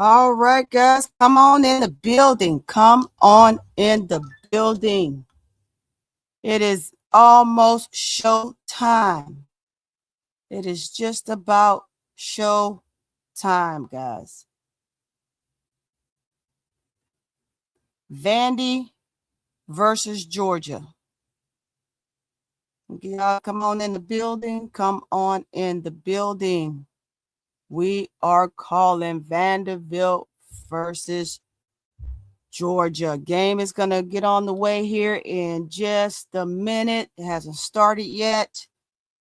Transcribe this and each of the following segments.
All right, guys, come on in the building. Come on in the building. It is almost show time. It is just about show time, guys. Vandy versus Georgia. Y'all come on in the building. Come on in the building. We are calling Vanderbilt versus Georgia. Game is going to get on the way here in just a minute. It hasn't started yet,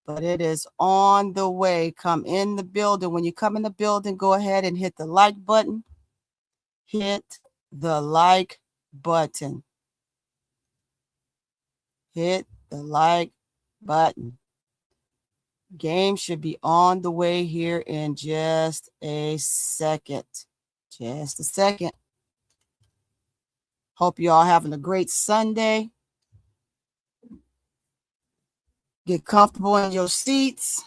but it is on the way. Come in the building. When you come in the building, go ahead and hit the like button. Hit the like button. Hit the like button. Game should be on the way here in just a second. Just a second. Hope you all having a great Sunday. Get comfortable in your seats.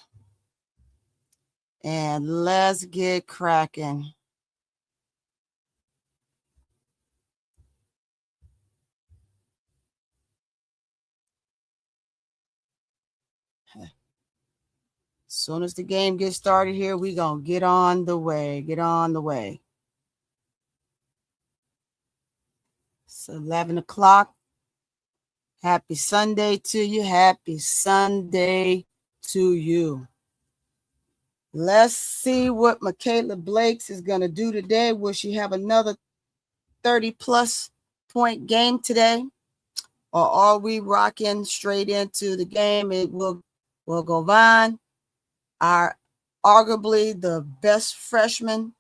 And let's get cracking. As soon as the game gets started here, we're going to get on the way. Get on the way. It's 11 o'clock. Happy Sunday to you. Happy Sunday to you. Let's see what Michaela Blakes is going to do today. Will she have another 30-plus point game today? Or are we rocking straight into the game? It will go Vaughn, our arguably the best freshman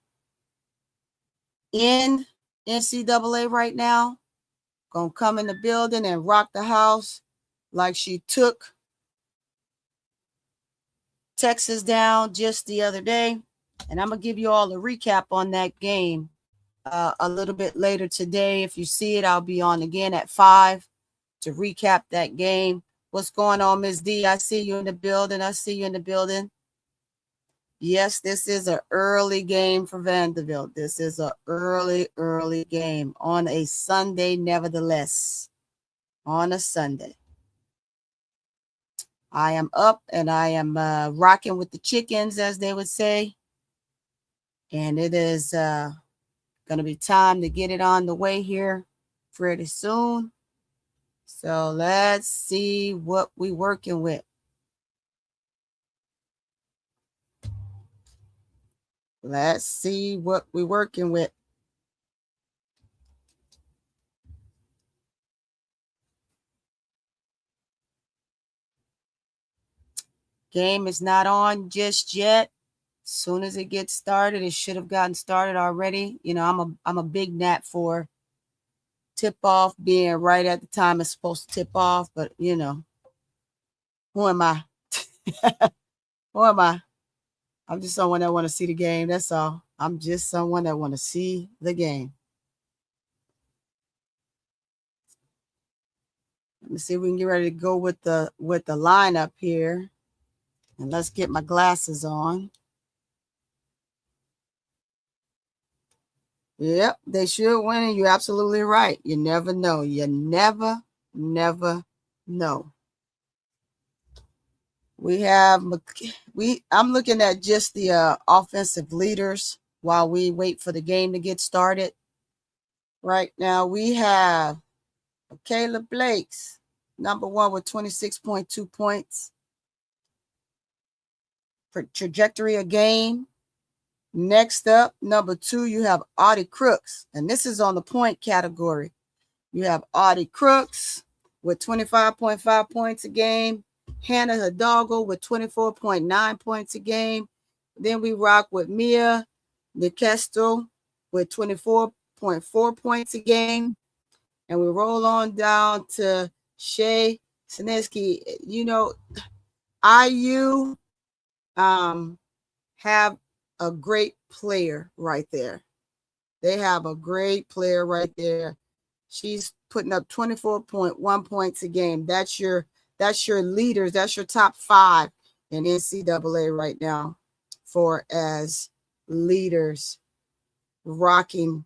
in NCAA right now, gonna come in the building and rock the house like she took Texas down just the other day. And I'm gonna give you all a recap on that game a little bit later today. If you see it, I'll be on again at 5 to recap that game. What's going on, Ms. D? I see you in the building. I see you in the building. Yes, this is an early game for Vanderbilt. This is an early game on a Sunday, nevertheless. On a Sunday. I am up and I am rocking with the chickens, as they would say. And it is going to be time to get it on the way here pretty soon. So let's see what we're working with. Let's see what we're working with. Game is not on just yet. As soon as it gets started, it should have gotten started already. You know, I'm a big nat for tip off being right at the time it's supposed to tip off, but you know, who am I? Who am I? I'm just someone that want to see the game. That's all. I'm just someone that want to see the game. Let me see if we can get ready to go with the lineup here. And let's get my glasses on. Yep, they should win, and you're absolutely right. You never know. You never know. I'm looking at just the offensive leaders while we wait for the game to get started. Right now, we have Caleb Blakes, number 1 with 26.2 points. For trajectory of game. Next up, number 2, you have Audie Crooks, and this is on the point category. You have Audie Crooks with 25.5 points a game. Hannah Hidalgo with 24.9 points a game. Then we rock with Mia DeCastro with 24.4 points a game. And we roll on down to Shay Sineski. You know, IU have a great player right there. They have a great player right there. She's putting up 24.1 points a game. That's your leaders. That's your top 5 in NCAA right now for as leaders. rocking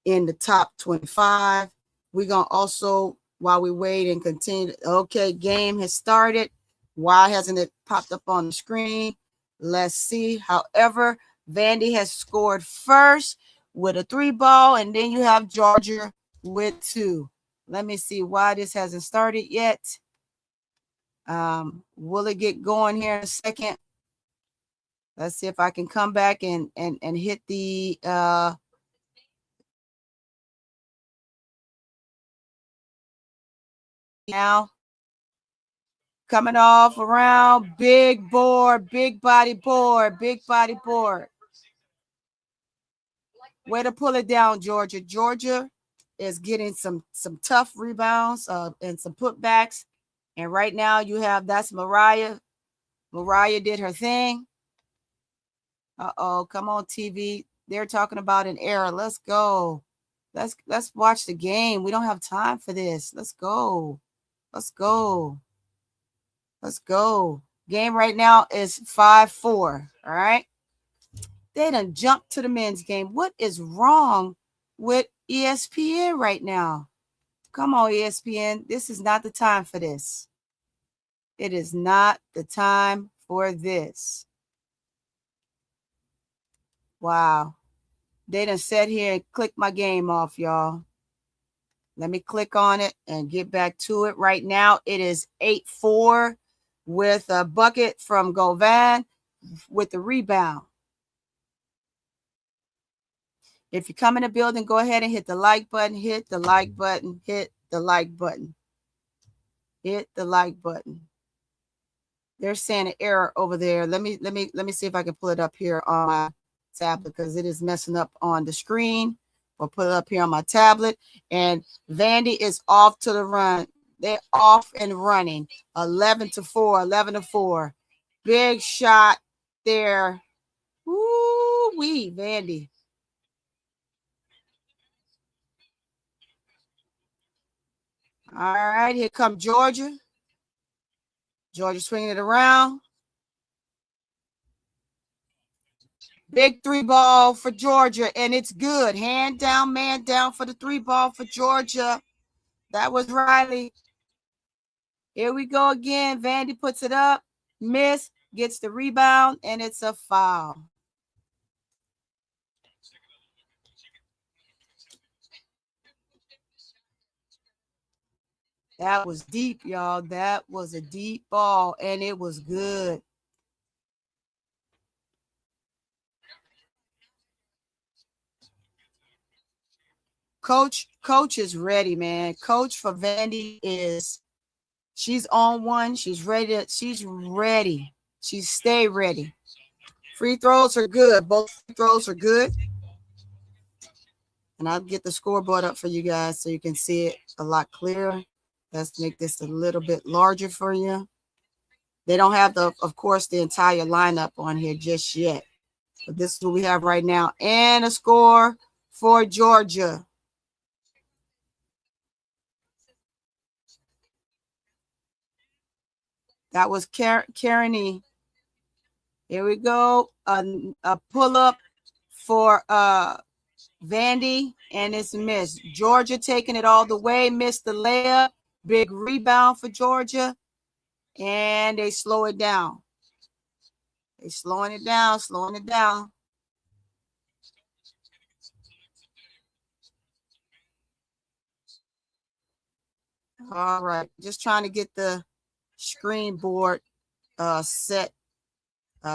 in the top 25. We're going to also, while we wait and continue, okay, game has started. Why hasn't it popped up on the screen? Let's see. However, Vandy has scored first with a 3 ball, and then you have Georgia with 2. Let me see why this hasn't started yet. Will it get going here in a second? Let's see if I can come back and hit the now. Coming off around, big board, big body board, big body board. Way to pull it down, Georgia. Georgia is getting some tough rebounds and some putbacks. And right now you have, that's Mariah. Mariah did her thing. Uh-oh, come on, TV. They're talking about an error. Let's go. Let's watch the game. We don't have time for this. Let's go. Let's go. Let's go. Game right now is 5-4. All right. They done jumped to the men's game. What is wrong with ESPN right now? Come on, ESPN. This is not the time for this. It is not the time for this. Wow. They done sat here and clicked my game off, y'all. Let me click on it and get back to it. Right now, it is 8-4 with a bucket from Govan with the rebound. If you come in the building, go ahead and hit the like button, hit the like button, hit the like button, hit the like button. They're saying an error over there. Let me see if I can pull it up here on my tablet because it is messing up on the screen. We'll put it up here on my tablet. And Vandy is off to the run. They're off and running. 11-4, 11-4. Big shot there. Woo-wee, Vandy. All right, here comes Georgia. Georgia swinging it around. Big 3 ball for Georgia, and it's good. Hand down, man down for the 3 ball for Georgia. That was Riley. Here we go again. Vandy puts it up. Miss, gets the rebound, and it's a foul. That was deep, y'all. That was a deep ball, and it was good. Coach is ready, man. Coach for Vandy she's on one. She's ready. She's ready. She stay ready. Free throws are good. Both free throws are good. And I'll get the scoreboard up for you guys so you can see it a lot clearer. Let's make this a little bit larger for you. They don't have of course, the entire lineup on here just yet. But this is what we have right now. And a score for Georgia. That was Kearney. Here we go. A pull-up for Vandy, and it's missed. Georgia taking it all the way. Missed the layup. Big rebound for Georgia. And they slow it down. They're slowing it down, slowing it down. All right. Just trying to get the screen board set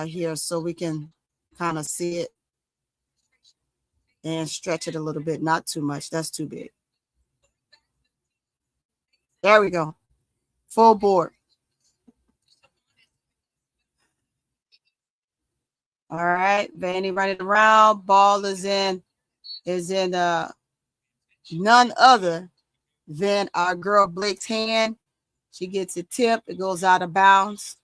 here so we can kind of see it and stretch it a little bit. Not too much. That's too big. There we go. Full board. All right. Vandy running around. Ball is in none other than our girl Blake's hand. She gets a tip. It goes out of bounds.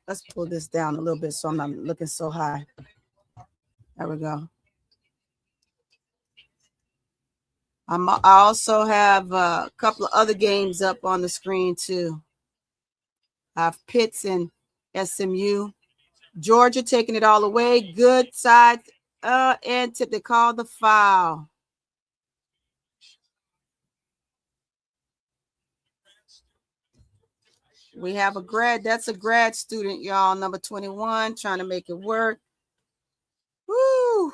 Let's pull this down a little bit so I'm not looking so high. There we go. I also have a couple of other games up on the screen too. I have Pitts and SMU. Georgia taking it all away. Good side and tip. They call the foul. We have a grad. That's a grad student, y'all. Number 21, trying to make it work. Woo!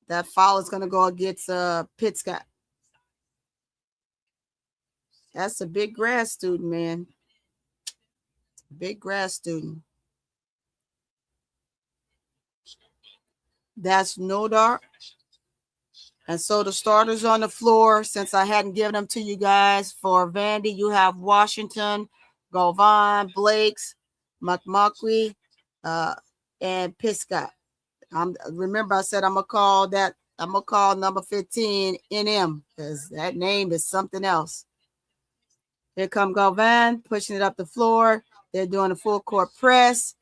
That foul is going to go against Pittscott. That's a big grad student, man. Big grad student. That's Nodar. And so the starters on the floor, since I hadn't given them to you guys, for Vandy, you have Washington, Govan, Blakes, McMuckwee, and Piscott. Remember I said I'm gonna call number 15 NM, because that name is something else. Here come Govan, pushing it up the floor. They're doing a full court press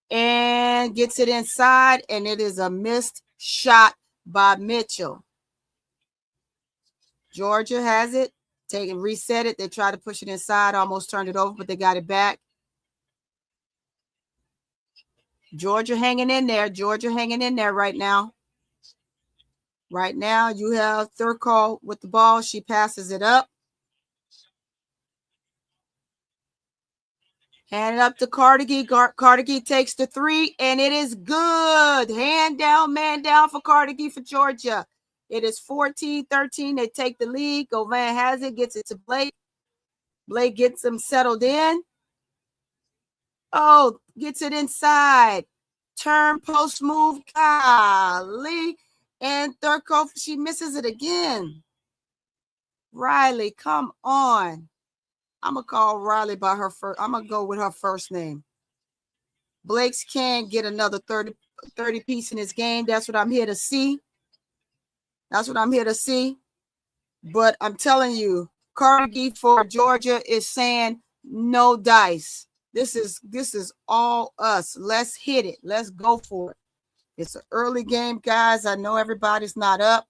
and gets it inside, and it is a missed shot by Mitchell. Georgia has it. Take and reset it. They tried to push it inside, almost turned it over, but they got it back. Georgia hanging in there. Georgia hanging in there right now. Right now, you have Thurcall with the ball. She passes it up. Hand it up to Carnegie. Carnegie takes the three, and it is good. Hand down, man down for Carnegie for Georgia. It is 14-13. They take the lead. Govan has it, gets it to Blake. Blake gets them settled in. Oh, gets it inside. Turn, post move. Golly. And Thurcall, she misses it again. Riley, come on. I'm going to call Riley by her first. I'm going to go with her first name. Blake's can get another 30 piece in his game. That's what I'm here to see. That's what I'm here to see. But I'm telling you, Carnegie for Georgia is saying no dice. This is all us. Let's hit it. Let's go for it. It's an early game, guys. I know everybody's not up.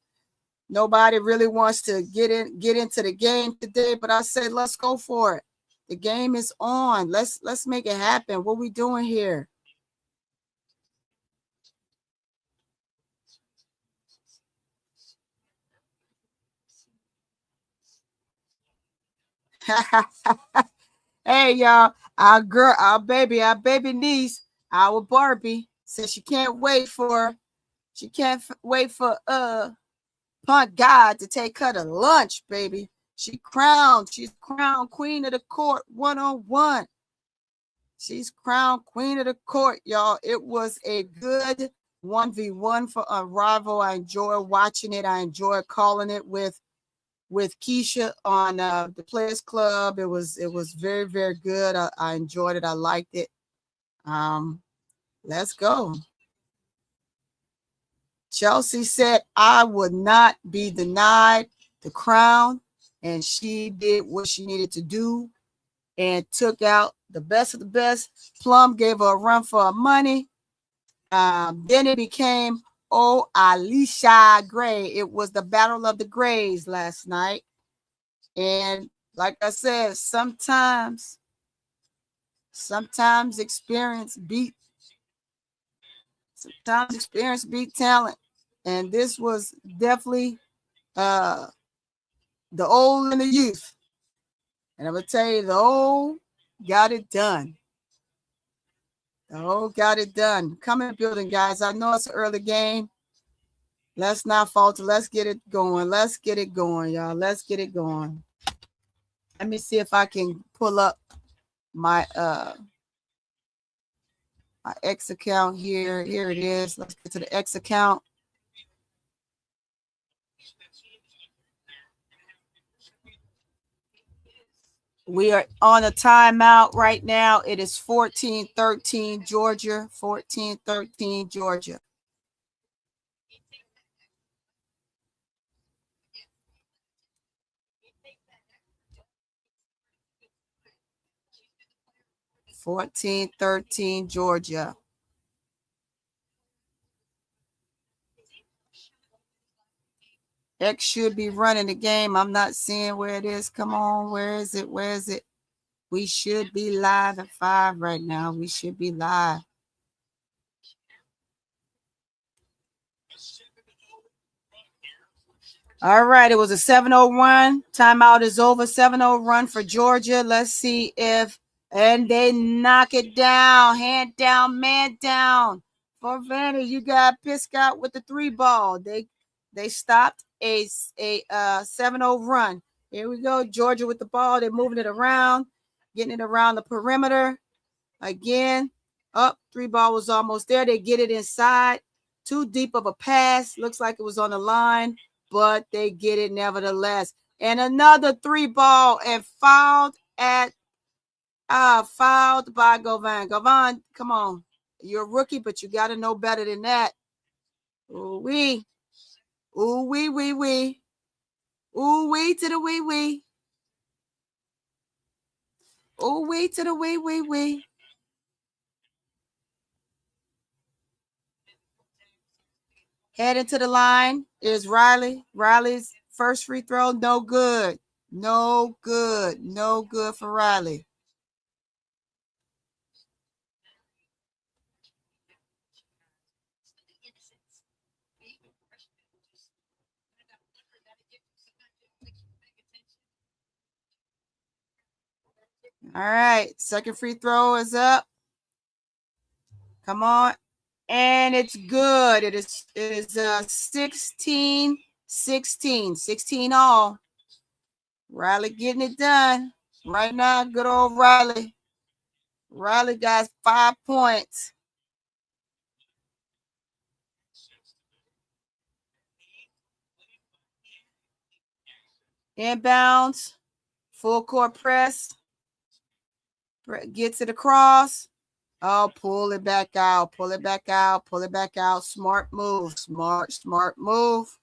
Nobody really wants to get into the game today, but I said let's go for it. The game is on. Let's make it happen. What we doing here? Hey y'all, our baby niece, our Barbie says she can't wait for Punt God to take her to lunch, baby. She's crowned queen of the court 1-on-1. She's crowned queen of the court, y'all. It was a good 1v1 for Unrival. I enjoy watching it. I enjoy calling it with Keisha on the Players Club. It was very, very good. I enjoyed it. I liked it. Let's go. Chelsea said I would not be denied the crown, and she did what she needed to do and took out the best of the best. Plum gave her a run for her money. Then it became Alicia Gray. It was the Battle of the Grays last night. And like I said, sometimes experience beat talent. And this was definitely the old and the youth. And I'm going to tell you, the old got it done. The old got it done. Come in the building, guys. I know it's an early game. Let's not falter. Let's get it going. Let's get it going, y'all. Let's get it going. Let me see if I can pull up my my X account here. Here it is. Let's get to the X account. We are on a timeout right now. It is 14-13 Georgia. 14-13 Georgia. Georgia. X should be running the game. I'm not seeing where it is. Come on, where is it? Where is it? We should be live at 5 right now. We should be live. All right, it was a 7-0 run. Timeout is over. 7-0 run for Georgia. Let's see if, and they knock it down. Hand down, man down. For Vandy, you got Piscott with the 3 ball. They stopped a 7-0 run. Here we go. Georgia with the ball. They're moving it around, getting it around the perimeter. Again, up 3 ball was almost there. They get it inside. Too deep of a pass. Looks like it was on the line, but they get it nevertheless. And another 3 ball and fouled by Govan. Govan, come on. You're a rookie, but you got to know better than that. Ooh-wee. Ooh-wee-wee-wee. Ooh-wee to the wee-wee. Ooh-wee to the wee-wee-wee. Heading to the line is Riley. Riley's first free throw, no good. No good. No good for Riley. All right. Second free throw is up. Come on. And it's good. It is 16-16. 16 all. Riley getting it done. Right now, good old Riley. Riley got 5 points. Inbounds. Full court press. Gets it across. Oh, pull it back out. Pull it back out. Pull it back out. Smart move. Smart move.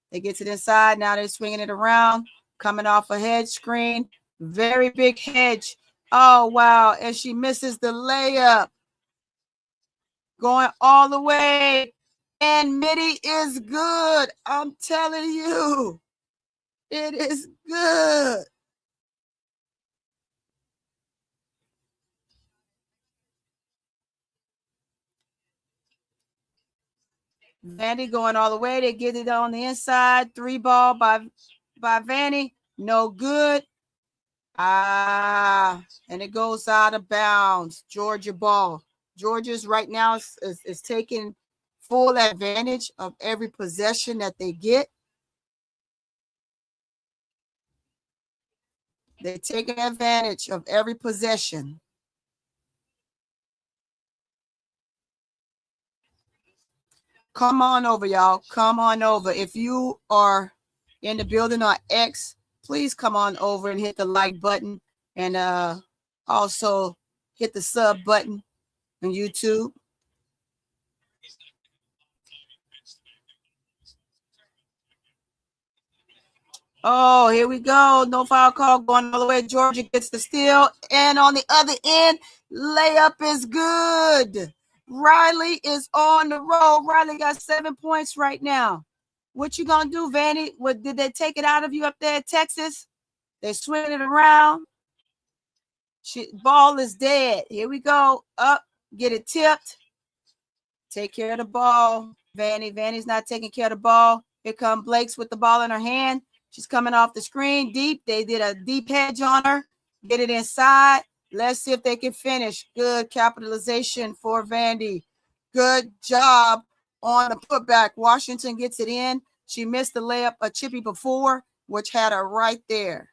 They get it inside. Now they're swinging it around. Coming off a hedge screen. Very big hedge. Oh, wow. And she misses the layup. Going all the way. And Mitty is good. I'm telling you. It is good. Vandy going all the way. They get it on the inside. 3 ball by Vandy. No good. And it goes out of bounds. Georgia ball. Georgia's right now is taking full advantage of every possession that they get. They're taking advantage of every possession. Come on over, y'all. Come on over. If you are in the building on X, please come on over and hit the like button, and also hit the sub button on YouTube. Oh, here we go. No foul call going all the way. Georgia gets the steal. And on the other end, layup is good. Riley is on the roll. Riley got 7 points right now. What you going to do, Vanny? What, did they take it out of you up there in Texas? They swing it around. Ball is dead. Here we go. Up. Get it tipped. Take care of the ball. Vanny's not taking care of the ball. Here comes Blake's with the ball in her hand. She's coming off the screen deep. They did a deep hedge on her. Get it inside. Let's see if they can finish. Good capitalization for Vandy. Good job on the putback. Washington gets it in. She missed the layup, a chippy before, which had her right there.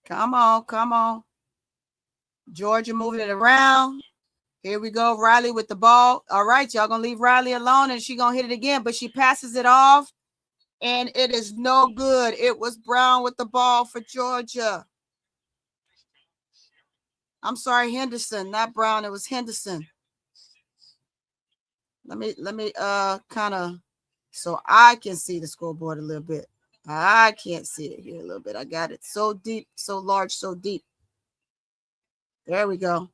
Come on, come on. Georgia moving it around. Here we go. Riley with the ball. All right, y'all going to leave Riley alone, and she's going to hit it again, but she passes it off, and it is no good. It was Brown with the ball for Georgia. I'm sorry, Henderson, not Brown. It was Henderson. Let me kind of, so I can see the scoreboard a little bit. I can't see it here a little bit. I got it so deep, so large, so deep. There we go.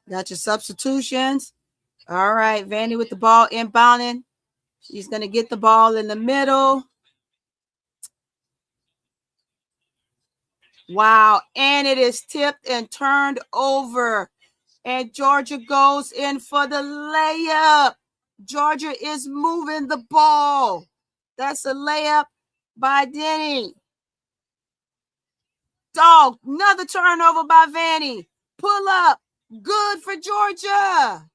Got your substitutions. All right, Vandy with the ball inbounding. She's going to get the ball in the middle. Wow, and it is tipped and turned over. And Georgia goes in for the layup. Georgia is moving the ball. That's a layup by Denny. Dog, another turnover by Vanny. Pull up. Good for Georgia.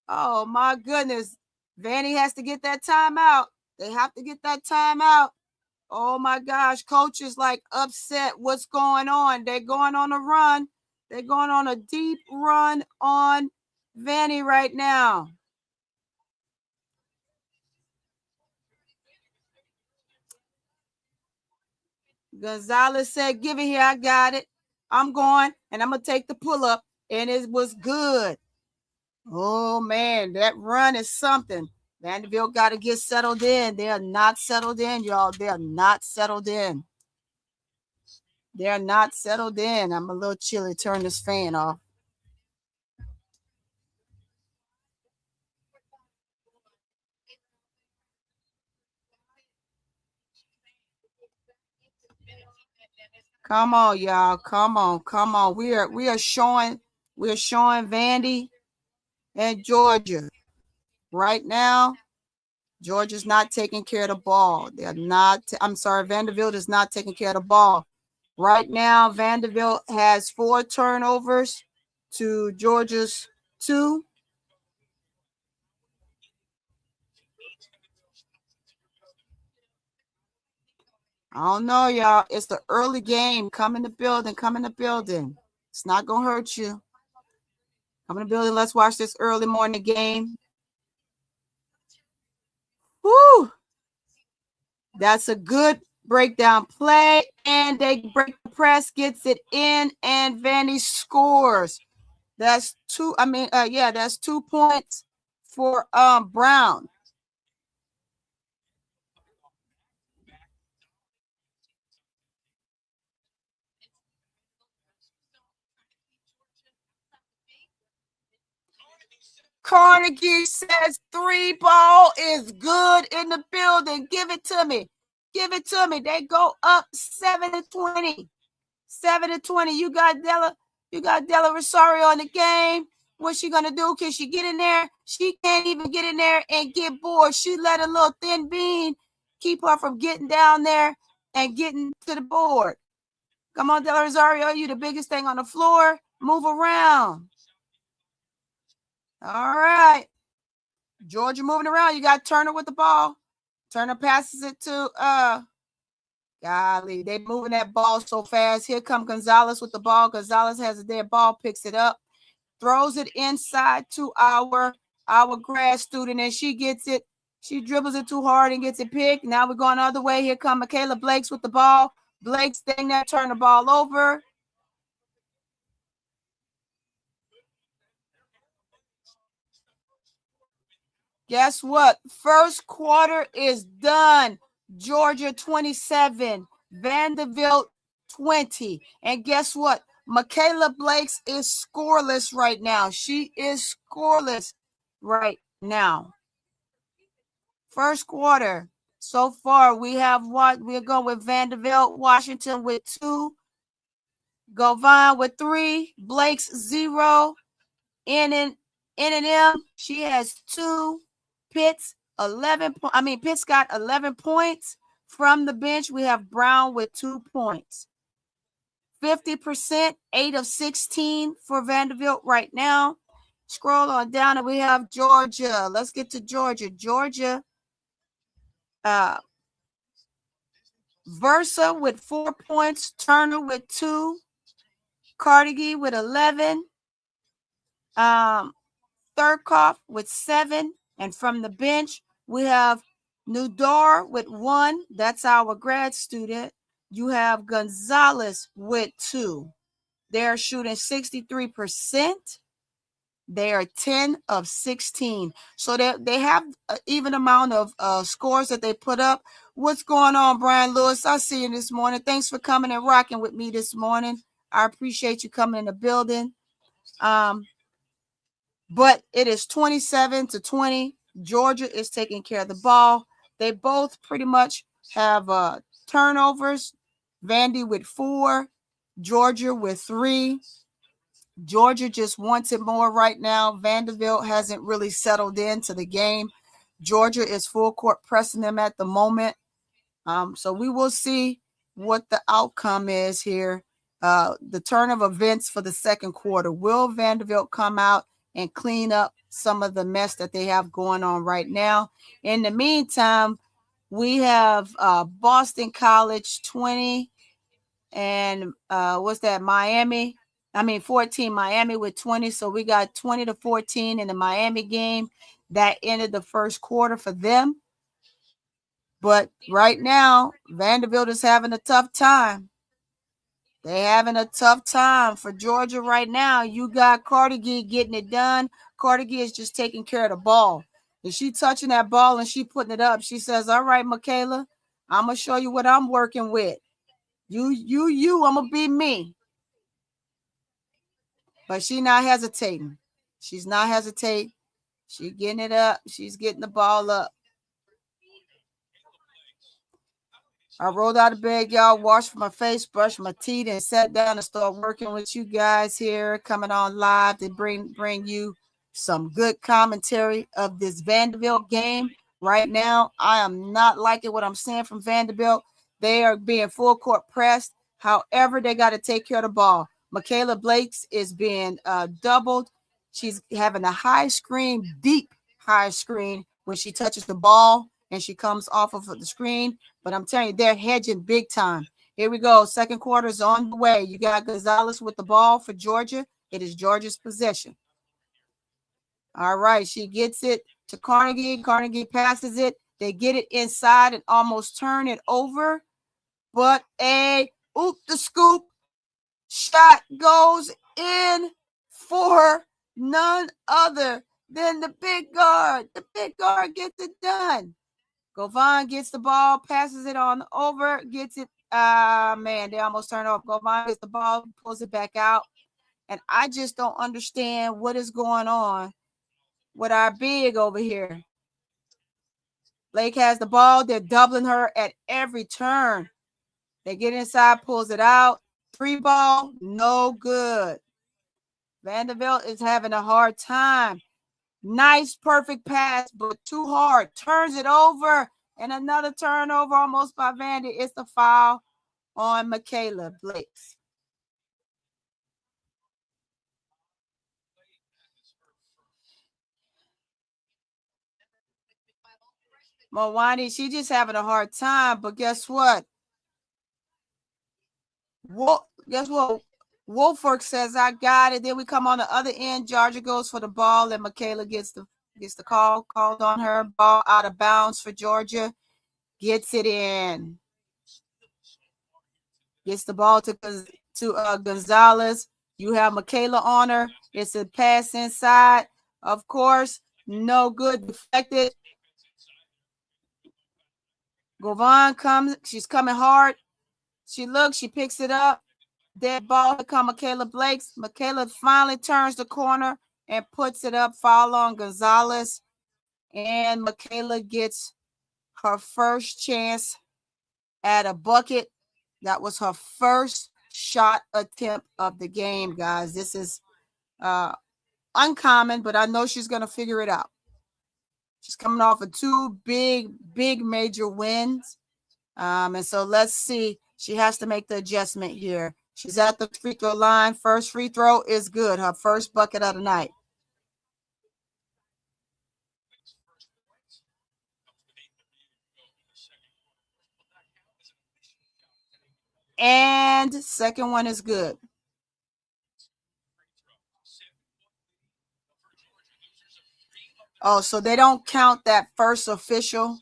Oh, my goodness. Vanny has to get that timeout. They have to get that timeout. Oh, my gosh. Coach is like upset. What's going on? They're going on a run. They're going on a deep run on Vanny right now. Gonzalez said, give it here. I got it. I'm going, and I'm going to take the pull-up, and it was good. Oh, man, that run is something. Vanderbilt got to get settled in. They are not settled in, y'all. They are not settled in. They're not settled in. I'm a little chilly. Turn this fan off. Come on, y'all. Come on. Come on. We are showing Vandy and Georgia. Right now, Georgia's not taking care of the ball. They're not. I'm sorry, Vanderbilt is not taking care of the ball. Right now, Vanderbilt has 4 turnovers to Georgia's 2. I don't know, y'all. It's the early game. Come in the building. Come in the building. It's not going to hurt you. Come in the building. Let's watch this early morning game. Woo! That's a good breakdown play. And they break the press, gets it in, and Vandy scores. That's 2. That's 2 points for Brown. Carnegie says 3 ball is good in the building. Give it to me. Give it to me. They go up 7-20. 7-20. You got Della Rosario in the game. What's she gonna do? Can she get in there? She can't even get in there and get bored. She let a little thin bean keep her from getting down there and getting to the board. Come on, Della Rosario. You the biggest thing on the floor. Move around. All right. Georgia moving around. You got Turner with the ball. Turner passes it to golly, they moving that ball so fast. Here come Gonzalez with the ball. Gonzalez has a dead ball, picks it up, throws it inside to our grad student, and she gets it. She dribbles it too hard and gets it picked. Now we're going the other way. Here come Michaela Blakes with the ball. Blakes thing that turn the ball over. Guess what? First quarter is done. Georgia 27, Vanderbilt 20. And guess what? Michaela Blakes is scoreless right now. She is scoreless right now. First quarter. So far, we have what? We're going with Vanderbilt, Washington with 2. Govan with 3. Blakes 0. N&M, she has 2. Pitt's got 11 points. From the bench, we have Brown with 2 points. 50%, 8 of 16 for Vanderbilt right now. Scroll on down and we have Georgia. Let's get to Georgia. Georgia, Versa with 4 points. Turner with 2. Carnegie with 11. Thurkoff with 7. And from the bench, we have Nudor with 1. That's our grad student. You have Gonzalez with 2. They're shooting 63%. They are 10 of 16. So they have an even amount of scores that they put up. What's going on, Brian Lewis? I see you this morning. Thanks for coming and rocking with me this morning. I appreciate you coming in the building. but it is 27-20. Georgia is taking care of the ball. They both pretty much have turnovers. Vandy with 4, Georgia with 3. Georgia just wants it more right now. Vanderbilt hasn't really settled into the game. Georgia is full court pressing them at the moment. So we will see what the outcome is here. The turn of events for the second quarter. Will Vanderbilt come out and clean up some of the mess that they have going on right now? In the meantime, we have Boston College 20 and what's that? 14 Miami with 20. So we got 20-14 in the Miami game. That ended the first quarter for them. But right now, Vanderbilt is having a tough time. They're having a tough time for Georgia right now. You got Carnegie getting it done. Carnegie is just taking care of the ball. If she touching that ball and she putting it up, she says, all right, Michaela, I'm going to show you what I'm working with. You, I'm going to be me. But she's not hesitating. She's not hesitating. She's getting it up. She's getting the ball up. I rolled out of bed, y'all, washed my face, brushed my teeth, and sat down and started working with you guys here, coming on live to bring you some good commentary of this Vanderbilt game. Right now, I am not liking what I'm seeing from Vanderbilt. They are being full court pressed. However, they got to take care of the ball. Michaela Blakes is being doubled. She's having a high screen, deep high screen when she touches the ball and she comes off of the screen. But I'm telling you, they're hedging big time. Here we go. Second quarter is on the way. You got Gonzalez with the ball for Georgia. It is Georgia's possession. All right. She gets it to Carnegie. Carnegie passes it. They get it inside and almost turn it over. But the scoop shot goes in for none other than the big guard. The big guard gets it done. Govan gets the ball, passes it on over, gets it. Man, they almost turned off. Govan gets the ball, pulls it back out. And I just don't understand what is going on with our big over here. Blake has the ball. They're doubling her at every turn. They get inside, pulls it out. 3 ball, no good. Vanderbilt is having a hard time. Nice, perfect pass, but too hard. Turns it over, and another turnover almost by Vandy. It's the foul on Michaela Blakes. Mwani, she just having a hard time, but guess what? Guess what? Wolfwork says, I got it. Then we come on the other end. Georgia goes for the ball, and Michaela gets the called on her. Ball out of bounds for Georgia. Gets it in. Gets the ball to Gonzalez. You have Michaela on her. It's a pass inside. Of course, no good. Deflected. Govan comes. She's coming hard. She looks. She picks it up. Dead ball to come Michaela Blakes. Michaela finally turns the corner and puts it up. Foul on Gonzalez. And Michaela gets her first chance at a bucket. That was her first shot attempt of the game, guys. This is uncommon, but I know she's going to figure it out. She's coming off of 2 big major wins. And so let's see. She has to make the adjustment here. She's at the free throw line. First free throw is good. Her first bucket of the night. And second one is good. Oh, so they don't count that first official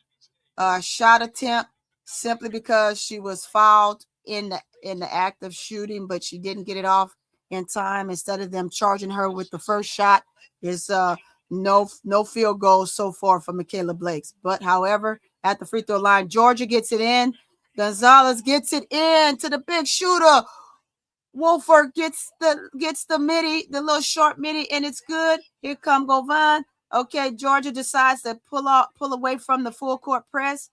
shot attempt simply because she was fouled in the act of shooting, but she didn't get it off in time. Instead of them charging her with the first shot, is no field goals so far for Michaela Blakes. But however, at the free throw line, Georgia gets it in. Gonzalez gets it in to the big shooter. Wolford gets the midi, the little short midi, and it's good. Here come Govan. Okay, Georgia decides to pull away from the full court press.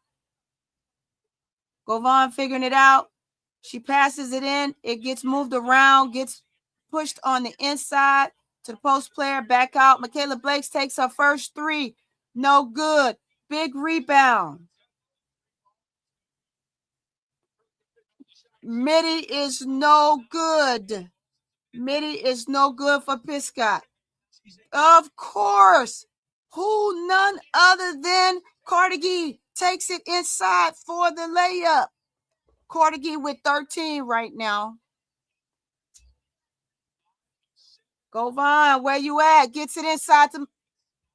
Govan figuring it out. She passes it in. It gets moved around, gets pushed on the inside to the post player, back out. Michaela Blakes takes her first three. No good. Big rebound. Midi is no good. Midi is no good for Piscott. Of course. Who none other than Carnegie takes it inside for the layup. Carnegie with 13 right now. Govan, where you at? Gets it inside to...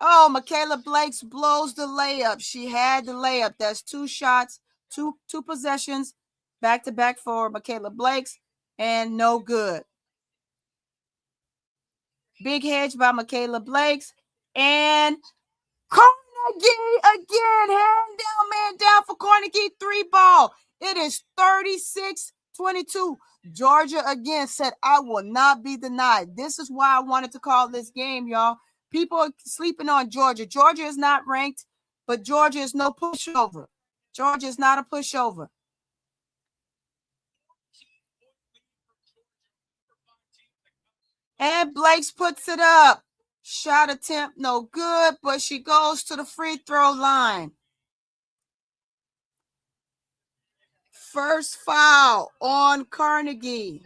Oh, Michaela Blakes blows the layup. She had the layup. That's two shots, two possessions, back-to-back for Michaela Blakes, and no good. Big hedge by Michaela Blakes, and Carnegie again. Hand down, man down for Carnegie. 3-ball. It is 36-22. Georgia again said, I will not be denied. This is why I wanted to call this game, y'all. People are sleeping on Georgia. Georgia is not ranked, but Georgia is no pushover. Georgia is not a pushover. And Blakes puts it up. Shot attempt, no good, but she goes to the free throw line. First foul on Carnegie.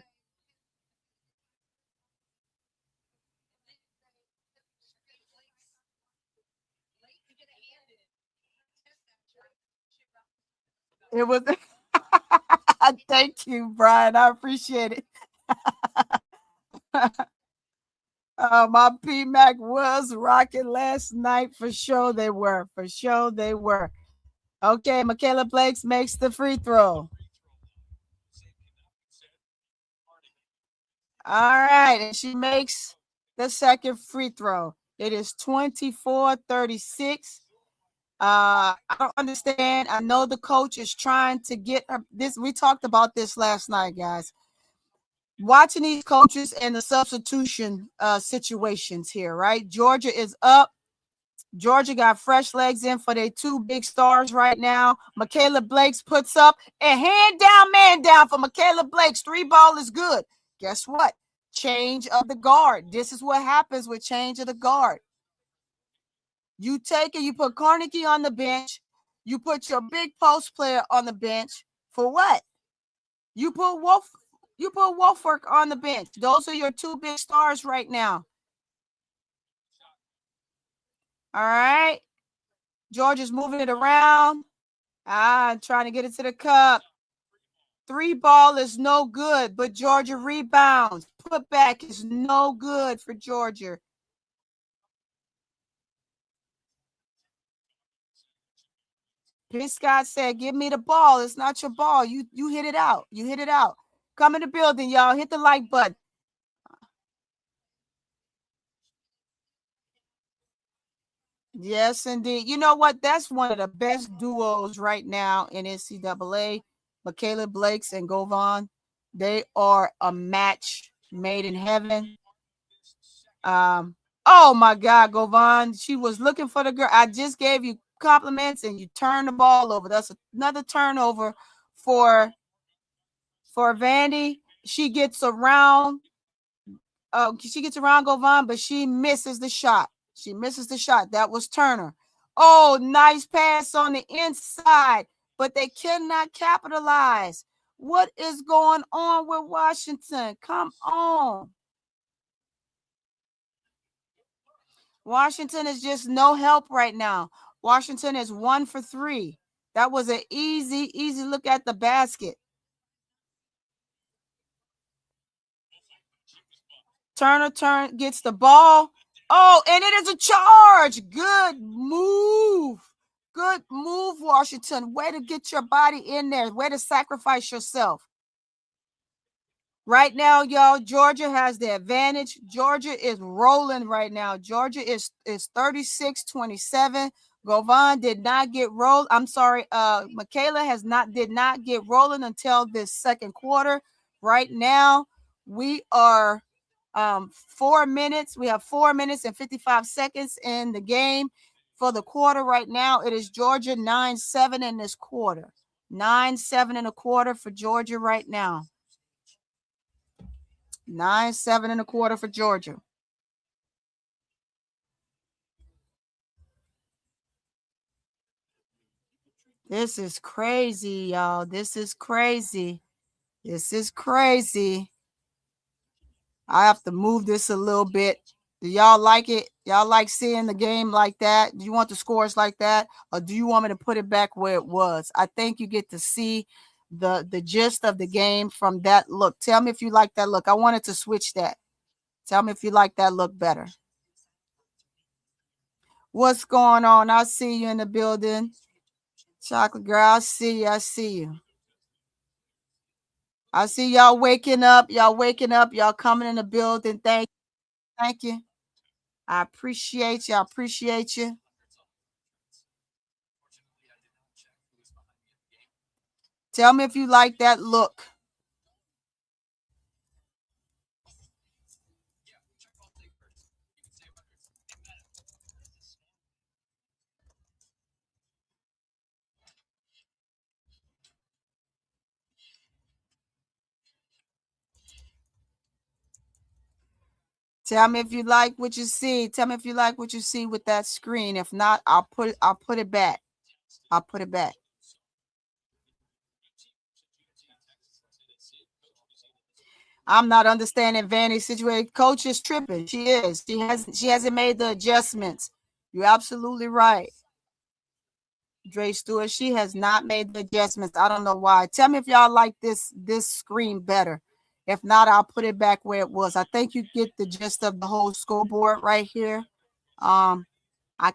It was... Thank you, Brian. I appreciate it. My PMAC was rocking last night. For sure they were. For sure they were. Okay, Michaela Blakes makes the free throw. All right, and she makes the second free throw. It is 24-36. I don't understand. I know the coach is trying to get her this. We talked about this last night, guys. Watching these coaches and the substitution situations here, right? Georgia is up. Georgia got fresh legs in for their two big stars right now. Michaela Blakes puts up a hand down, man down for Michaela Blakes. 3-ball is good. Guess what? Change of the guard. This is what happens with change of the guard. You take it, you put Carnegie on the bench. You put your big post player on the bench. For what? You put Wolfwork on the bench. Those are your two big stars right now. All right. Georgia's moving it around. Trying to get it to the cup. 3-ball is no good, but Georgia rebounds. Put back is no good for Georgia. Piscott said, give me the ball. It's not your ball. You hit it out. You hit it out. Come in the building, y'all. Hit the like button. Yes, indeed. You know what? That's one of the best duos right now in NCAA. Michaela Blakes and Govan. They are a match made in heaven. Oh my God, Govan. She was looking for the girl. I just gave you compliments and you turned the ball over. That's another turnover for Vandy. She gets around Govan, but she misses the shot. She misses the shot. That was Turner. Oh, nice pass on the inside, but they cannot capitalize. What is going on with Washington? Come on. Washington is just no help right now. Washington is 1 for 3. That was an easy look at the basket. Turner gets the ball. Oh, and it is a charge. Good move. Good move, Washington. Way to get your body in there. Way to sacrifice yourself. Right now, y'all, Georgia has the advantage. Georgia is rolling right now. Georgia is 36-27. Govan did not get rolled. I'm sorry. Michaela did not get rolling until this second quarter. Right now, We are 4 minutes. We have 4 minutes and 55 seconds in the game for the quarter right now. It is Georgia 9-7 in this quarter. 9-7 in a quarter for Georgia right now. 9-7 in a quarter for Georgia. This is crazy, y'all. This is crazy. This is crazy. I have to move this a little bit. Do y'all like it? Y'all like seeing the game like that? Do you want the scores like that? Or do you want me to put it back where it was? I think you get to see the gist of the game from that look. Tell me if you like that look. I wanted to switch that. Tell me if you like that look better. What's going on? I see you in the building. Chocolate girl, I see you. I see you. I see y'all waking up. Y'all waking up. Y'all coming in the building. Thank you. Thank you. I appreciate you. I appreciate you. Tell me if you like that look. Tell me if you like what you see. Tell me if you like what you see with that screen. If not, I'll put it back. I'll put it back. I'm not understanding Vanny's situation. Coach is tripping. She is. She hasn't made the adjustments. You're absolutely right. Dre Stewart, she has not made the adjustments. I don't know why. Tell me if y'all like this screen better. If not, I'll put it back where it was. I think you get the gist of the whole scoreboard right here. I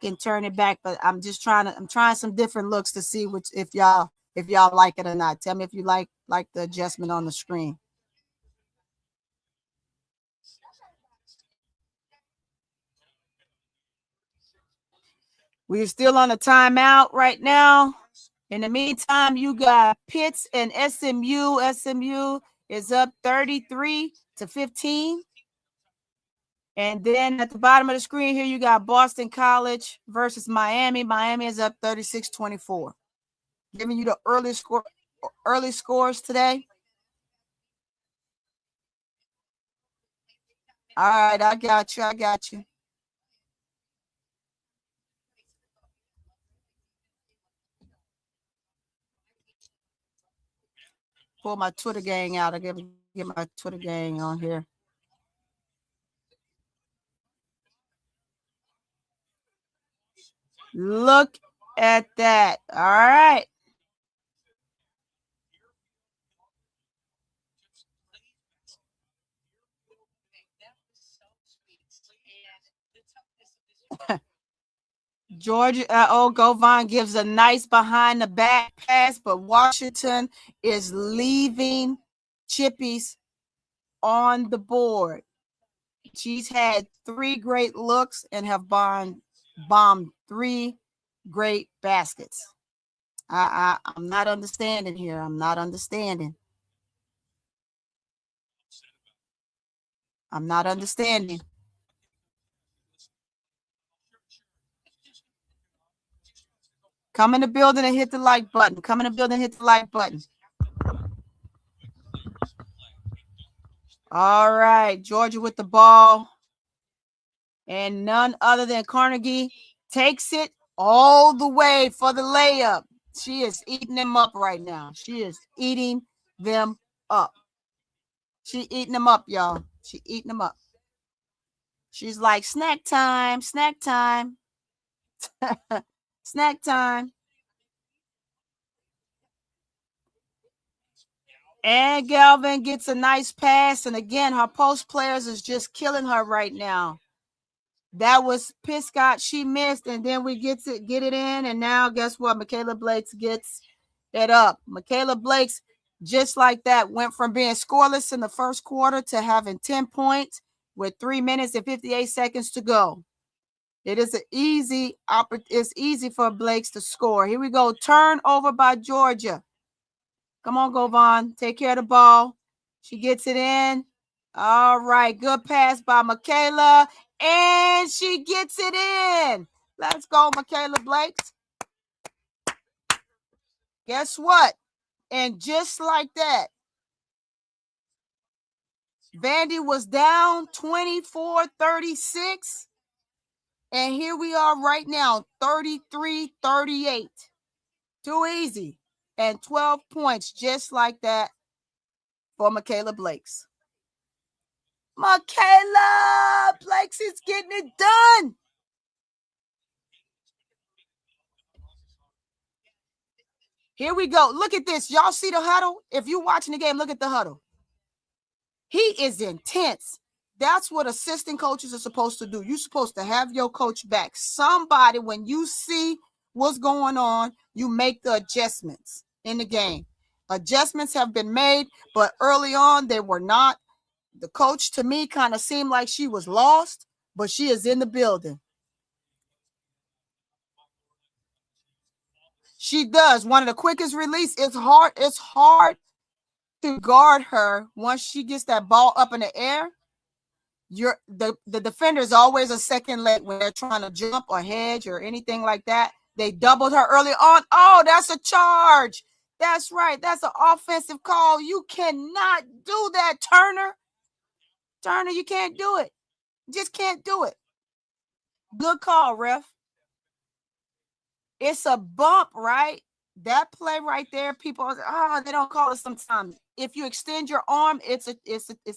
can turn it back, but I'm trying some different looks to see which if y'all like it or not. Tell me if you like the adjustment on the screen. We're still on a timeout right now. In the meantime, you got Pitts and SMU. SMU is up 33-15. And then at the bottom of the screen here, you got Boston College versus Miami. Miami is up 36-24. Giving you the early scores today. All right, I got you. Pull my Twitter gang out. I get my Twitter gang on here. Look at that. All right. Georgia, Govan gives a nice behind the back pass, but Washington is leaving chippies on the board. She's had 3 great looks and have bombed 3 great baskets. I'm not understanding here. I'm not understanding. Come in the building and hit the like button. All right, Georgia with the ball. And none other than Carnegie takes it all the way for the layup. She is eating them up right now. She is eating them up. She eating them up, y'all. She eating them up. She's like, snack time, snack time. Snack time. And Galvin gets a nice pass. And again, her post players is just killing her right now. That was Piscott. She missed, and then we get it in. And now, guess what? Michaela Blakes gets it up. Michaela Blakes, just like that, went from being scoreless in the first quarter to having 10 points with 3 minutes and 58 seconds to go. It's easy for Blakes to score. Here we go. Turnover by Georgia. Come on, Govan. Take care of the ball. She gets it in. All right, good pass by Michaela, and she gets it in. Let's go, Michaela Blakes. Guess what? And just like that, Vandy was down 24-36. And here we are right now, 33-38. Too easy. And 12 points just like that for Michaela Blakes. Michaela Blakes is getting it done. Here we go. Look at this. Y'all see the huddle? If you're watching the game, look at the huddle. He is intense. That's what assistant coaches are supposed to do. You're supposed to have your coach back. Somebody, when you see what's going on, you make the adjustments in the game. Adjustments have been made, but early on, they were not. The coach, to me, kind of seemed like she was lost, but she is in the building. She does. One of the quickest release. It's hard to guard her once she gets that ball up in the air. The defender is always a second late when they're trying to jump or hedge or anything like that. They doubled her early on. Oh, that's a charge. That's right. That's an offensive call. You cannot do that, Turner. Turner, you can't do it. Just can't do it. Good call, ref. It's a bump, right? That play right there, people they don't call it sometimes. If you extend your arm, it's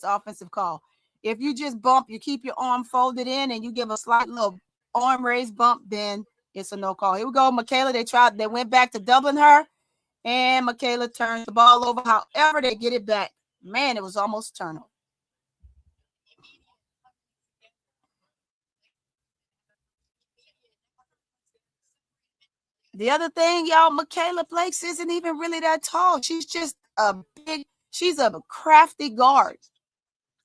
offensive call. If you just bump, you keep your arm folded in and you give a slight little arm raise bump, then it's a no call. Here we go, Michaela. They went back to doubling her, and Michaela turns the ball over. However, they get it back. Man, it was almost a turnover. The other thing, y'all, Michaela Blakes isn't even really that tall. She's just she's a crafty guard.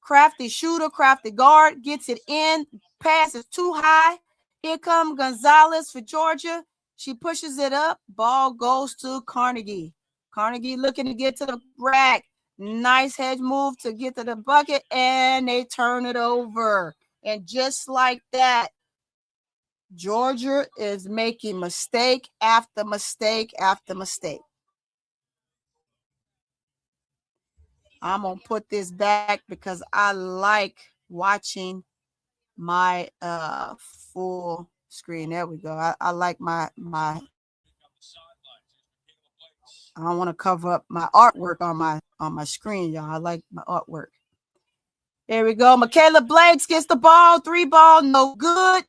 Crafty shooter, crafty guard, gets it in, passes too high. Here comes Gonzalez for Georgia. She pushes it up. Ball goes to Carnegie. Carnegie looking to get to the rack. Nice hedge move to get to the bucket, and they turn it over. And just like that, Georgia is making mistake after mistake after mistake. I'm going to put this back because I like watching my full screen. There we go. I like my I don't want to cover up my artwork on my screen, y'all. I like my artwork. There we go. Michaela Blakes gets the ball. 3-ball, no good.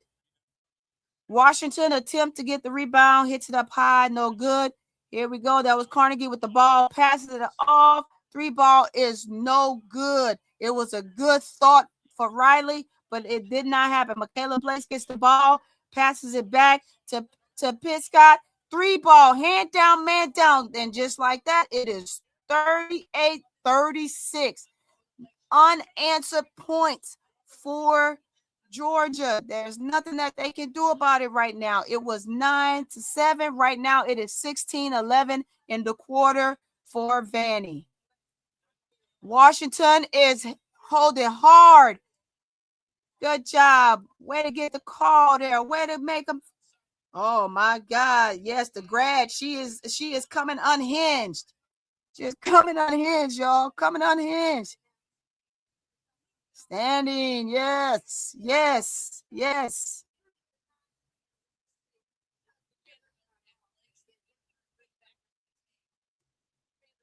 Washington attempt to get the rebound, hits it up high, no good. Here we go. That was Carnegie with the ball, passes it off. 3-ball is no good. It was a good thought for Riley, but it did not happen. Michaela Blakes gets the ball, passes it back to Piscott. 3-ball, hand down, man down. And just like that, it is 38-36. Unanswered points for Georgia. There's nothing that they can do about it right now. It was 9-7. Right now, it is 16-11 in the quarter for Vanny. Washington is holding hard. Good job. Way to get the call there. Way to make them. Oh my God. Yes, the grad. She is coming unhinged. Just coming unhinged, y'all. Coming unhinged. Standing. Yes. Yes. Yes.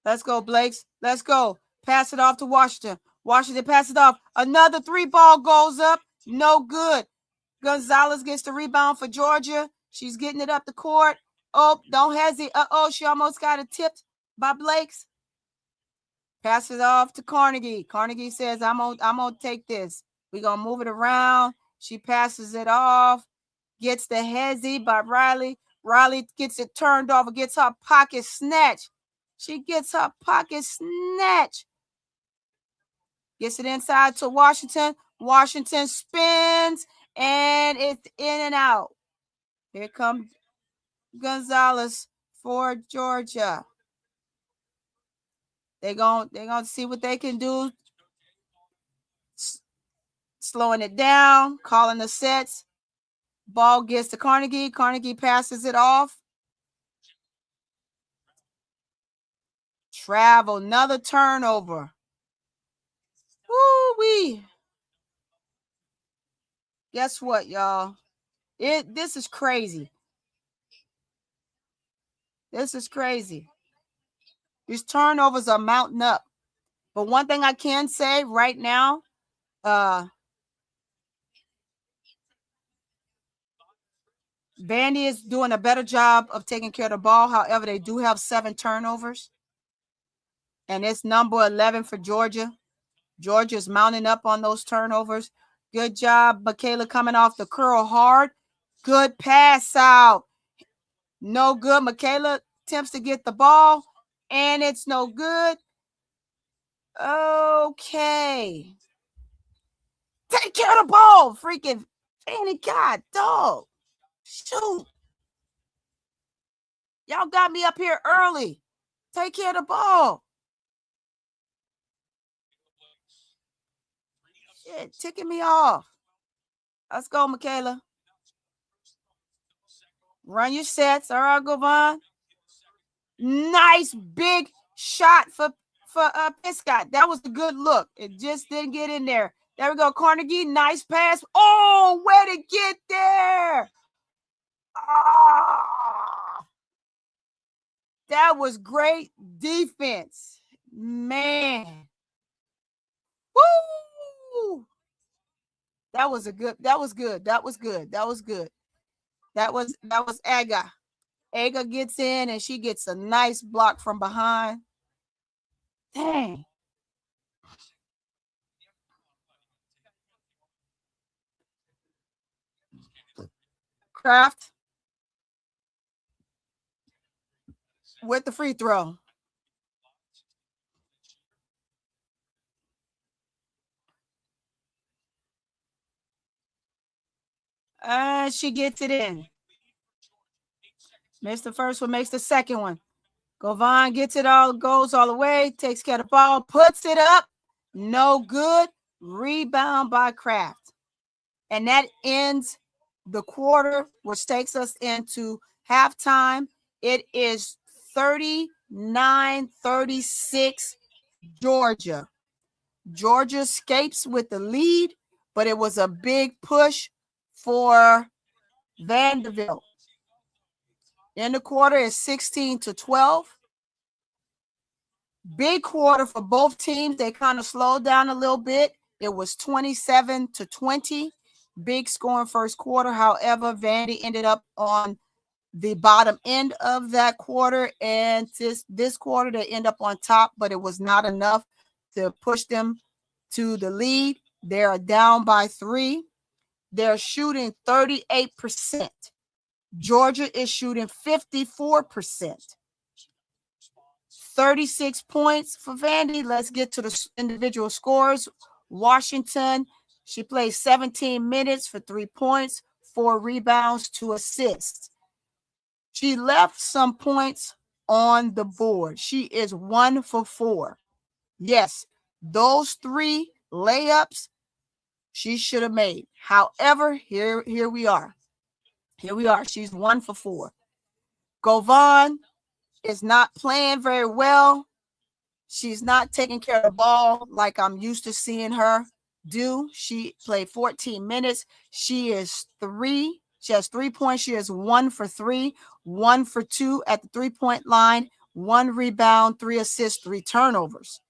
Let's go, Blakes. Let's go. Pass it off to Washington. Washington pass it off. Another 3-ball goes up. No good. Gonzalez gets the rebound for Georgia. She's getting it up the court. Oh, don't hesitate. She almost got it tipped by Blakes. Passes off to Carnegie. Carnegie says, I'm gonna take this. We're gonna move it around. She passes it off. Gets the hezzy by Riley. Riley gets it turned off. Gets her pocket snatch. She gets her pocket snatch. Gets it inside to Washington. Washington spins, and it's in and out. Here comes Gonzalez for Georgia. They're gonna see what they can do. slowing it down, calling the sets. Ball gets to Carnegie. Carnegie passes it off. Travel, another turnover. Woo-wee. Guess what, y'all? This is crazy. This is crazy. These turnovers are mounting up. But one thing I can say right now, Vandy is doing a better job of taking care of the ball. However, they do have 7 turnovers. And it's number 11 for Georgia. Georgia's mounting up on those turnovers. Good job, Michaela, coming off the curl hard. Good pass out. No good. Michaela attempts to get the ball, and it's no good. Okay. Take care of the ball. Freaking Vandy, God, dog. Shoot. Y'all got me up here early. Take care of the ball. Shit, ticking me off. Let's go, Michaela. Run your sets. All right, Govan. Nice big shot for Piscott. That was a good look. It just didn't get in there. There we go. Carnegie, nice pass. Oh, where'd it get there? Oh, that was great defense. Man. Woo! That was good. That was good. That was Aga. Aga gets in and she gets a nice block from behind. Dang. Kraft with the free throw. She gets it in. Missed the first one, makes the second one. Govan gets it all, goes all the way, takes care of the ball, puts it up. No good. Rebound by Kraft. And that ends the quarter, which takes us into halftime. It is 39-36 Georgia. Georgia escapes with the lead, but it was a big push for Vanderbilt. In the quarter is 16-12. Big quarter for both teams. They kind of slowed down a little bit. It was 27-20. Big scoring first quarter. However, Vandy ended up on the bottom end of that quarter, and this quarter they end up on top, but it was not enough to push them to the lead. They are down by 3. They're shooting 38%. Georgia is shooting 54%. 36 points for Vandy. Let's get to the individual scores. Washington, she played 17 minutes for 3 points, 4 rebounds, 2 assists. She left some points on the board. She is 1 for 4. Yes, those 3 layups she should have made. However, here we are. Here we are. She's 1 for 4. Govan is not playing very well. She's not taking care of the ball like I'm used to seeing her do. She played 14 minutes. She has 3 points. She is 1 for 3, 1 for 2 at the 3-point line, 1 rebound, 3 assists, 3 turnovers.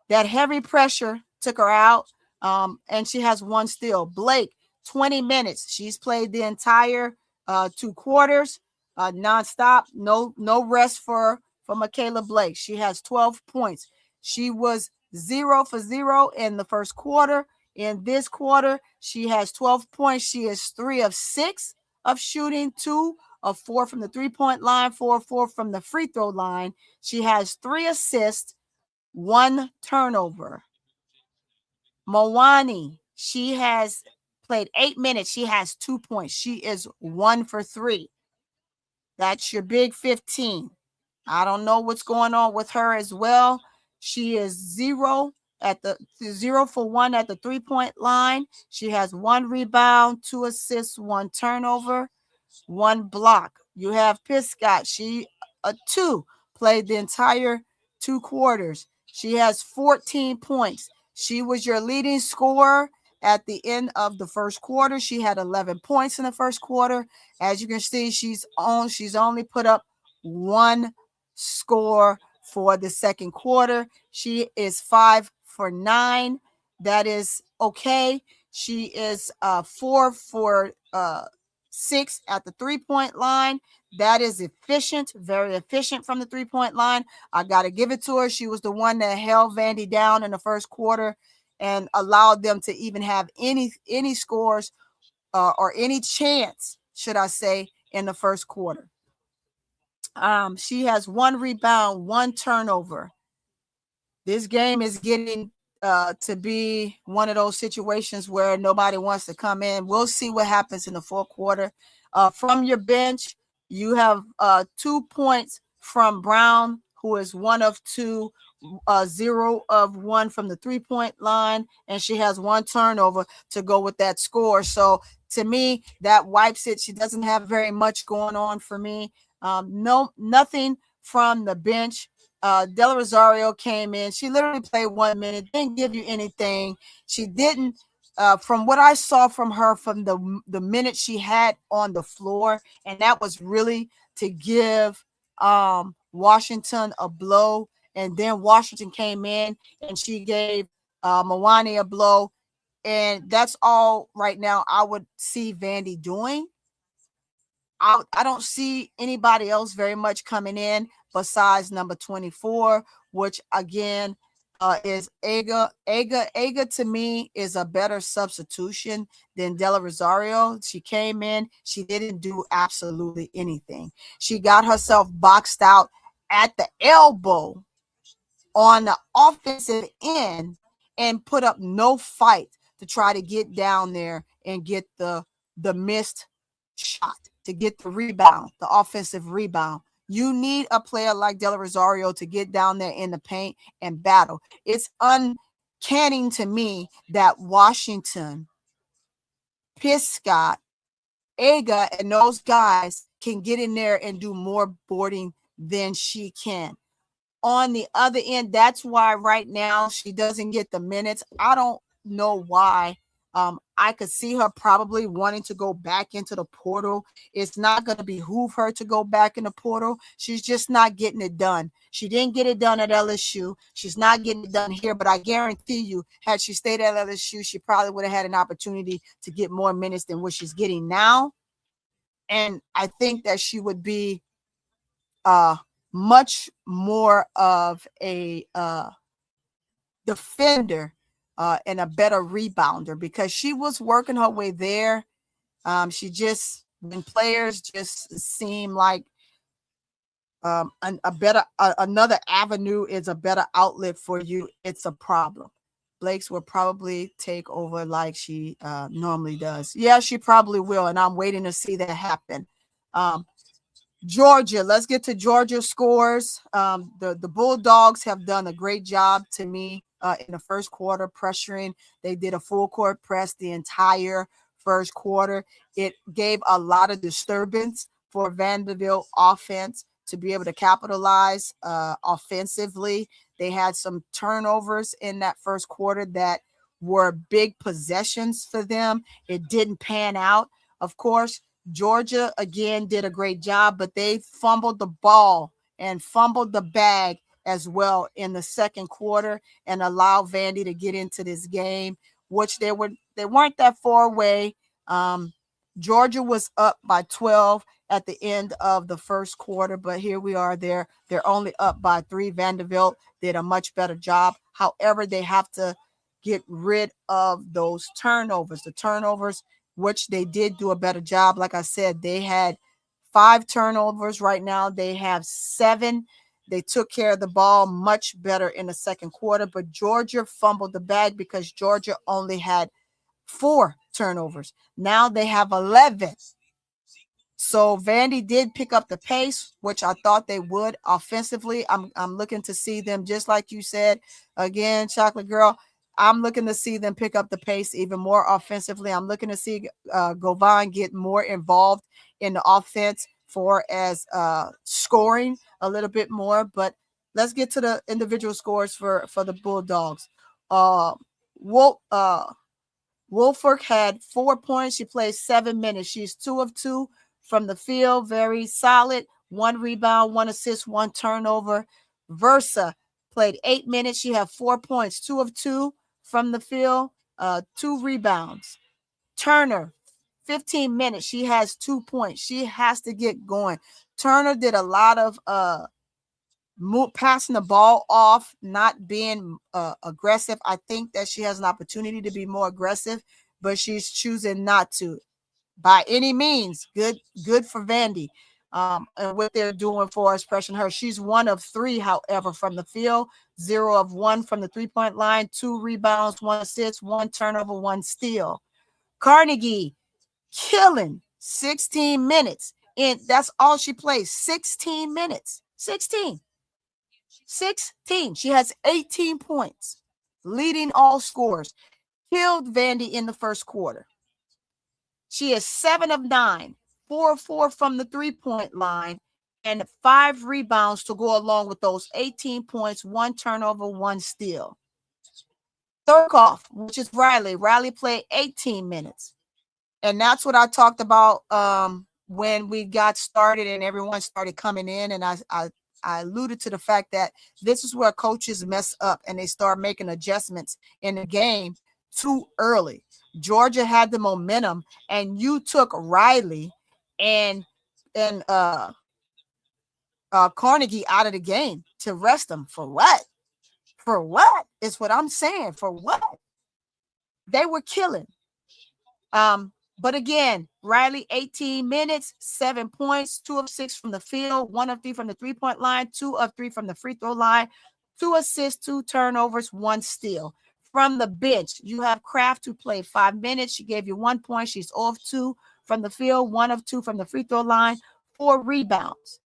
That heavy pressure took her out, and she has 1 steal. Blake, 20 minutes. She's played the entire 2 quarters, nonstop. No rest for Michaela Blake. She has 12 points. She was 0 for 0 in the first quarter. In this quarter, she has 12 points. She is 3 of 6 of shooting, 2 of 4 from the 3-point line, 4 of 4 from the free throw line. She has 3 assists, 1 turnover. Mawani, she has played 8 minutes. She has 2 points. She is 1 for 3. That's your big 15. I don't know what's going on with her as well. She is 0 at the 0 for 1 at the 3-point line. She has 1 rebound, 2 assists, 1 turnover, 1 block. You have Piscott. She a 2, played the entire 2 quarters. She has 14 points. She was your leading scorer at the end of the first quarter. She had 11 points in the first quarter. As you can see, she's only put up 1 score for the second quarter. She is 5 for 9. That is okay. She is 4 for 6 at the 3-point line. That is efficient, very efficient from the 3-point line. I got to give it to her. She was the one that held Vandy down in the first quarter and allowed them to even have any scores or any chance, should I say, in the first quarter. She has 1 rebound, 1 turnover. This game is getting to be one of those situations where nobody wants to come in. We'll see what happens in the fourth quarter. From your bench, you have 2 points from Brown, who is 1 of 2, 0 of 1 from the 3-point line, and she has 1 turnover to go with that score. So to me, that wipes it. She doesn't have very much going on for me. Nothing from the bench. Del Rosario came in. She literally played 1 minute, didn't give you anything. She didn't, from what I saw from her from the minute she had on the floor, and that was really to give Washington a blow. And then Washington came in and she gave Mawani a blow. And that's all right now I would see Vandy doing. I don't see anybody else very much coming in besides number 24, which again is Aga. Aga to me is a better substitution than Della Rosario. She came in, she didn't do absolutely anything. She got herself boxed out at the elbow on the offensive end and put up no fight to try to get down there and get the missed shot, to get the rebound, the offensive rebound. You need a player like Della Rosario to get down there in the paint and battle. It's uncanny to me that Washington, Piscott, Aga, and those guys can get in there and do more boarding than she can. On the other end, that's why right now she doesn't get the minutes. I don't know why. I could see her probably wanting to go back into the portal. It's not going to behoove her to go back in the portal. She's just not getting it done. She didn't get it done at LSU. She's not getting it done here, but I guarantee you, had she stayed at LSU, she probably would have had an opportunity to get more minutes than what she's getting now. And I think that she would be much more of a defender and a better rebounder, because she was working her way there. She just, when players just seem like another avenue is a better outlet for you, it's a problem. Blake's will probably take over like she normally does. Yeah, she probably will, and I'm waiting to see that happen. Georgia, let's get to Georgia scores. The Bulldogs have done a great job to me in the first quarter pressuring. They did a full court press the entire first quarter. It gave a lot of disturbance for Vanderbilt offense to be able to capitalize offensively. They had some turnovers in that first quarter that were big possessions for them. It didn't pan out. Of course, Georgia again did a great job, but they fumbled the ball and fumbled the bag as well in the second quarter and allowed Vandy to get into this game, which they weren't that far away. Georgia was up by 12 at the end of the first quarter, but here we are there. They're only up by 3. Vanderbilt did a much better job. However, they have to get rid of those turnovers. The turnovers, which they did do a better job. Like I said, they had 5 turnovers. Right now they have 7. They took care of the ball much better in the second quarter, but Georgia fumbled the bag because Georgia only had 4 turnovers. Now they have 11. So Vandy did pick up the pace, which I thought they would offensively. I'm looking to see them, just like you said, again, Chocolate Girl. I'm looking to see them pick up the pace even more offensively. I'm looking to see Govan get more involved in the offense for as scoring a little bit more. But let's get to the individual scores for the Bulldogs. Wolford had 4 points. She played 7 minutes. She's 2 of 2 from the field. Very solid. 1 rebound, 1 assist, 1 turnover. Versa played 8 minutes. She had 4 points. 2 of 2 from the field. 2 rebounds. Turner, 15 minutes. She has 2 points. She has to get going. Turner did a lot of passing the ball off, not being aggressive. I think that she has an opportunity to be more aggressive, but she's choosing not to by any means. Good for Vandy. And what they're doing for us, pressuring her. She's 1 of 3, however, from the field, 0 of 1 from the 3-point line, 2 rebounds, 1 assist, 1 turnover, 1 steal. Carnegie killing 16 minutes. And that's all she plays. 16 minutes. 16. She has 18 points, leading all scores. Killed Vandy in the first quarter. She is 7 of 9, 4 of 4 from the 3-point line, and 5 rebounds to go along with those 18 points, 1 turnover, 1 steal. Thurkoff, which is Riley. Riley played 18 minutes. And that's what I talked about when we got started and everyone started coming in. And I alluded to the fact that this is where coaches mess up and they start making adjustments in the game too early. Georgia had the momentum, and you took Riley and Carnegie out of the game to rest them. For what? For what is what I'm saying. For what? They were killing. But again, Riley, 18 minutes, 7 points, 2 of 6 from the field, 1 of 3 from the 3-point line, 2 of 3 from the free throw line, 2 assists, 2 turnovers, 1 steal. From the bench, you have Kraft, who played 5 minutes. She gave you 1 point. She's 0 of 2 from the field, 1 of 2 from the free throw line, 4 rebounds.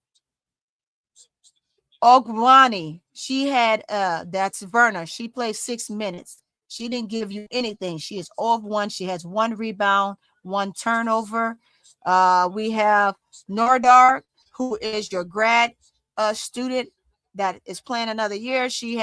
Ogwani, she had, that's Verna. She played 6 minutes. She didn't give you anything. She is 0 of 1. She has 1 rebound, 1 turnover. We have Nordar, who is your grad student that is playing another year. She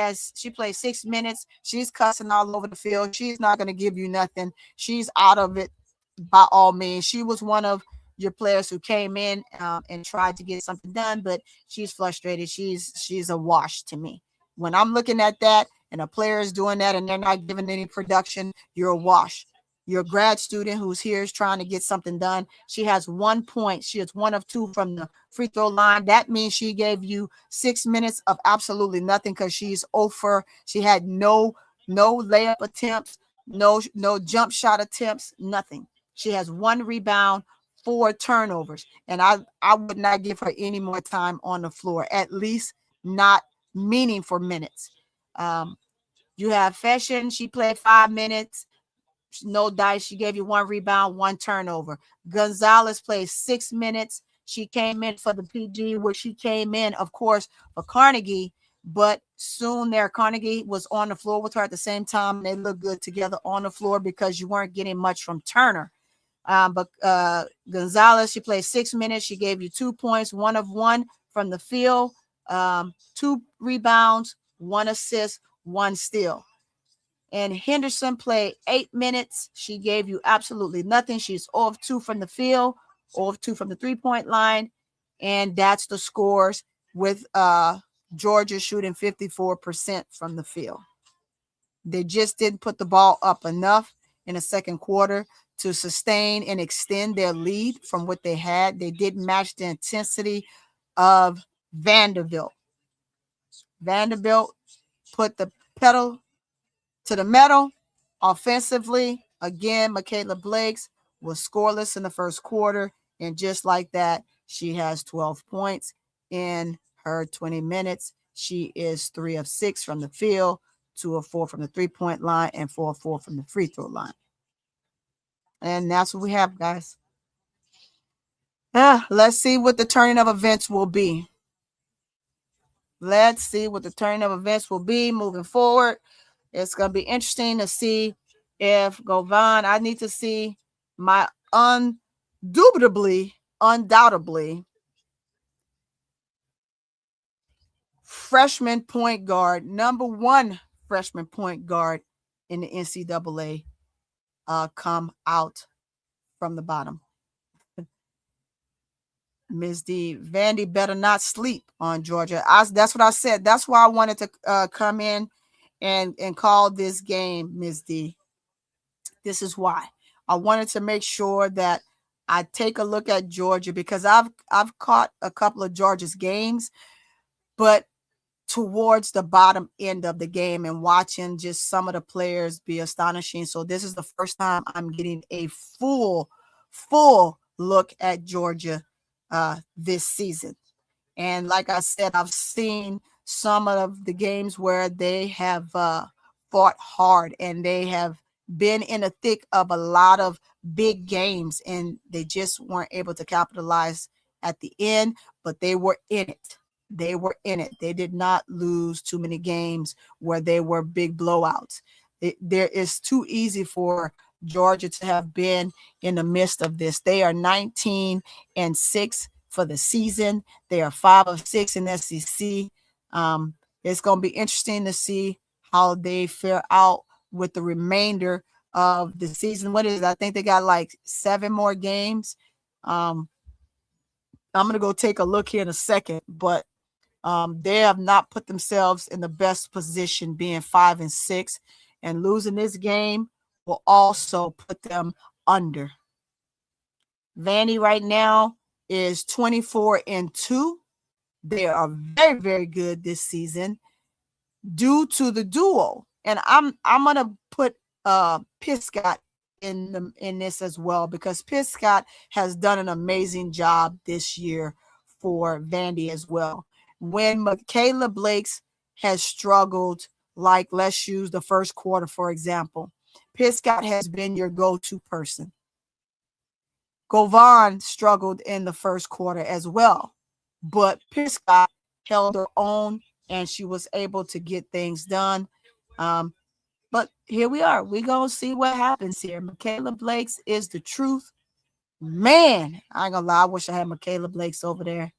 played 6 minutes. She's cussing all over the field. She's not going to give you nothing. She's out of it by all means. She was one of your players who came in and tried to get something done, but she's frustrated. She's a wash to me. When I'm looking at that and a player is doing that and they're not giving any production, you're a wash. Your grad student who's here is trying to get something done. She has 1 point. She is 1 of 2 from the free throw line. That means she gave you 6 minutes of absolutely nothing because she's over. She had no layup attempts, no jump shot attempts, nothing. She has 1 rebound, 4 turnovers, and I would not give her any more time on the floor, at least not meaningful minutes. You have Fashion. She played 5 minutes. No dice. She gave you 1 rebound, 1 turnover. Gonzalez played 6 minutes. She came in for the PG, which she came in, of course, for Carnegie, but soon there, Carnegie was on the floor with her at the same time. And they looked good together on the floor because you weren't getting much from Turner. But Gonzalez, she played 6 minutes. She gave you 2 points, 1 of 1 from the field, 2 rebounds, 1 assist, 1 steal. And Henderson played 8 minutes. She gave you absolutely nothing. She's 0 of 2 from the field, 0 of 2 from the 3-point line. And that's the scores with Georgia shooting 54% from the field. They just didn't put the ball up enough in the second quarter to sustain and extend their lead from what they had. They didn't match the intensity of Vanderbilt. Vanderbilt put the pedal to the metal offensively. Again, Michaela Blakes was scoreless in the first quarter, and just like that, she has 12 points in her 20 minutes. She is 3 of 6 from the field, 2 of 4 from the 3-point line, and 4 of 4 from the free throw line. And that's what we have, guys. Let's see what the turning of events will be. Let's see what the turning of events will be moving forward. It's going to be interesting to see if Govan, I need to see my undoubtedly, undoubtedly freshman point guard, number one freshman point guard in the NCAA come out from the bottom. Ms. D, Vandy better not sleep on Georgia. That's what I said. That's why I wanted to come in and call this game, Ms. D. This is why. I wanted to make sure that I take a look at Georgia because I've caught a couple of Georgia's games, but towards the bottom end of the game and watching just some of the players be astonishing. So this is the first time I'm getting a full look at Georgia this season. And like I said, I've seen some of the games where they have fought hard and they have been in the thick of a lot of big games and they just weren't able to capitalize at the end, but they were in it. They were in it. They did not lose too many games where they were big blowouts. There is too easy for Georgia to have been in the midst of this. They are 19-6 for the season. They are 5-6 in SEC. It's going to be interesting to see how they fare out with the remainder of the season. What is it? I think they got like 7 more games. I'm going to go take a look here in a second, but they have not put themselves in the best position being 5-6, and losing this game will also put them under. Vandy right now is 24-2. They are very, very good this season due to the duo. And I'm gonna put Piscott in this as well because Piscott has done an amazing job this year for Vandy as well. When Michaela Blakes has struggled, like let's use the first quarter, for example, Piscott has been your go-to person. Govan struggled in the first quarter as well, but Piscott held her own and she was able to get things done. But here we are. We're going to see what happens here. Michaela Blakes is the truth. Man, I ain't going to lie. I wish I had Michaela Blakes over there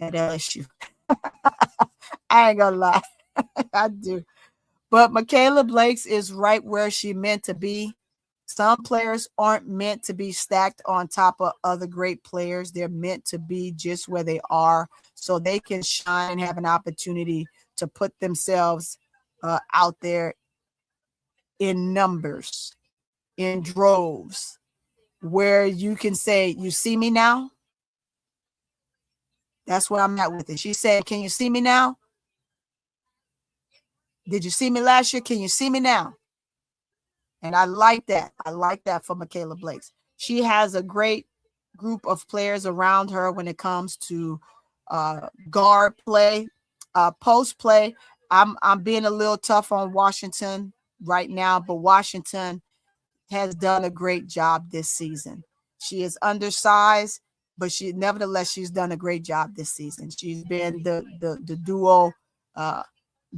at LSU. I ain't going to lie. I do. But Michaela Blakes is right where she meant to be. Some players aren't meant to be stacked on top of other great players. They're meant to be just where they are so they can shine and have an opportunity to put themselves out there in numbers, in droves, where you can say, you see me now? That's where I'm at with it. She said, can you see me now? Did you see me last year? Can you see me now? And I like that. I like that for Michaela Blakes. She has a great group of players around her when it comes to guard play, post play. I'm being a little tough on Washington right now, but Washington has done a great job this season. She is undersized, but nevertheless she's done a great job this season. She's been the duo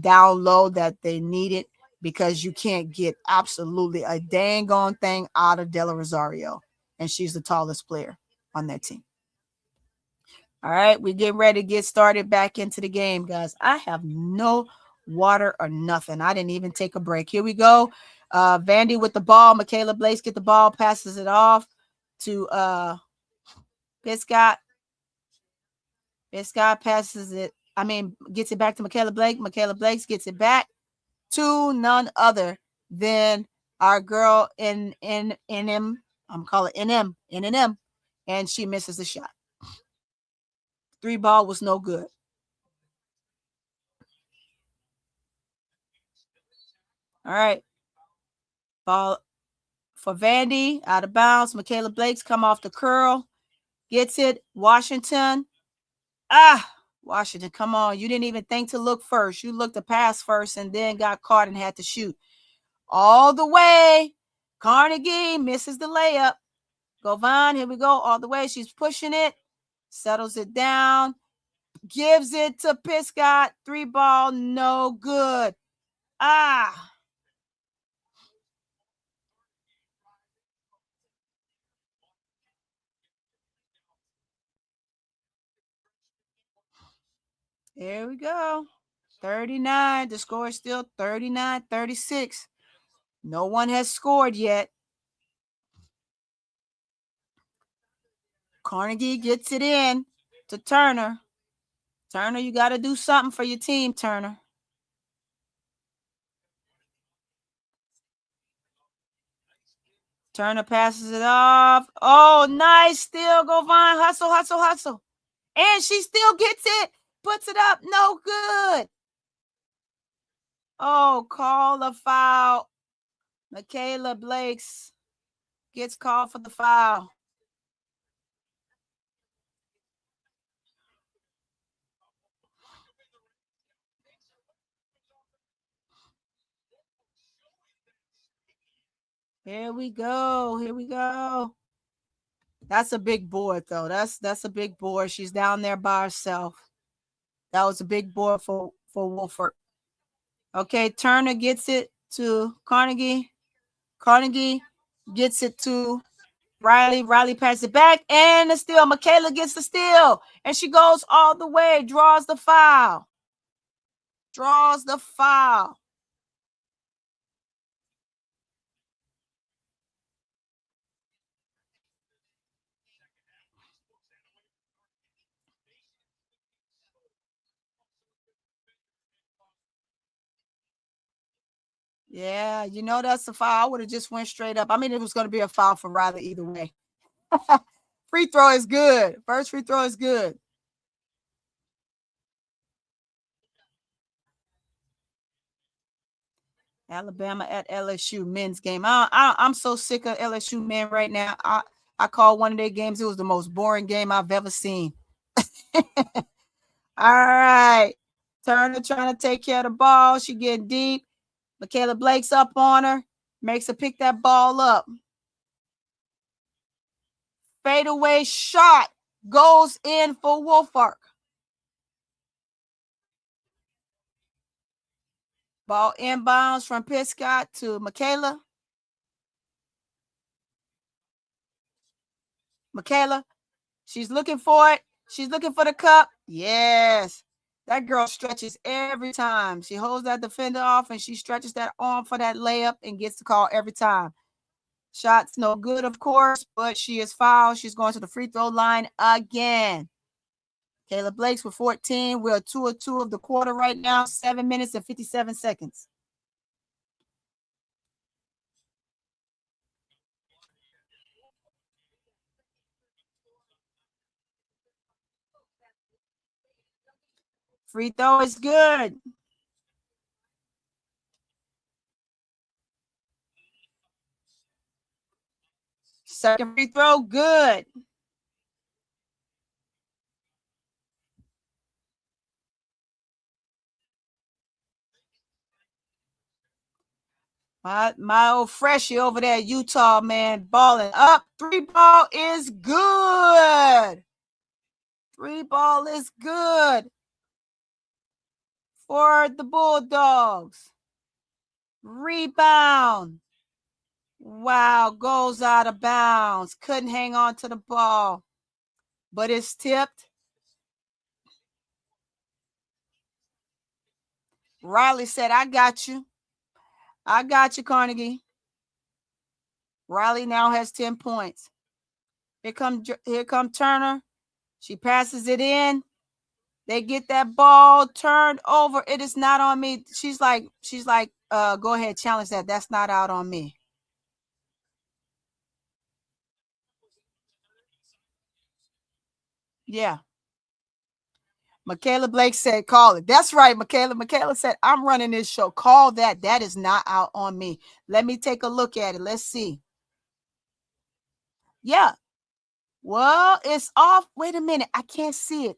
down low that they needed, because you can't get absolutely a dang on thing out of Della Rosario. And she's the tallest player on that team. All right, we get ready to get started back into the game, guys. I have no water or nothing. I didn't even take a break. Here we go. Vandy with the ball. Michaela Blakes get the ball, passes it off to Piscott. Piscott passes it. Gets it back to Michaela Blake. Michaela Blakes gets it back to none other than our girl in NM. I'm calling NM, and she misses the shot. 3 ball was no good. All right, ball for Vandy, out of bounds. Michaela Blakes come off the curl, gets it. Washington, Washington, come on! You didn't even think to look first. You looked to pass first, and then got caught and had to shoot all the way. Carnegie misses the layup. Govan, here we go. All the way. She's pushing it. Settles it down. Gives it to Piscott. 3 ball. No good. Ah. Here we go. 39. The score is still 39-36. No one has scored yet. Carnegie gets it in to Turner. Turner, you got to do something for your team, Turner. Turner passes it off. Oh, nice steal, Govan. Hustle, hustle, hustle. And she still gets it. Puts it up. No good. Oh, call a foul. Michaela Blakes gets called for the foul. Here we go. Here we go. That's a big board, though. That's a big board. She's down there by herself. That was a big board for Wolford. Okay, Turner gets it to Carnegie. Carnegie gets it to Riley. Riley passes it back, and the steal. Michaela gets the steal, and she goes all the way, draws the foul. Draws the foul. Yeah, you know that's a foul. I would have just went straight up. I mean, it was going to be a foul for Riley either way. Free throw is good. First free throw is good. Alabama at LSU men's game. I'm so sick of LSU men right now. I called one of their games. It was the most boring game I've ever seen. All right. Turner trying to take care of the ball. She getting deep. Michaela Blake's up on her. Makes her pick that ball up. Fadeaway shot goes in for Wolfark. Ball inbounds from Piscott to Michaela. Michaela, she's looking for it. She's looking for the cup. Yes. That girl stretches every time. She holds that defender off and she stretches that arm for that layup and gets the call every time. Shots no good, of course, but she is fouled. She's going to the free throw line again. Kayla Blake's with 14. We're 2-2 of the quarter right now. 7 minutes and 57 seconds. Free throw is good. Second free throw, good. My old freshie over there, Utah, man, balling up. 3 ball is good. 3 ball is good for the Bulldogs. Rebound. Wow, goes out of bounds. Couldn't hang on to the ball, but it's tipped. Riley said, I got you. I got you, Carnegie. Riley now has 10 points. Here come Turner. She passes it in. They get that ball turned over. It is not on me. She's like, go ahead, challenge that. That's not out on me. Yeah. Michaela Blake said, call it. That's right, Michaela. Michaela said, I'm running this show. Call that. That is not out on me. Let me take a look at it. Let's see. Yeah. Well, it's off. Wait a minute. I can't see it.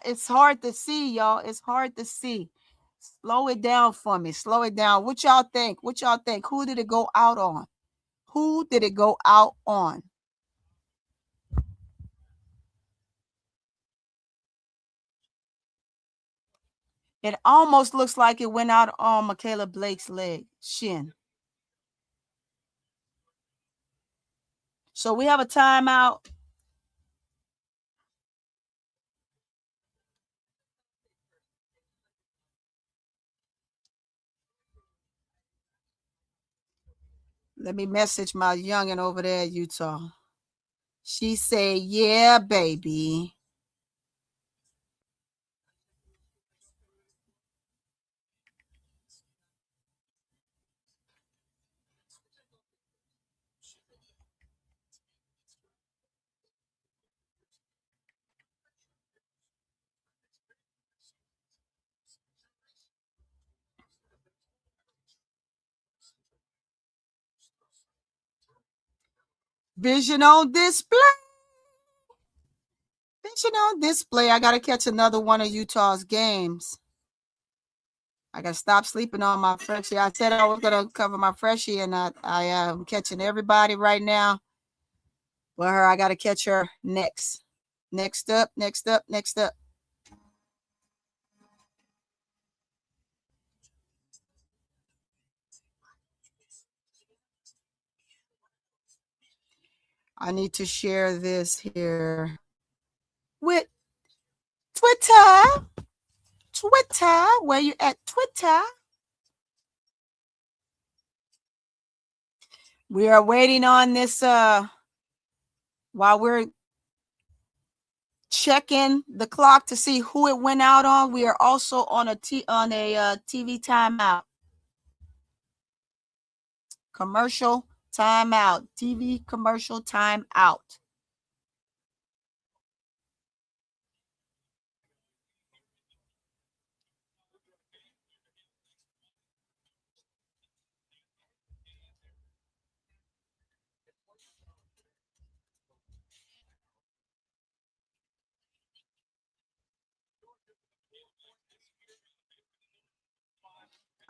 It's hard to see, y'all. It's hard to see. Slow it down for me. Slow it down. What y'all think? What y'all think? Who did it go out on? Who did it go out on? It almost looks like it went out on Michaela Blake's leg, shin. So we have a timeout. Let me message my youngin' over there at Utah. She say, yeah, baby. Vision on display. Vision on display. I got to catch another one of Utah's games. I got to stop sleeping on my freshie. I said I was going to cover my freshie, and I am catching everybody right now. Well, I got to catch her next. Next up. I need to share this here with Twitter. Where you at, Twitter? We are waiting on this while we're checking the clock to see who it went out on. We are also on a TV timeout. Commercial timeout. TV commercial timeout.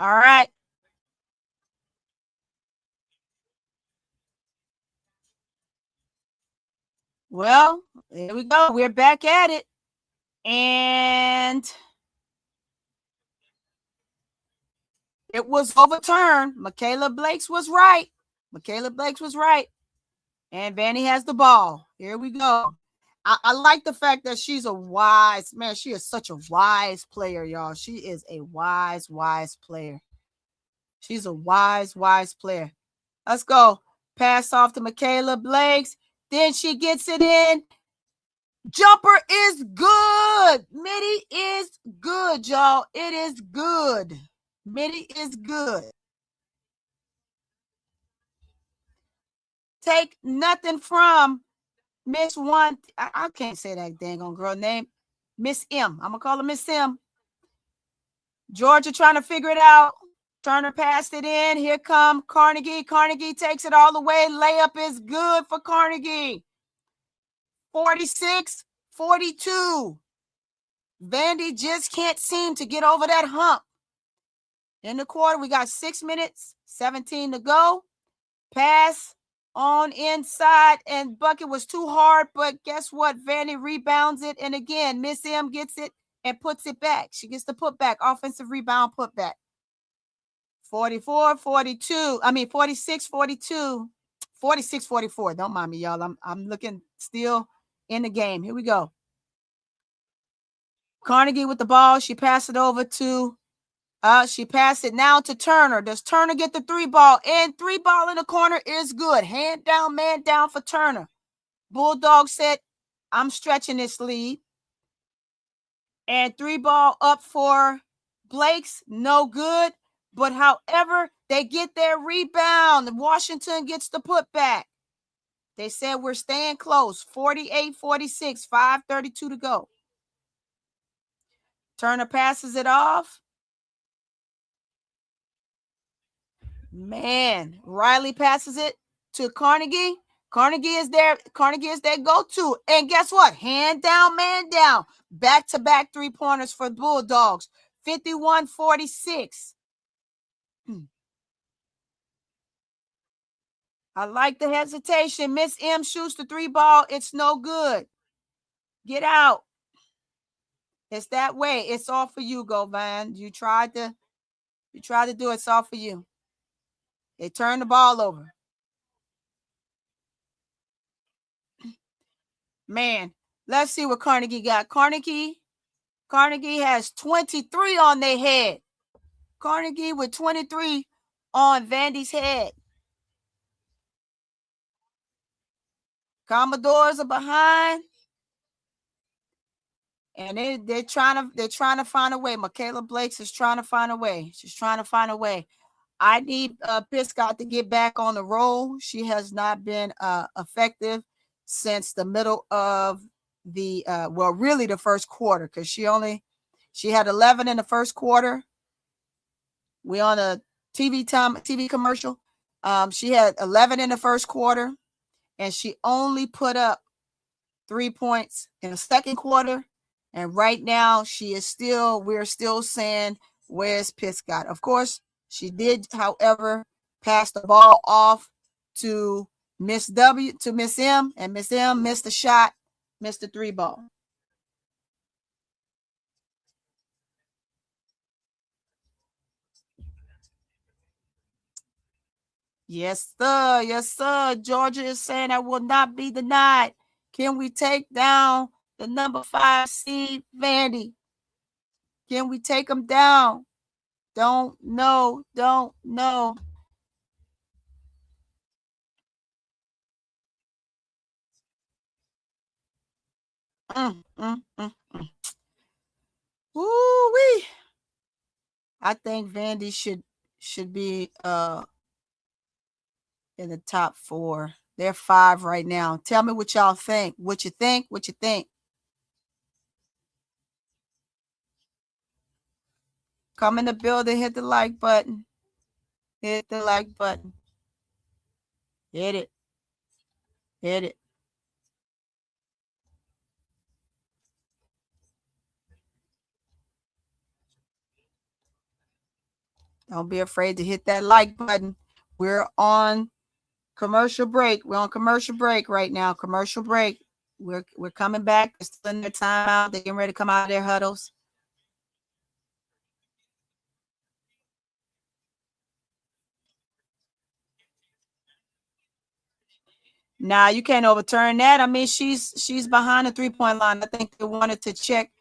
All right. Well, here we go. We're back at it. And it was overturned. Michaela Blake's was right. And Vanny has the ball. Here we go. I like the fact that she's a wise man. She is such a wise player, y'all. She is a wise player. She's a wise player. Let's go. Pass off to Michaela Blake's. Then she gets it in. Jumper is good. Midi is good, y'all. It is good. Midi is good. Take nothing from Miss One. I can't say that dang on girl name. Miss M. I'm going to call her Miss M. Georgia trying to figure it out. Turner passed it in. Here come Carnegie. Carnegie takes it all the way. Layup is good for Carnegie. 46-42. Vandy just can't seem to get over that hump. In the quarter, we got 6 minutes, 17 to go. Pass on inside, and bucket was too hard, but guess what? Vandy rebounds it, and again, Miss M gets it and puts it back. She gets the putback, offensive rebound putback. 46-42. 46-44. Don't mind me, y'all. I'm looking still in the game. Here we go. Carnegie with the ball. She passed it over to she passed it now to Turner. Does Turner get the 3-ball? And 3-ball in the corner is good. Hand down, man down for Turner. Bulldog said, I'm stretching this lead. And 3-ball up for Blake's. No good. But however, they get their rebound. Washington gets the putback. They said we're staying close. 48-46, 5:32 to go. Turner passes it off. Man, Riley passes it to Carnegie. Carnegie is their go-to. And guess what? Hand down, man down. Back-to-back 3-pointers for Bulldogs. 51-46. I like the hesitation. Miss M shoots the 3-ball. It's no good. Get out. It's that way. It's all for you, Govan. You tried to do it. It's all for you. They turned the ball over. Man, let's see what Carnegie got. Carnegie has 23 on their head. Carnegie with 23 on Vandy's head. Commodores are behind. And they're trying to find a way. Michaela Blakes is trying to find a way. She's trying to find a way. I need Piscott to get back on the roll. She has not been effective since the middle of the really the first quarter, because she had 11 in the first quarter. We on a TV commercial. She had 11 in the first quarter, and she only put up 3 points in the second quarter. And right now, we're still saying, where's Piscott? Of course, she did, however, pass the ball off to Miss M, and Miss M missed the shot, missed the 3-ball. Yes, sir. Yes, sir. Georgia is saying that will not be denied. Can we take down the number 5 seed, Vandy? Can we take them down? Don't know. Woo-wee. I think Vandy should be in the top 4. They're 5 right now. Tell me what y'all think. What you think? Come in the building, hit the like button. Hit it. Don't be afraid to hit that like button. We're on commercial break. We're on commercial break right now. Commercial break. We're coming back. They're still in their timeout. They're getting ready to come out of their huddles. Now you can't overturn that. I mean, she's behind the 3-point line. I think they wanted to check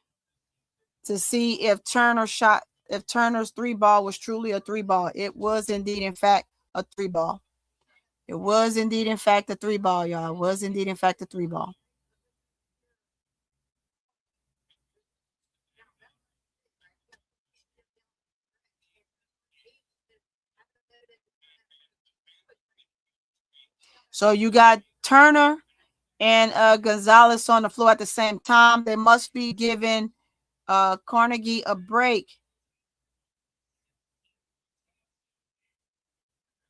to see if Turner's 3-ball was truly a 3-ball. It was indeed, in fact, a 3-ball. It was indeed, in fact, a 3-ball, y'all. It was indeed, in fact, a 3-ball. So you got Turner and Gonzalez on the floor at the same time. They must be giving Carnegie a break.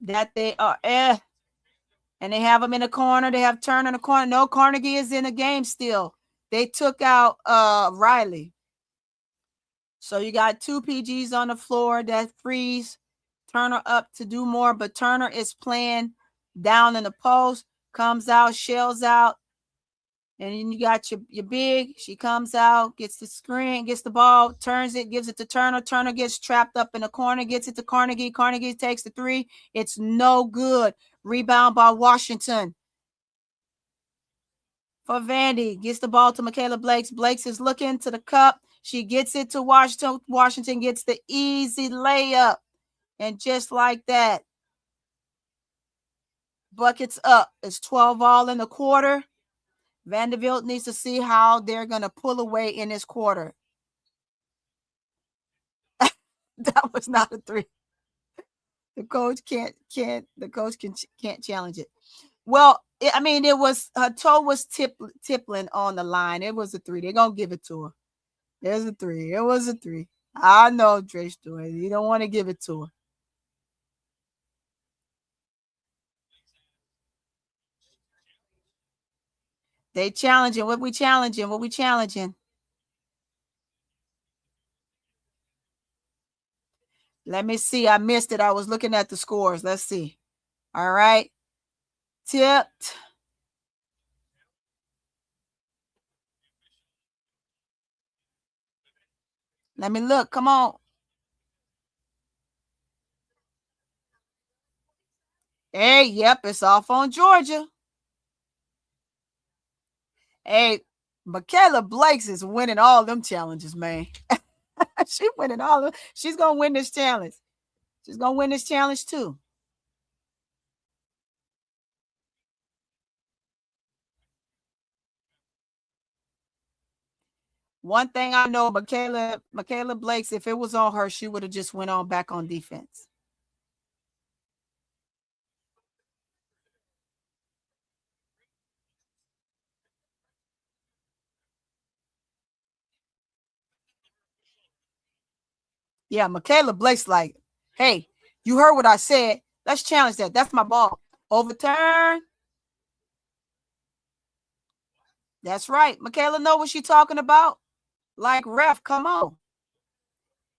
That they are, and they have them in the corner. They have Turner in the corner. No, Carnegie is in the game still. They took out Riley. So you got 2 PGs on the floor. That frees Turner up to do more, but Turner is playing down in the post, comes out, shells out. And then you got your big. She comes out, gets the screen, gets the ball, turns it, gives it to Turner. Turner gets trapped up in the corner, gets it to Carnegie. Carnegie takes the 3. It's no good. Rebound by Washington. For Vandy, gets the ball to Michaela Blakes. Blakes is looking to the cup. She gets it to Washington. Washington gets the easy layup. And just like that, buckets up. It's 12 all in the quarter. Vanderbilt needs to see how they're going to pull away in this quarter. That was not a 3. The coach can't challenge it. Well, it was, her toe was tippling on the line. It was a 3. They're going to give it to her. There's a 3. It was a 3. I know, Dre Stewart. You don't want to give it to her. They challenging. What we challenging? Let me see. I missed it. I was looking at the scores. Let's see. All right. Tipped. Let me look. Come on. Hey, yep, it's off on Georgia. Hey, Michaela Blakes is winning all them challenges, man. She's winning all of them. She's going to win this challenge. She's going to win this challenge too. One thing I know, Michaela Blakes, if it was on her, she would have just went on back on defense. Yeah, Michaela Blake's like, hey, you heard what I said. Let's challenge that. That's my ball. Overturn. That's right. Michaela know what she's talking about. Like, ref, come on.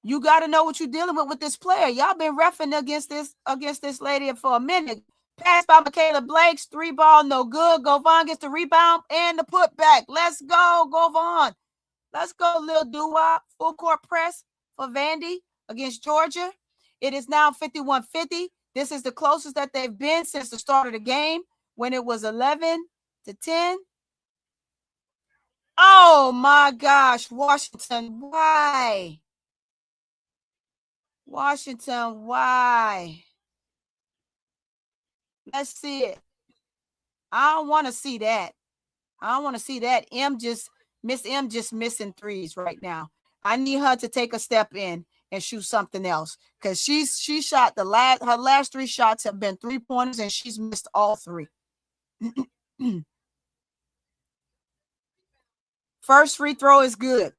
You got to know what you're dealing with this player. Y'all been reffing against this lady for a minute. Pass by Michaela Blakes. 3-ball, no good. Govon gets the rebound and the putback. Let's go, Govon. Let's go, Lil Doo-Wop. Full court press for Vandy against Georgia. It is now 51-50. This is the closest that they've been since the start of the game when it was 11-10. Oh, my gosh. Washington, why? Washington, why? Let's see it. I don't want to see that. I don't want to see that. Miss M just missing threes right now. I need her to take a step in and shoot something else because she shot her last 3 shots have been 3-pointers and she's missed all 3. First free throw is good.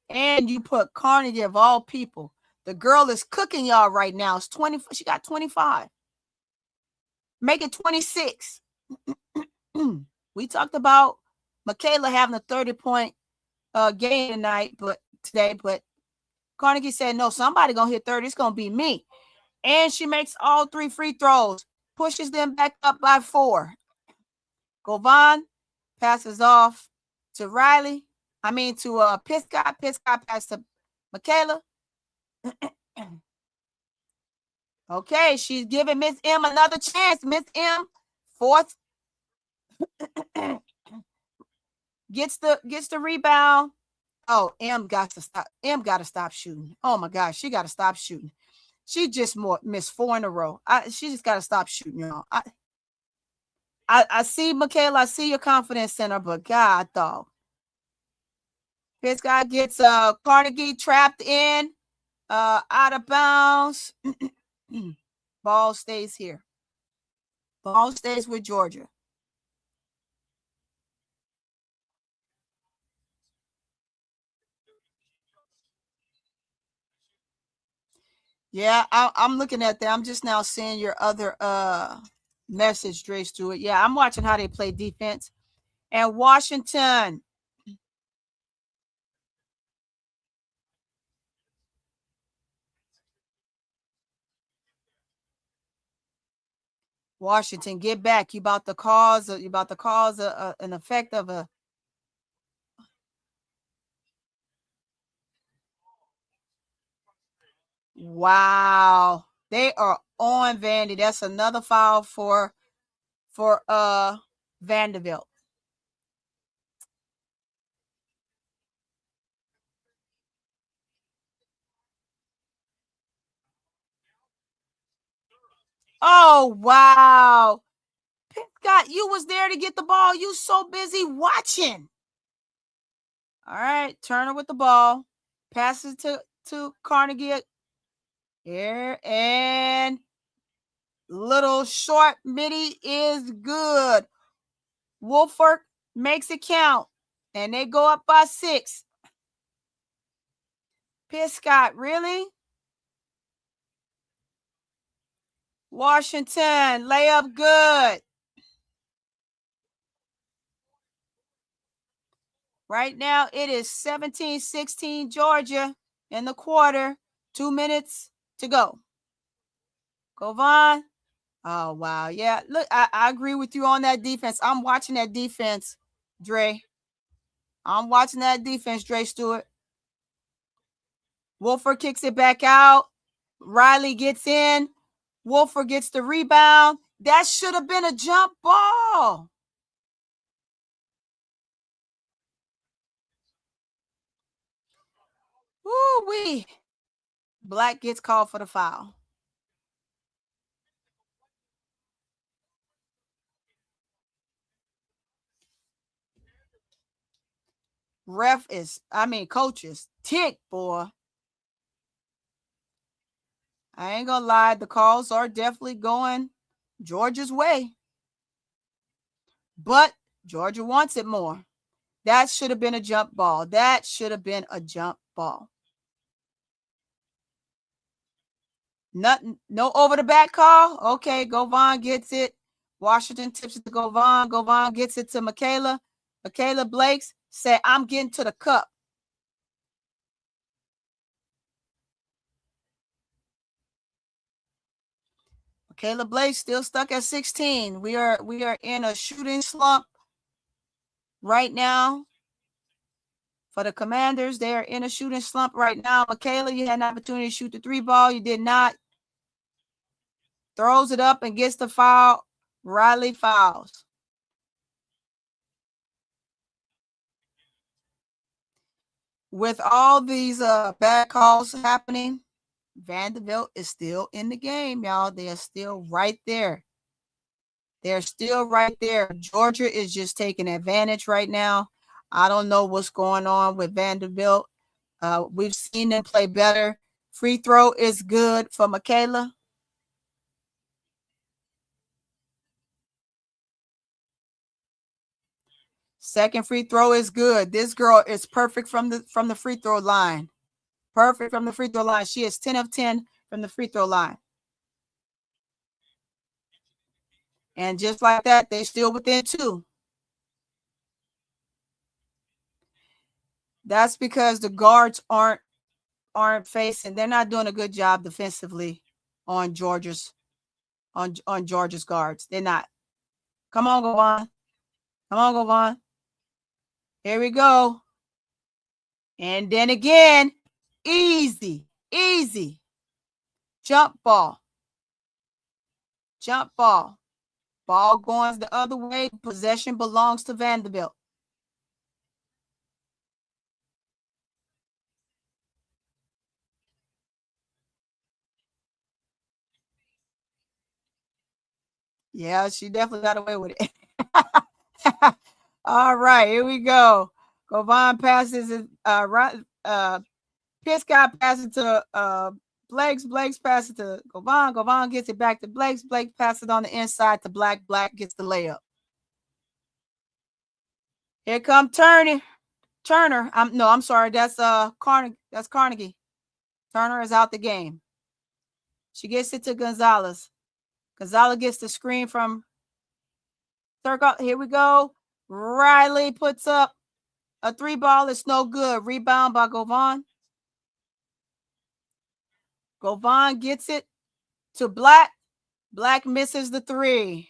And you put Carnegie of all people. The girl is cooking y'all right now. It's 20. She got 25. Make it 26. We talked about Michaela having a 30-point game today, but Carnegie said, no, somebody going to hit 30. It's going to be me. And she makes all 3 free throws, pushes them back up by 4. Govon passes off to Riley. I mean to Piscott. Piscott passes to Michaela. Okay, she's giving Miss M another chance. Miss M, 4th, gets the rebound. Oh, M got to stop. M got to stop shooting. Oh my gosh, she got to stop shooting. She just missed 4 in a row. She just got to stop shooting, y'all. I see Michaela. I see your confidence center, but God, dog. This guy gets Carnegie trapped in, out of bounds. Ball stays here. Ball stays with Georgia. Yeah, I'm looking at that. I'm just now seeing your other message, Dre Stewart. Yeah, I'm watching how they play defense. And Washington. Washington, get back. You about to cause an effect of a. Wow. They are on Vandy. That's another foul for Vanderbilt. Oh, wow. Scott, you was there to get the ball. You so busy watching. All right, Turner with the ball. Passes to Carnegie. Here, and little short midi is good. Wolford makes it count, and they go up by 6. Piscott, really? Washington, layup good. Right now, it is 17-16 Georgia in the quarter. 2 minutes to go. Go, Vaughn. Oh, wow. Yeah, look, I agree with you on that defense. I'm watching that defense, Dre. I'm watching that defense, Dre Stewart. Wolford kicks it back out. Riley gets in. Wolford gets the rebound. That should have been a jump ball. Woo-wee. Black gets called for the foul. Coach is ticked, boy. I ain't gonna lie, the calls are definitely going Georgia's way. But Georgia wants it more. That should have been a jump ball. That should have been a jump ball. Nothing, no over the back call. Okay, Govan gets it. Washington tips it to Govan. Govan gets it to Michaela. Michaela Blakes said, I'm getting to the cup. Michaela Blakes still stuck at 16. We are in a shooting slump right now. For the Commanders, they are in a shooting slump right now. Michaela, you had an opportunity to shoot the 3 ball. You did not. Throws it up and gets the foul. Riley fouls. With all these bad calls happening, Vanderbilt is still in the game, y'all. They are still right there. They're still right there. Georgia is just taking advantage right now. I don't know what's going on with Vanderbilt. We've seen them play better. Free throw is good for Michaela. Second free throw is good. This girl is perfect from the free throw line. Perfect from the free throw line. She is 10 of 10 from the free throw line. And just like that, they're still within 2. That's because the guards aren't facing. They're not doing a good job defensively on Georgia's guards. They're not. Come on, Govan. Come on, Govan. Here we go. And then again, easy. Jump ball. Ball going the other way. Possession belongs to Vanderbilt. Yeah, she definitely got away with it. All right, here we go. Govan passes it. Piscott passes to Blakes. Blakes passes to Govan. Govan gets it back to Blakes. Blakes passes it on the inside to Black. Black gets the layup. Here come Turner. I'm sorry. That's Carnegie. That's Carnegie. Turner is out the game. She gets it to Gonzalez. Gonzalez gets the screen from Circle. Here we go. Riley puts up a 3 ball. It's no good. Rebound by Govan. Govan gets it to Black. Black misses the 3.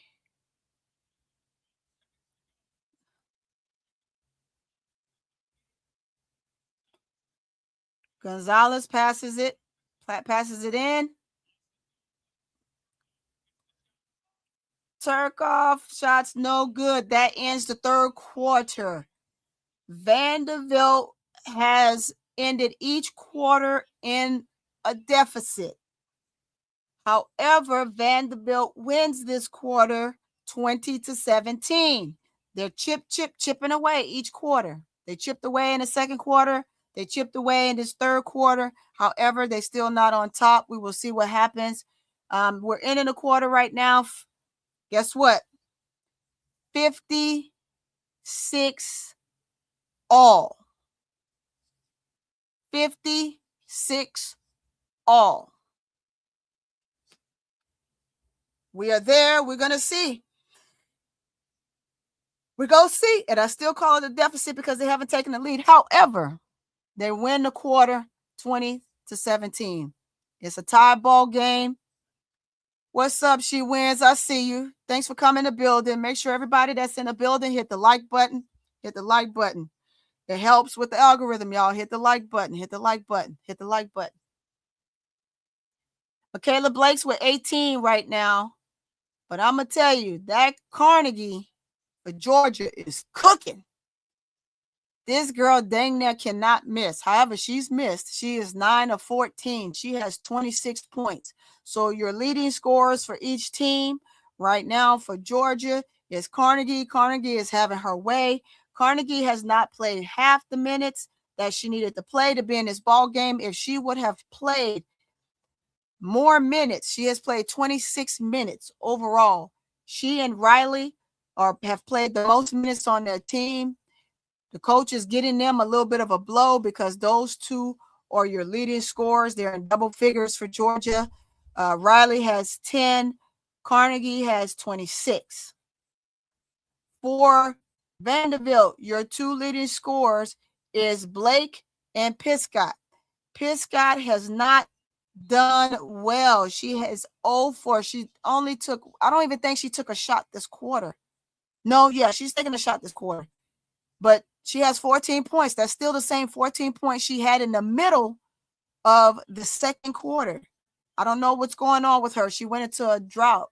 Gonzalez passes it in. Turkoff shots no good. That ends the 3rd quarter. Vanderbilt has ended each quarter in a deficit. However, Vanderbilt wins this quarter 20-17. They're chipping away each quarter. They chipped away in the 2nd quarter. They chipped away in this 3rd quarter. However, they're still not on top. We will see what happens. We're in a quarter right now. Guess what? 56 all. 56 all. We are there. We're going to see. We're going to see. And I still call it a deficit because they haven't taken the lead. However, they win the quarter 20-17. It's a tie ball game. What's up, She Wins? I see you. Thanks for coming to the building. Make sure everybody that's in the building hit the like button. Hit the like button. It helps with the algorithm, y'all. Hit the like button. Hit the like button. Hit the like button. Michaela Blake's with 18 right now. But I'm going to tell you, that Carnegie for Georgia is cooking. This girl dang near cannot miss. However, she's missed. She is 9 of 14. She has 26 points. So your leading scorers for each team right now for Georgia is Carnegie. Carnegie is having her way. Carnegie has not played half the minutes that she needed to play to be in this ball game. If she would have played more minutes, she has played 26 minutes overall. She and Riley have played the most minutes on their team. The coach is getting them a little bit of a blow because those two are your leading scorers. They're in double figures for Georgia. Riley has 10. Carnegie has 26. For Vanderbilt, your two leading scorers is Blake and Piscott. Piscott has not done well. She has 0-4. She only took, I don't even think she took a shot this quarter. No, yeah, she's taking a shot this quarter. But she has 14 points. That's still the same 14 points she had in the middle of the second quarter. I don't know what's going on with her. She went into a drought.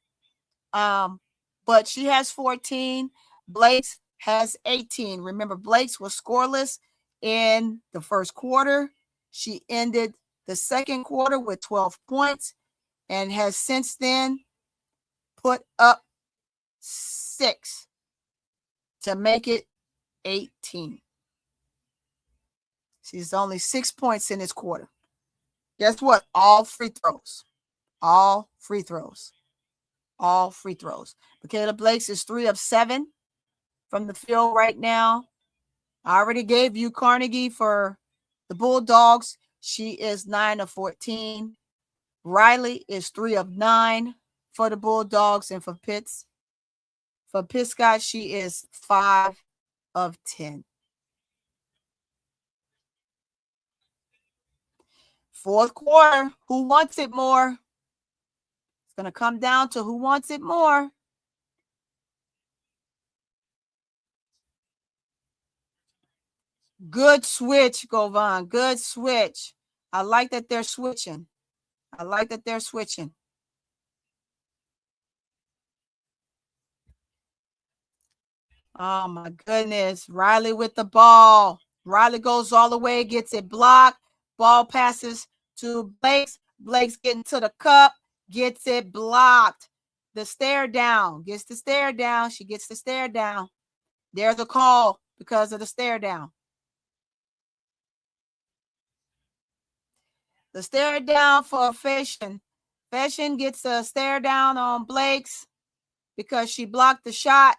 But she has 14. Blake's has 18. Remember, Blake's was scoreless in the first quarter. She ended the second quarter with 12 points and has since then put up 6 to make it 18. She's only 6 points in this quarter. Guess what? All free throws. All free throws. All free throws. Michaela Blake's is 3 of 7 from the field right now. I already gave you Carnegie for the Bulldogs. She is 9 of 14. Riley is 3 of 9 for the Bulldogs. And for Piscott, she is 5 of 10. Fourth quarter, who wants it more? It's going to come down to who wants it more. Good switch, Govan. Good switch. I like that they're switching. I like that they're switching. Oh, my goodness. Riley with the ball. Riley goes all the way, gets it blocked. Ball passes to Blake's. Blake's getting to the cup, gets it blocked. The stare down. Gets the stare down. She gets the stare down. There's a call because of the stare down. The stare down for Fashion. Fashion gets a stare down on Blake's because she blocked the shot.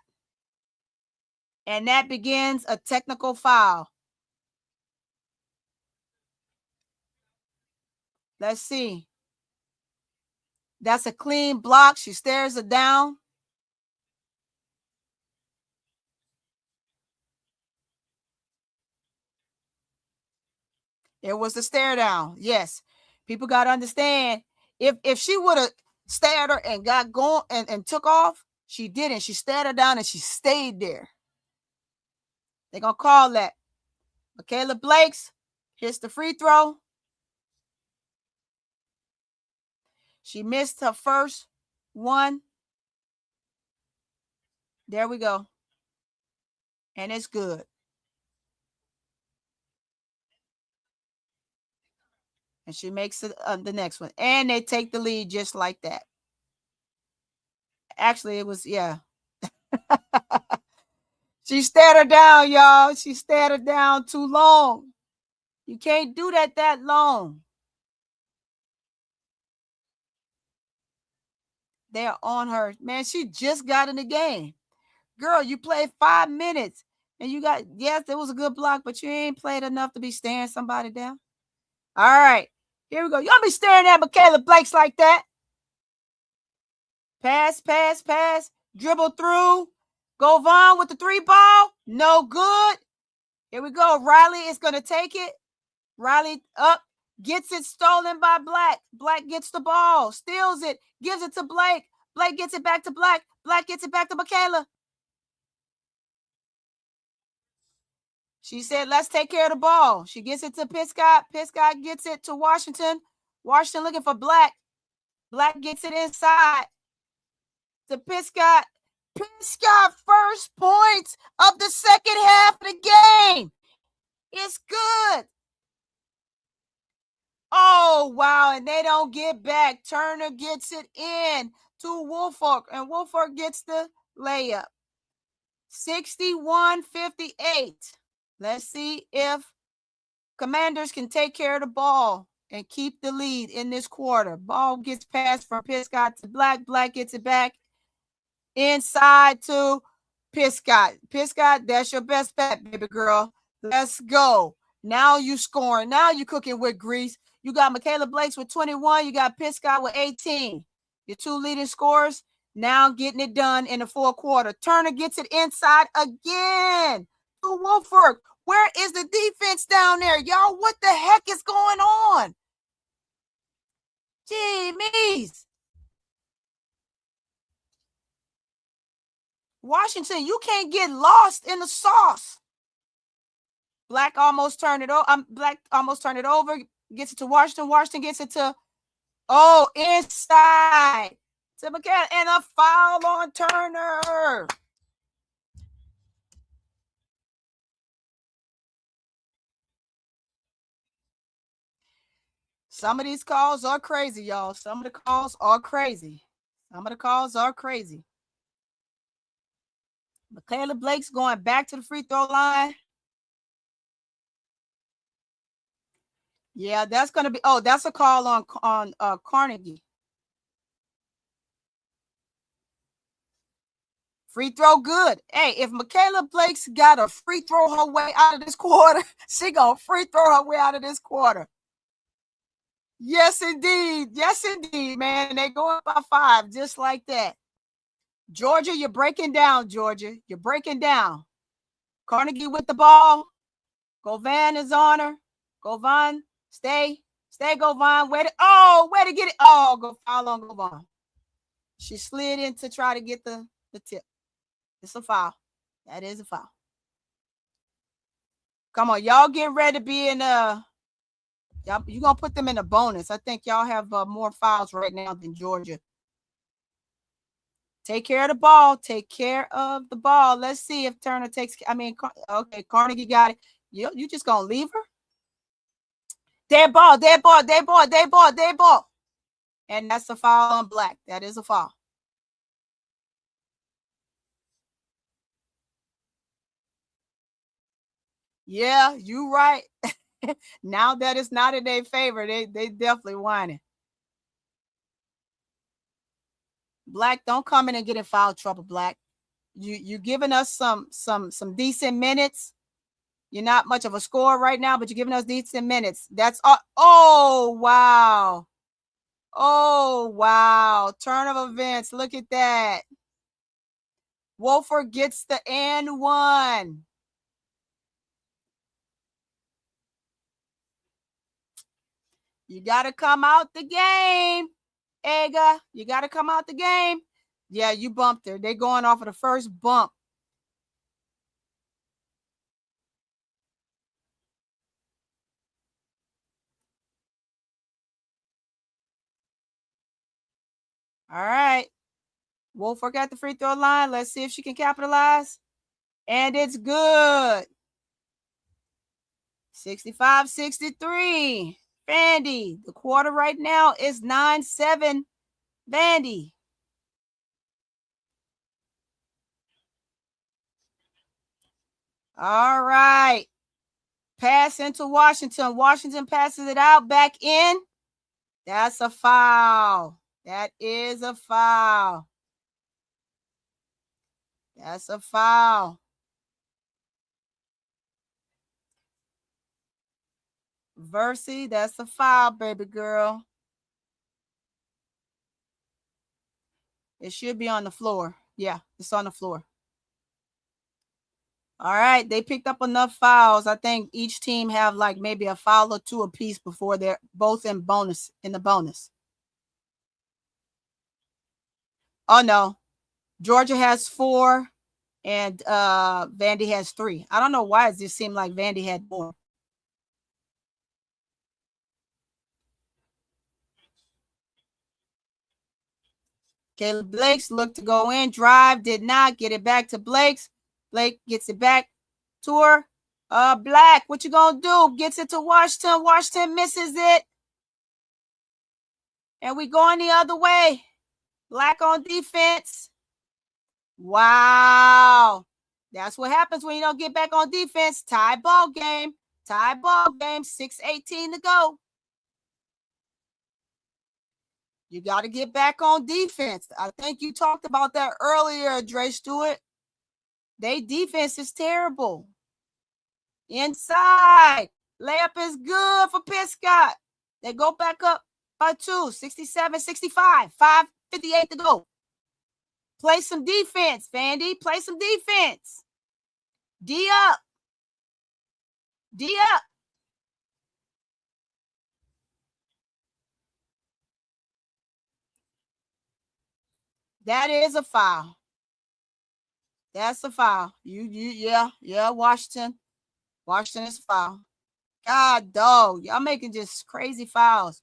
And that begins a technical foul. Let's see. That's a clean block. She stares it down. It was the stare down. Yes. People got to understand. If she would have stared her and got going and took off, she didn't. She stared her down and she stayed there. They're going to call that. Michaela Blake's hits the free throw. She missed her first one. There we go. And it's good. And she makes it the next one. And they take the lead just like that. Actually, it was, yeah. She stared her down, y'all. She stared her down too long. You can't do that long. They're on her. Man, she just got in the game. Girl, you played 5 minutes. And you got, yes, it was a good block, but you ain't played enough to be staring somebody down. All right. Here we go. Y'all be staring at Michaela Blake's like that. Pass, pass, pass. Dribble through. Govan with the 3 ball. No good. Here we go. Riley is going to take it. Riley up. Gets it stolen by Black. Black gets the ball, steals it, gives it to Blake. Blake gets it back to Black. Black gets it back to Michaela. She said, let's take care of the ball. She gets it to Piscott. Piscott gets it to Washington. Washington looking for Black. Black gets it inside to Piscott. Piscott first points of the second half of the game. It's good. Oh, wow. And they don't get back. Turner gets it in to Woolfolk, and Woolfolk gets the layup. 61-58. Let's see if Commanders can take care of the ball and keep the lead in this quarter. Ball gets passed from Piscott to Black. Black gets it back inside to Piscott. Piscott, that's your best bet, baby girl. Let's go. Now you scoring. Now you cooking with grease. You got Michaela Blakes with 21. You got Piscott with 18. Your two leading scorers now getting it done in the fourth quarter. Turner gets it inside again to Wolford. Where is the defense down there? Y'all, what the heck is going on? Jeez. Washington, you can't get lost in the sauce. Black almost turned it over. Black almost turned it over. Gets it to Washington. Washington gets it to, inside to McCann, and a foul on Turner. Some of these calls are crazy, y'all. Some of the calls are crazy. Michaela Blake's going back to the free throw line. Yeah, that's going to be, that's a call on Carnegie. Free throw good. Hey, if Michaela Blake's got a free throw her way out of this quarter, she going to free throw her way out of this quarter. Yes, indeed. Yes, indeed, man. They go up by 5 just like that. Georgia, you're breaking down, Georgia. You're breaking down. Carnegie with the ball. Govan is on her. Govan, stay, Govan. Way to get it. Oh, go foul on Govan. She slid in to try to get the tip. It's a foul. That is a foul. Come on, y'all getting ready to be in you're going to put them in a bonus. I think y'all have more fouls right now than Georgia. Take care of the ball. Take care of the ball. Let's see if Turner takes, okay, Carnegie got it. You just going to leave her? Dead ball. And that's a foul on Black. That is a foul. Yeah, you right. Now that it's not in their favor, they definitely whining. Black, don't come in and get in foul trouble, Black. You giving us some decent minutes. You're not much of a scorer right now, but you're giving us decent minutes. That's all. Oh, wow. Oh, wow. Turn of events. Look at that. Wolford gets the and one. You got to come out the game, Ega. You got to come out the game. Yeah, you bumped her. They're going off of the first bump. All right. Wolford at the free throw line. Let's see if she can capitalize. And it's good. 65-63. Vandy. The quarter right now is 9-7. Vandy. All right. Pass into Washington. Washington passes it out. Back in. That's a foul. That is a foul. That's a foul. Versi, that's a foul, baby girl. It should be on the floor. Yeah, it's on the floor. All right, they picked up enough fouls. I think each team have like maybe a foul or two apiece before they're both in the bonus. Oh no, Georgia has 4 and Vandy has 3. I don't know why it just seemed like Vandy had more. Caleb Blakes looked to go in, drive, did not get it back to Blakes. Blake gets it back to her. Black, what you gonna do? Gets it to Washington. Washington misses it. And we going the other way. Black on defense. Wow. That's what happens when you don't get back on defense. Tie ball game. Tie ball game. 6:18 to go. You got to get back on defense. I think you talked about that earlier, Dre Stewart. They defense is terrible. Inside. Layup is good for Piscott. They go back up by 2. 67-65. 5:58 to go. Play some defense, Vandy. Play some defense. D up. D up. That is a foul. That's a foul. Yeah, Washington. Washington is a foul. God, dog. Y'all making just crazy fouls.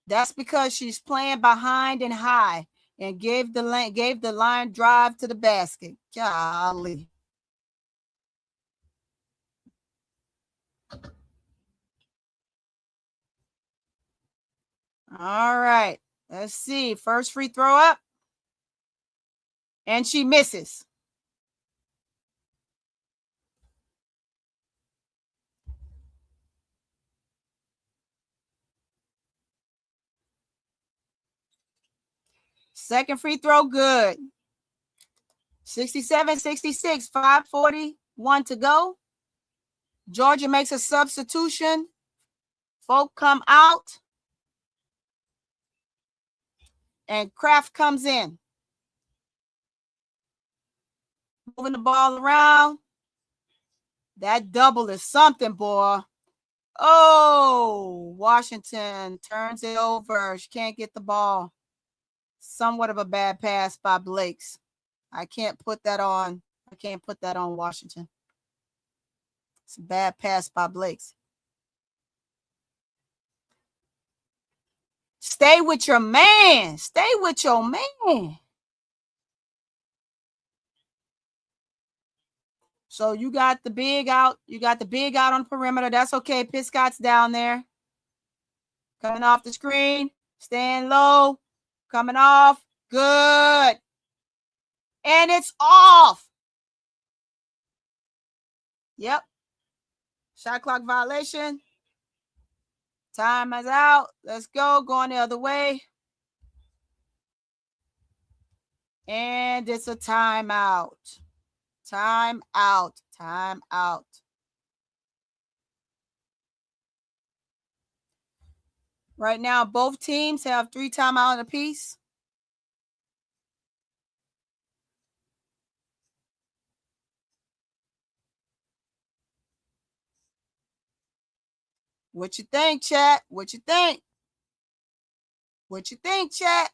That's because she's playing behind and high and gave the line drive to the basket. Golly. All right. Let's see. First free throw up. And she misses. Second free throw, good. 67-66, 5:41 to go. Georgia makes a substitution. Folk come out. And Kraft comes in. Moving the ball around. That double is something, boy. Oh, Washington turns it over. She can't get the ball. Somewhat of a bad pass by Blakes. I can't put that on Washington. It's a bad pass by Blakes. Stay with your man. Stay with your man. So you got the big out. You got the big out on the perimeter. That's okay. Piscott's down there. Coming off the screen. Staying low. Coming off. Good. And it's off. Yep. Shot clock violation. Time is out. Let's go. Going the other way. And it's a timeout. Time out. Time out. Right now, both teams have 3 timeouts apiece. What you think, chat? What you think? What you think, chat?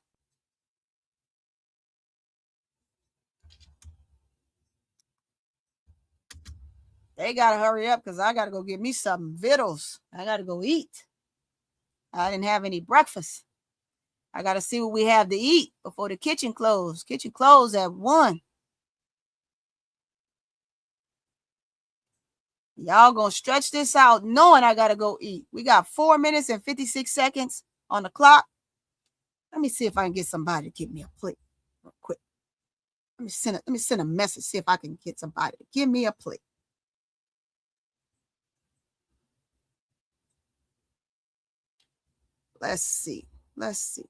They got to hurry up because I got to go get me some vittles. I got to go eat. I didn't have any breakfast. I got to see what we have to eat before the kitchen closed. Kitchen closed at 1. Y'all gonna stretch this out knowing I got to go eat. We got 4 minutes and 56 seconds on the clock. Let me see if I can get somebody to give me a plate real quick. Let me send a message, see if I can get somebody to give me a plate. Let's see. Let's see.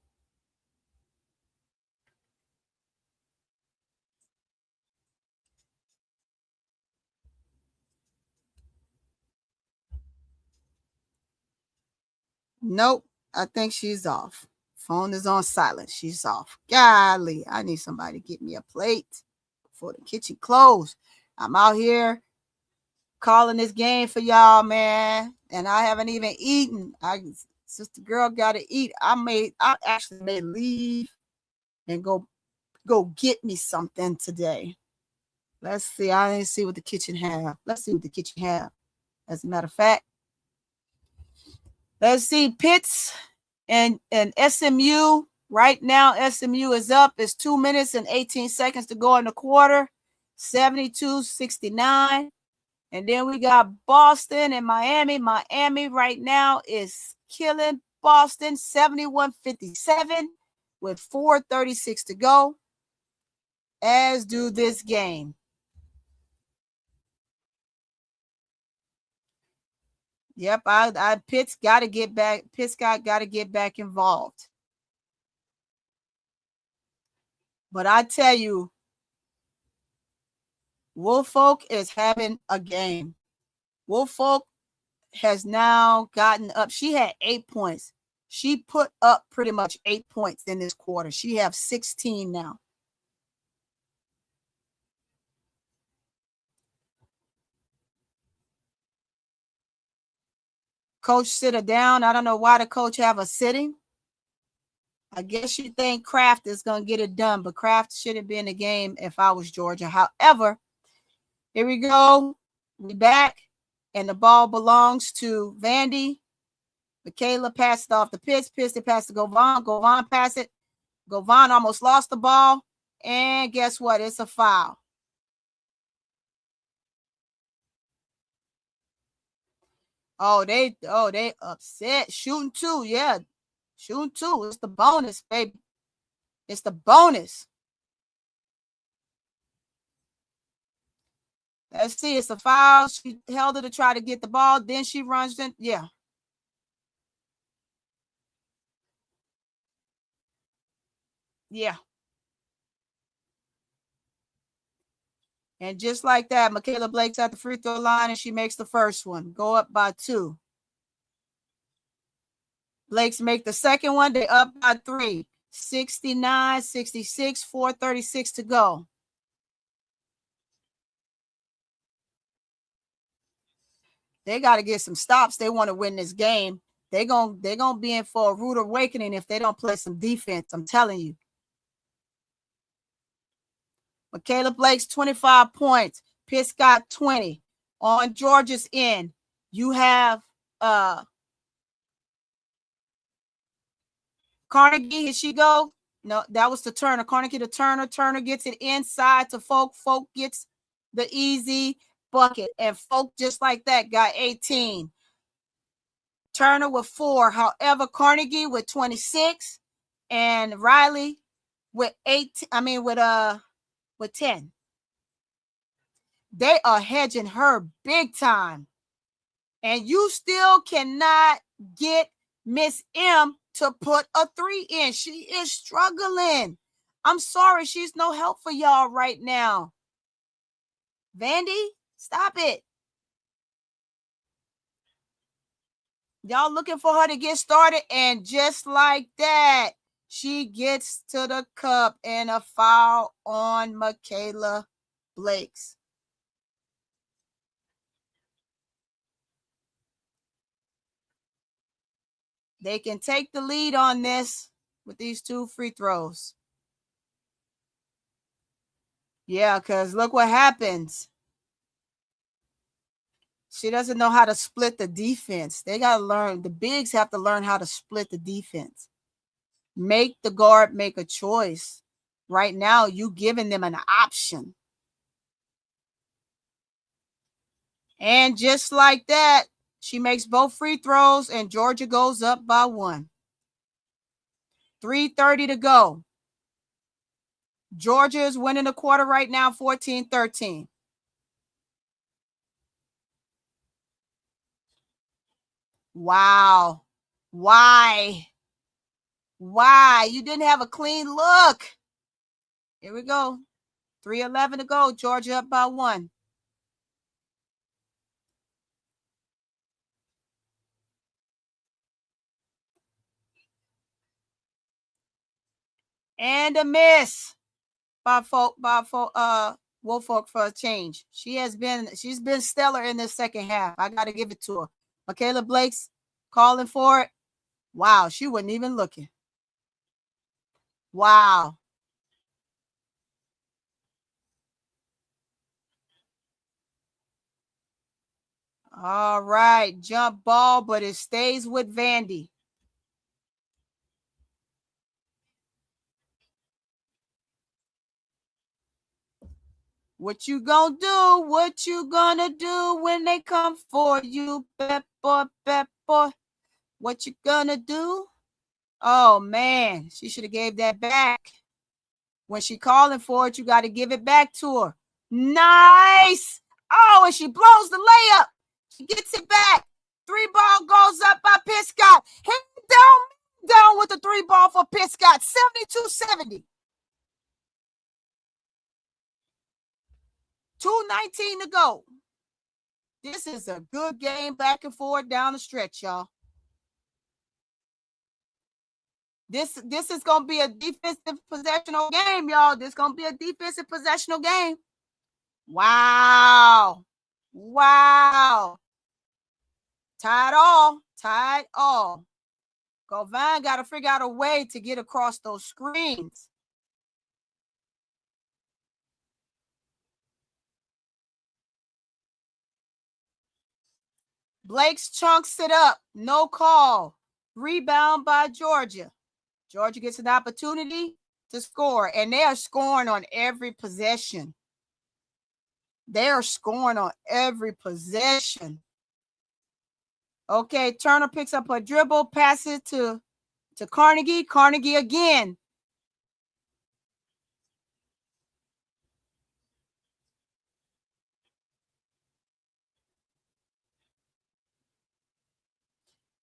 Nope. I think she's off. Phone is on silent. She's off. Golly, I need somebody to get me a plate before the kitchen closed. I'm out here calling this game for y'all, man, and I haven't even eaten. Sister girl got to eat. I actually may leave and go get me something today. Let's see. I didn't see what the kitchen have. Let's see what the kitchen have. As a matter of fact, let's see. Pitts and SMU. Right now, SMU is up. It's 2 minutes and 18 seconds to go in the quarter. 72-69. And then we got Boston and Miami. Miami right now is killing Boston 71-57 with 4:36 to go. As do this game. Yep, Pitt's got to get back. Pitt's got to get back involved. But I tell you, Woolfolk is having a game. Woolfolk has now gotten up. She had 8 points. She put up pretty much 8 points in this quarter. She has 16 now. Coach sit her down. I don't know why the coach have her sitting. I guess you think Kraft is going to get it done, but Kraft shouldn't be in the game if I was Georgia. However, here we go. We back, and the ball belongs to Vandy. Michaela passed it off to Pitts. Pitts, they passed to Govan. Govan passed it. Govan almost lost the ball, and guess what? It's a foul. Oh, they upset. Shooting two, yeah. Shooting two. It's the bonus, baby. It's the bonus. Let's see. It's a foul. She held her to try to get the ball. Then she runs in. Yeah. Yeah. And just like that, Michaela Blake's at the free throw line, and she makes the first one. Go up by 2. Blake's make the second one. They up by 3. 69-66, 4:36 to go. They got to get some stops. They want to win this game. They're gonna be in for a rude awakening if they don't play some defense. I'm telling you. Michaela Blake's 25 points. Pitts got 20. On Georgia's end, you have Carnegie. Here she go. No, that was to Turner. Carnegie to Turner. Turner gets it inside to Folk. Folk gets the easy bucket. And Folk, just like that, got 18. Turner with 4. However, Carnegie with 26. And Riley with 18. With 10. They are hedging her big time. And you still cannot get Miss M to put a 3 in. She is struggling. I'm sorry, she's no help for y'all right now. Vandy, stop it. Y'all looking for her to get started, and just like that, she gets to the cup, and a foul on Michaela Blake's. They can take the lead on this with these 2 free throws. Yeah, because look what happens. She doesn't know how to split the defense. They got to learn. The bigs have to learn how to split the defense. Make the guard make a choice. Right now, you giving them an option. And just like that, she makes both free throws, and Georgia goes up by 1. 3:30 to go. Georgia is winning the quarter right now, 14-13. Wow. Why? You didn't have a clean look. Here we go. 3:11 to go. Georgia up by 1. And a miss by Woolfolk for a change. She's been stellar in this second half. I got to give it to her. Michaela Blake's calling for it. Wow, she wasn't even looking. Wow. All right, jump ball, but it stays with Vandy. What you gonna do? What you gonna do when they come for you, pep boy, pep boy? What you gonna do? Oh man, she should have gave that back. When she calling for it, you got to give it back to her. Nice. Oh, and she blows the layup. She gets it back. 3-ball goes up by Piscott. Hand down with the 3-ball for Piscott. 72-70. 2:19 to go. This is a good game back and forth down the stretch, y'all. This is going to be a defensive possessional game, y'all. This is going to be a defensive possessional game. Wow. Wow. Tied all. Govan got to figure out a way to get across those screens. Blake's chunks it up. No call. Rebound by Georgia. Georgia gets an opportunity to score, and they are scoring on every possession. They are scoring on every possession. Okay, Turner picks up a dribble, passes to Carnegie. Carnegie again.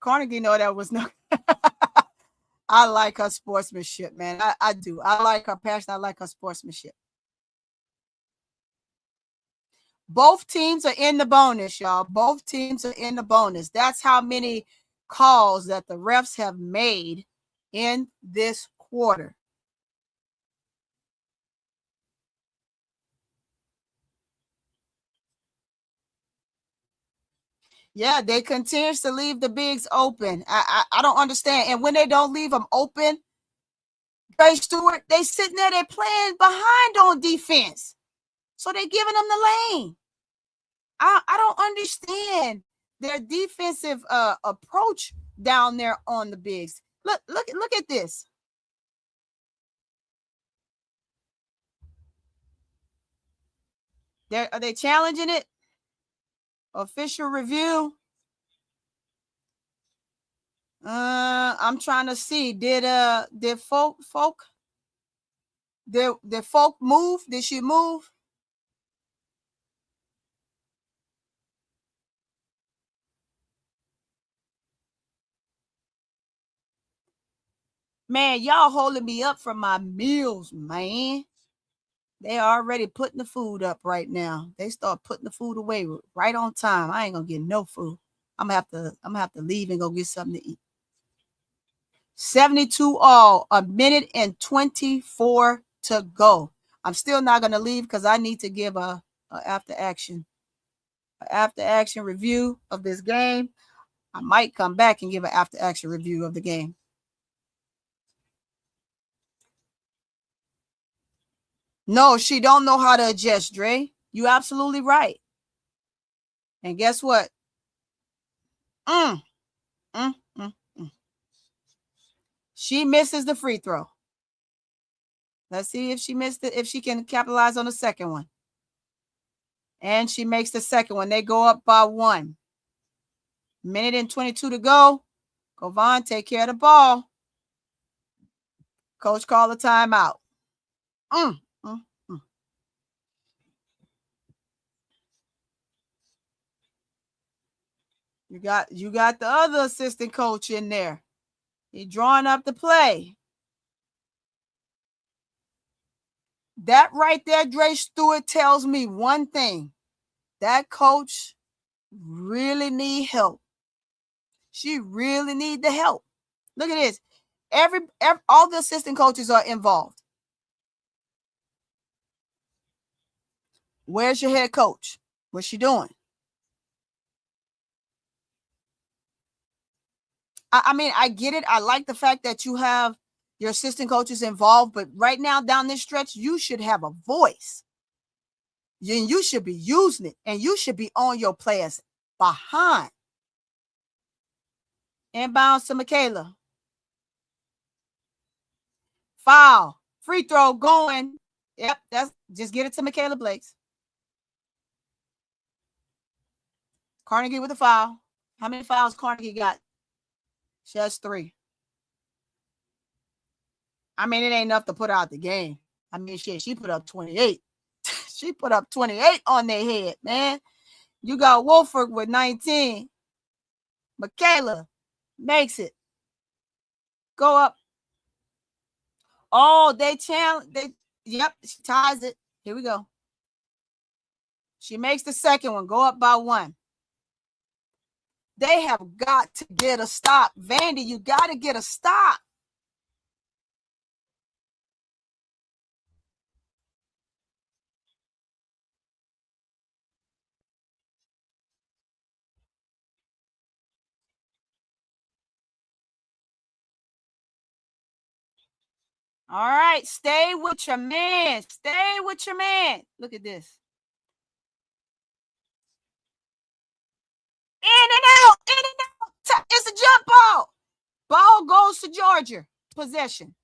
Carnegie know that was not. I like her sportsmanship, man. I do. I like her passion. I like her sportsmanship. Both teams are in the bonus, y'all. Both teams are in the bonus. That's how many calls that the refs have made in this quarter. Yeah, they continue to leave the bigs open. I don't understand. And when they don't leave them open, Trey Stewart, they sitting there, they're playing behind on defense. So they're giving them the lane. I don't understand their defensive approach down there on the bigs. Look at this. Are they challenging it? Official review. I'm trying to see. Did Folk move? Did she move? Man, y'all holding me up from my meals, man. They already putting the food up right now. They start putting the food away right on time. I ain't gonna get no food. I'm gonna have to leave and go get something to eat. 72 all, 1 minute and 24 to go. I'm still not gonna leave because I need to give a after action review of this game. I might come back and give an after action review of the game. No, she don't know how to adjust, Dre. You absolutely right. And guess what? She misses the free throw. Let's see if she missed it, if she can capitalize on the second one. And she makes the second one. They go up by 1. 1 minute and 22 to go. Govan, take care of the ball. Coach call a timeout. You got the other assistant coach in there. He drawing up the play. That right there, Dre Stewart, tells me one thing. That coach really need help. She really need the help. Look at this. All the assistant coaches are involved. Where's your head coach? What's she doing? I mean, I get it. I like the fact that you have your assistant coaches involved, but right now down this stretch, you should have a voice. You should be using it, and you should be on your players behind. Inbounds to Michaela. Foul. Free throw going. Yep, that's just get it to Michaela Blakes. Carnegie with a foul. How many fouls Carnegie got? She has 3. I mean, it ain't enough to put out the game. I mean, shit, she put up 28. She put up 28 on their head, man. You got Wolford with 19. Michaela makes it. Go up. Oh, yep, she ties it. Here we go. She makes the second one. Go up by 1. They have got to get a stop. Vandy, you got to get a stop. All right, stay with your man. Stay with your man. Look at this. In and out. It's a jump ball. Ball goes to Georgia. Possession.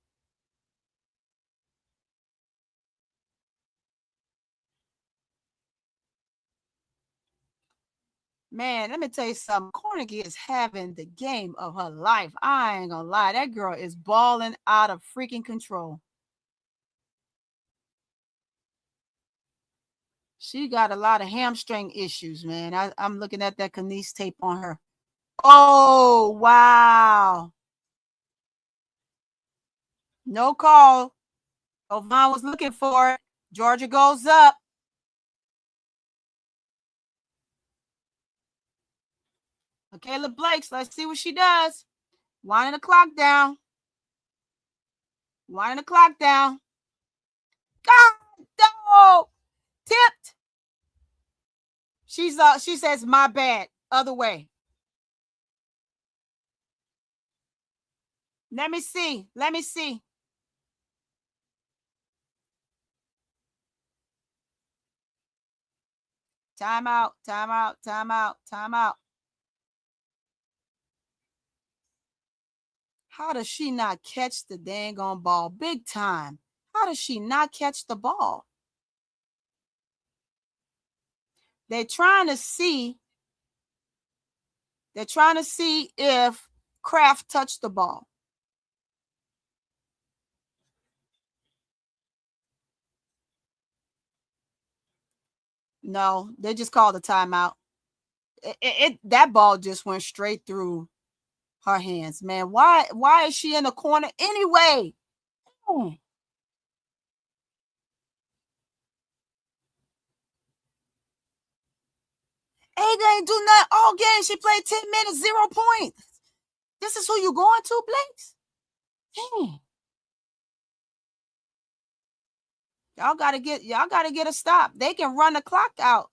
Man, let me tell you something. Carnegie is having the game of her life. I ain't gonna lie. That girl is balling out of freaking control. She got a lot of hamstring issues, man. I'm looking at that Kanice tape on her. Oh, wow. No call. Ovan was looking for it. Georgia goes up. Michaela Blakes, let's see what she does. Winding the clock down. Winding the clock down. God, no. Tipped. She says, my bad. Other way. Let me see. Time out. How does she not catch the dang on ball? Big time. How does she not catch the ball? They're trying to see if Kraft touched the ball. No, they just called a timeout. That ball just went straight through her hands, man. Why is she in the corner anyway? Aga ain't do nothing all game. She played 10 minutes, 0 points. This is who you going to, Blakes? Y'all gotta get a stop. They can run the clock out.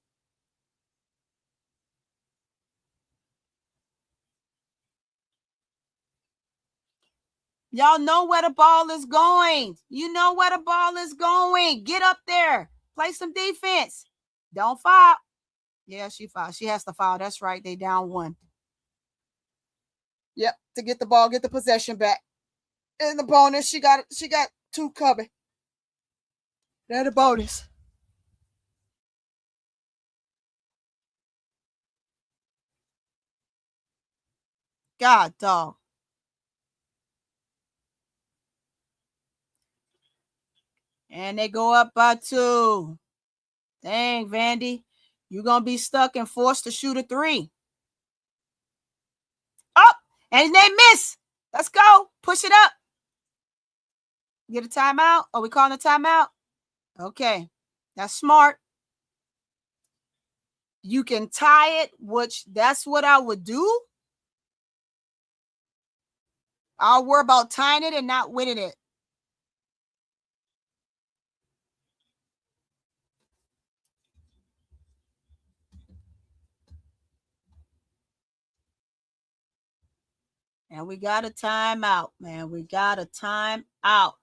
Y'all know where the ball is going. You know where the ball is going. Get up there. Play some defense. Don't foul. Yeah, she fouled. She has to foul. That's right. They down 1. Yep, to get the ball, get the possession back. And the bonus, she got 2 covered. They're the bonus. God, dog. And they go up by 2. Dang, Vandy. You're going to be stuck and forced to shoot a 3. Up. And they miss. Let's go. Push it up. Get a timeout. Are we calling a timeout? Okay. That's smart. You can tie it, which that's what I would do. I'll worry about tying it and not winning it. And we got a timeout, man. We got a timeout.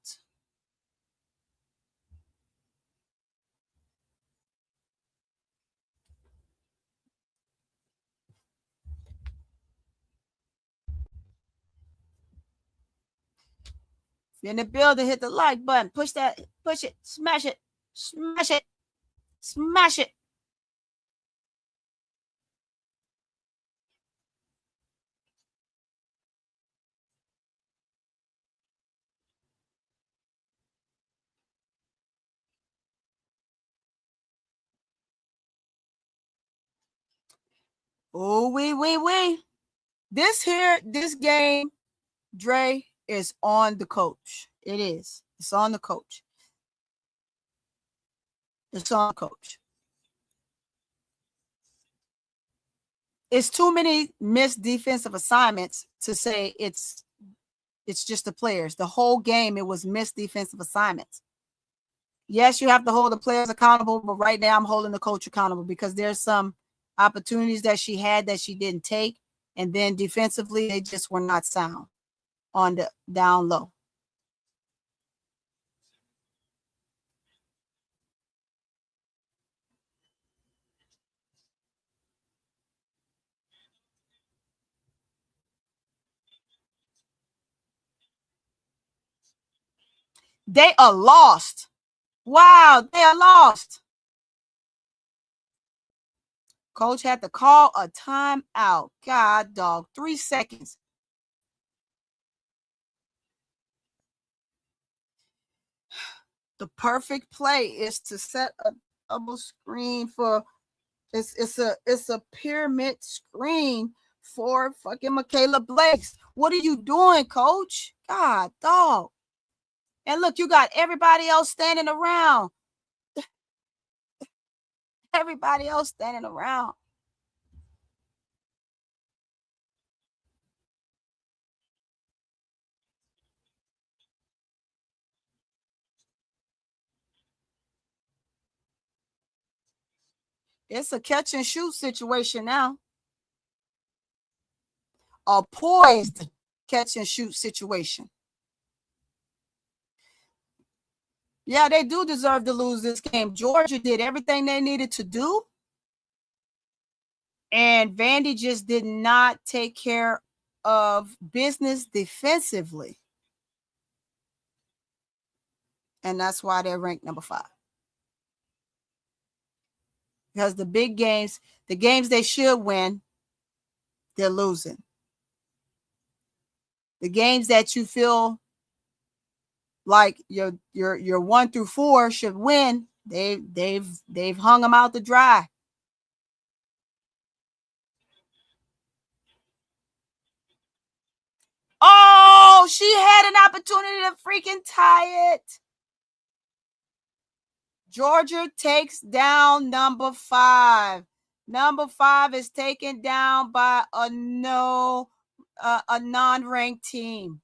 If you're in the building, hit the like button. Push that, push it, smash it, smash it, smash it. Oh, we. This game, Dre, is on the coach. It is. It's on the coach. It's on coach. It's too many missed defensive assignments to say it's just the players. The whole game, it was missed defensive assignments. Yes, you have to hold the players accountable, but right now I'm holding the coach accountable because there's some opportunities that she had that she didn't take. And then defensively, they just were not sound on the down low. They are lost. Wow, they are lost. Coach had to call a timeout. God, dog, 3 seconds. The perfect play is to set a double screen for it's a pyramid screen for fucking Michaela Blakes. What are you doing, coach? God, dog. And look, you got everybody else standing around. Everybody else standing around. It's a catch and shoot situation now. A poised catch and shoot situation. Yeah, they do deserve to lose this game. Georgia did everything they needed to do. And Vandy just did not take care of business defensively. And that's why they're ranked number 5. Because the big games, the games they should win, they're losing. The games that you feel like your 1 through 4 should win, they've hung them out to dry. Oh, she had an opportunity to freaking tie it. Georgia takes down number 5. Number 5 is taken down by a non-ranked team.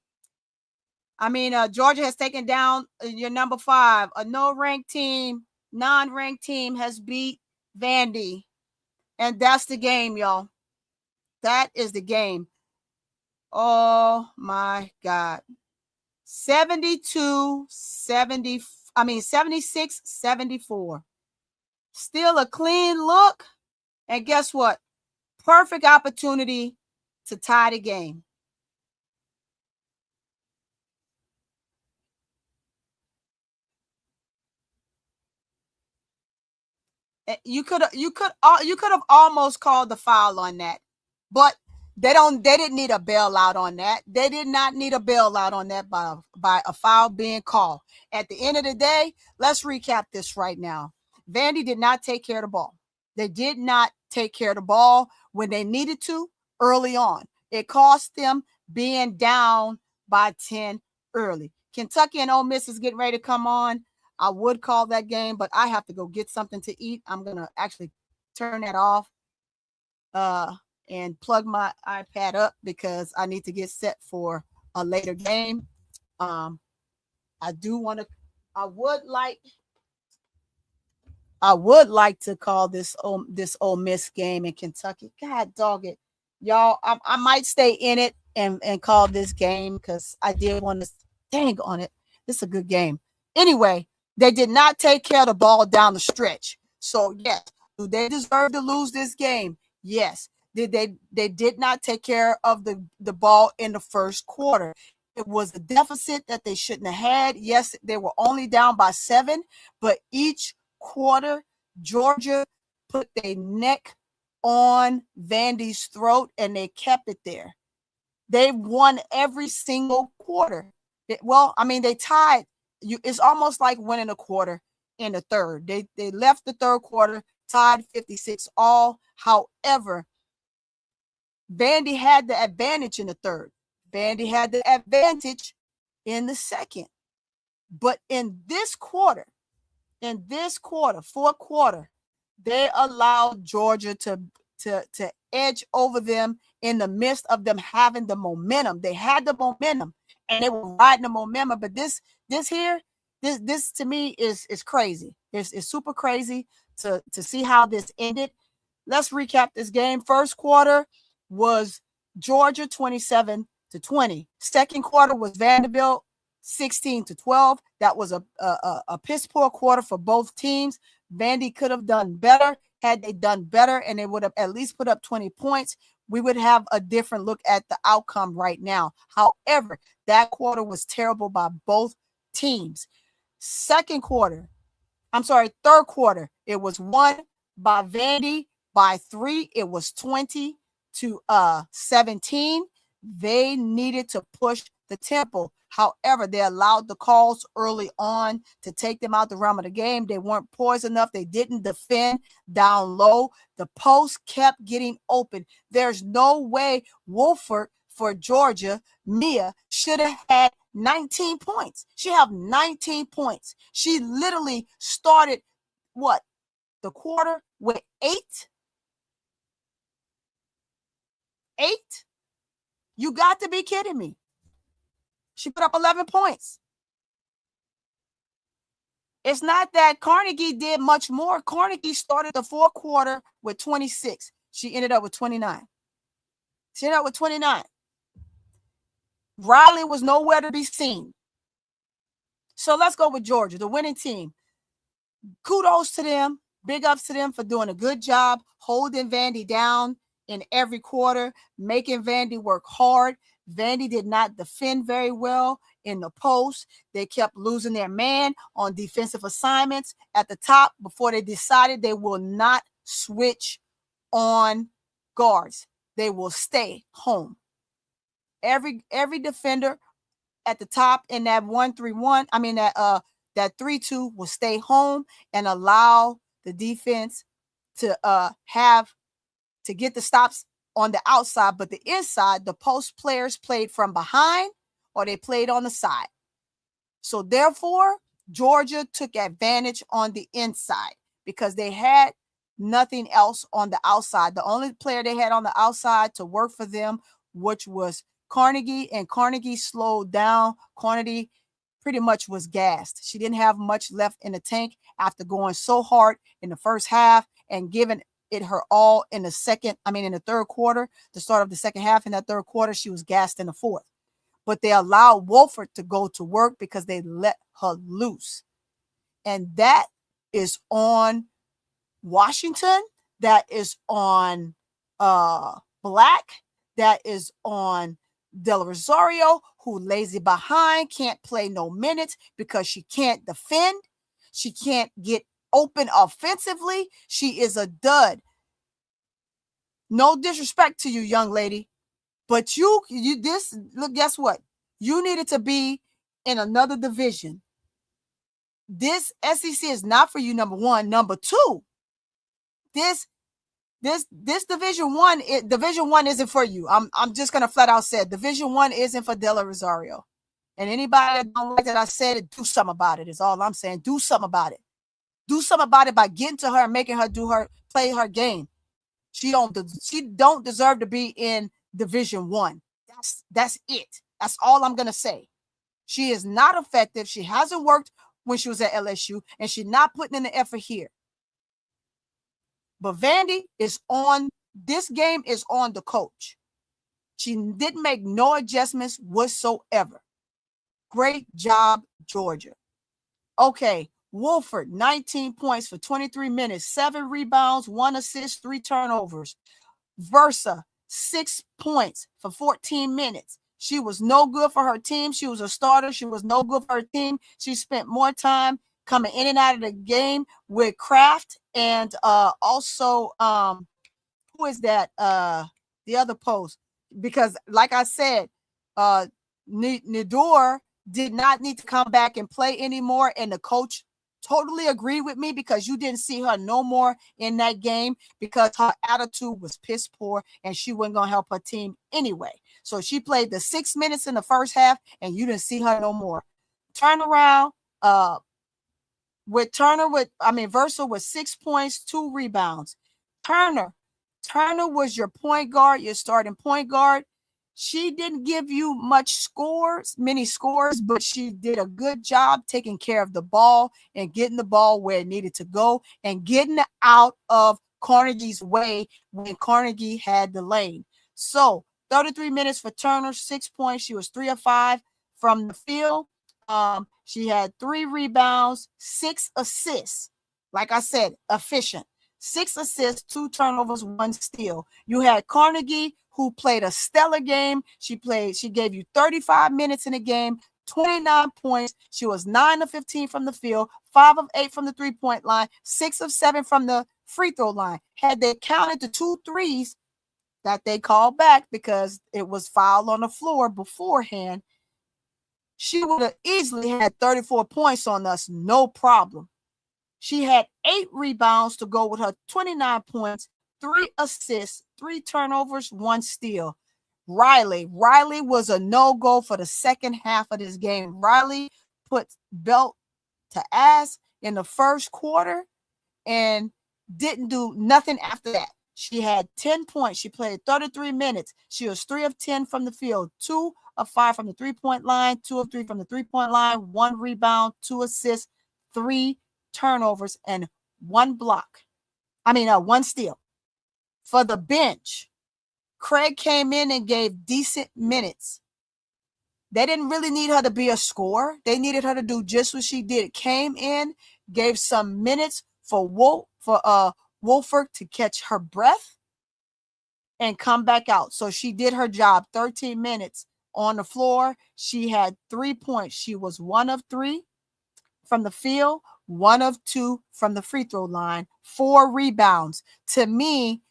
I mean, Georgia has taken down your number 5. A no-ranked team, non-ranked team has beat Vandy. And that's the game, y'all. That is the game. Oh, my God. 76-74. Still a clean look. And guess what? Perfect opportunity to tie the game. You could have almost called the foul on that, but they didn't need a bailout on that. They did not need a bailout on that by a foul being called. At the end of the day, let's recap this right now. Vandy did not take care of the ball. They did not take care of the ball when they needed to early on. It cost them being down by 10 early. Kentucky and Ole Miss is getting ready to come on. I would call that game, but I have to go get something to eat. I'm going to actually turn that off and plug my iPad up because I need to get set for a later game. I would like to call this Ole Miss game in Kentucky. God dog it, y'all. I might stay in it and call this game because I did want to dang on it. This is a good game. Anyway, they did not take care of the ball down the stretch. So yes, do they deserve to lose this game? Yes. They did not take care of the ball in the first quarter. It was a deficit that they shouldn't have had. Yes, they were only down by 7, but each quarter, Georgia put their neck on Vandy's throat and they kept it there. They won every single quarter. They tied. It's almost like winning a quarter in the third. They left the third quarter tied 56 all. However, Vandy had the advantage in the third. Vandy had the advantage in the second. But in this quarter, fourth quarter, they allowed Georgia to edge over them in the midst of them having the momentum. They had the momentum and they were riding the momentum. But this to me is crazy. It's super crazy to see how this ended. Let's recap this game. First quarter was Georgia 27-20. Second quarter was Vanderbilt 16-12. That was a piss poor quarter for both teams. Vandy could have done better. Had they done better and they would have at least put up 20 points, we would have a different look at the outcome right now. However, that quarter was terrible by both teams. Third quarter, it was won by Vandy by 3. It was 20-17. They needed to push the tempo. However, they allowed the calls early on to take them out the realm of the game. They weren't poised enough. They didn't defend down low. The post kept getting open. There's no way Wolford for Georgia, Mia, should have had 19 points. She had 19 points. She literally started the quarter with 8? You got to be kidding me. She put up 11 points. It's not that Carnegie did much more. Carnegie started the fourth quarter with 26. She ended up with 29. Riley was nowhere to be seen. So let's go with Georgia, the winning team. Kudos to them. Big ups to them for doing a good job holding Vandy down in every quarter, making Vandy work hard. Vandy did not defend very well in the post. They kept losing their man on defensive assignments at the top before they decided they will not switch on guards. They will stay home. Every defender at the top in that 1-3-1, that 3-2 will stay home and allow the defense to get the stops on the outside, but the inside, the post players played from behind or they played on the side. So therefore, Georgia took advantage on the inside because they had nothing else on the outside. The only player they had on the outside to work for them, which was Carnegie, and Carnegie slowed down. Carnegie pretty much was gassed. She didn't have much left in the tank after going so hard in the first half and giving it her all in the third quarter, the start of the second half. In that third quarter, she was gassed in the fourth. But they allowed Wolford to go to work because they let her loose. And that is on Washington. That is on Black. That is on Del Rosario, who lazy behind, can't play no minutes because she can't defend. She can't get open offensively. She is a dud. No disrespect to you, young lady, but guess what? You needed to be in another division. This SEC is not for you, number one. Number two, this Division One isn't for you. I'm just gonna flat out say Division One isn't for Del Rosario. And anybody that don't like that I said it, do something about it. Is all I'm saying. Do something about it. Do something about it by getting to her and making her play her game. She don't deserve to be in Division One. That's it. That's all I'm going to say. She is not effective. She hasn't worked when she was at LSU, and she's not putting in the effort here. But Vandy is on, this game is on the coach. She didn't make no adjustments whatsoever. Great job, Georgia. Okay, Wolford, 19 points for 23 minutes, 7 rebounds, 1 assist, 3 turnovers. Versa, 6 points for 14 minutes. She was no good for her team. She was a starter. She was no good for her team. She spent more time coming in and out of the game with Kraft and also who is that? The other post. Because like I said, Nador did not need to come back and play anymore, and the coach totally agreed with me because you didn't see her no more in that game because her attitude was piss poor and she wasn't going to help her team anyway. So she played the 6 minutes in the first half and you didn't see her no more. Turnaround with Turner Versa with 6 points, 2 rebounds. Turner was your point guard, your starting point guard. She didn't give you many scores, but she did a good job taking care of the ball and getting the ball where it needed to go and getting out of Carnegie's way when Carnegie had the lane. So 33 minutes for Turner, 6 points. She was 3 of 5 from the field. She had 3 rebounds, 6 assists. Like I said, efficient. 6 assists, 2 turnovers, 1 steal. You had Carnegie, who played a stellar game. She gave you 35 minutes in a game, 29 points. She was 9 of 15 from the field, 5 of 8 from the 3-point line, 6 of 7 from the free throw line. Had they counted the 2 threes that they called back because it was foul on the floor beforehand, she would have easily had 34 points on us, no problem. She had 8 rebounds to go with her 29 points, 3 assists, 3 turnovers, 1 steal. Riley was a no-go for the second half of this game. Riley put belt to ass in the first quarter and didn't do nothing after that. She had 10 points. She played 33 minutes. She was 3 of 10 from the field, 2 of 5 from the 3-point line, 2 of 3 from the 3-point line, 1 rebound, 2 assists, 3 turnovers, and 1 steal. For the bench, Craig came in and gave decent minutes. They didn't really need her to be a scorer. They needed her to do just what she did. Came in, gave some minutes for Wolford to catch her breath and come back out. So she did her job. 13 minutes on the floor. She had 3 points. She was 1 of 3 from the field, 1 of 2 from the free throw line, 4 rebounds. To me,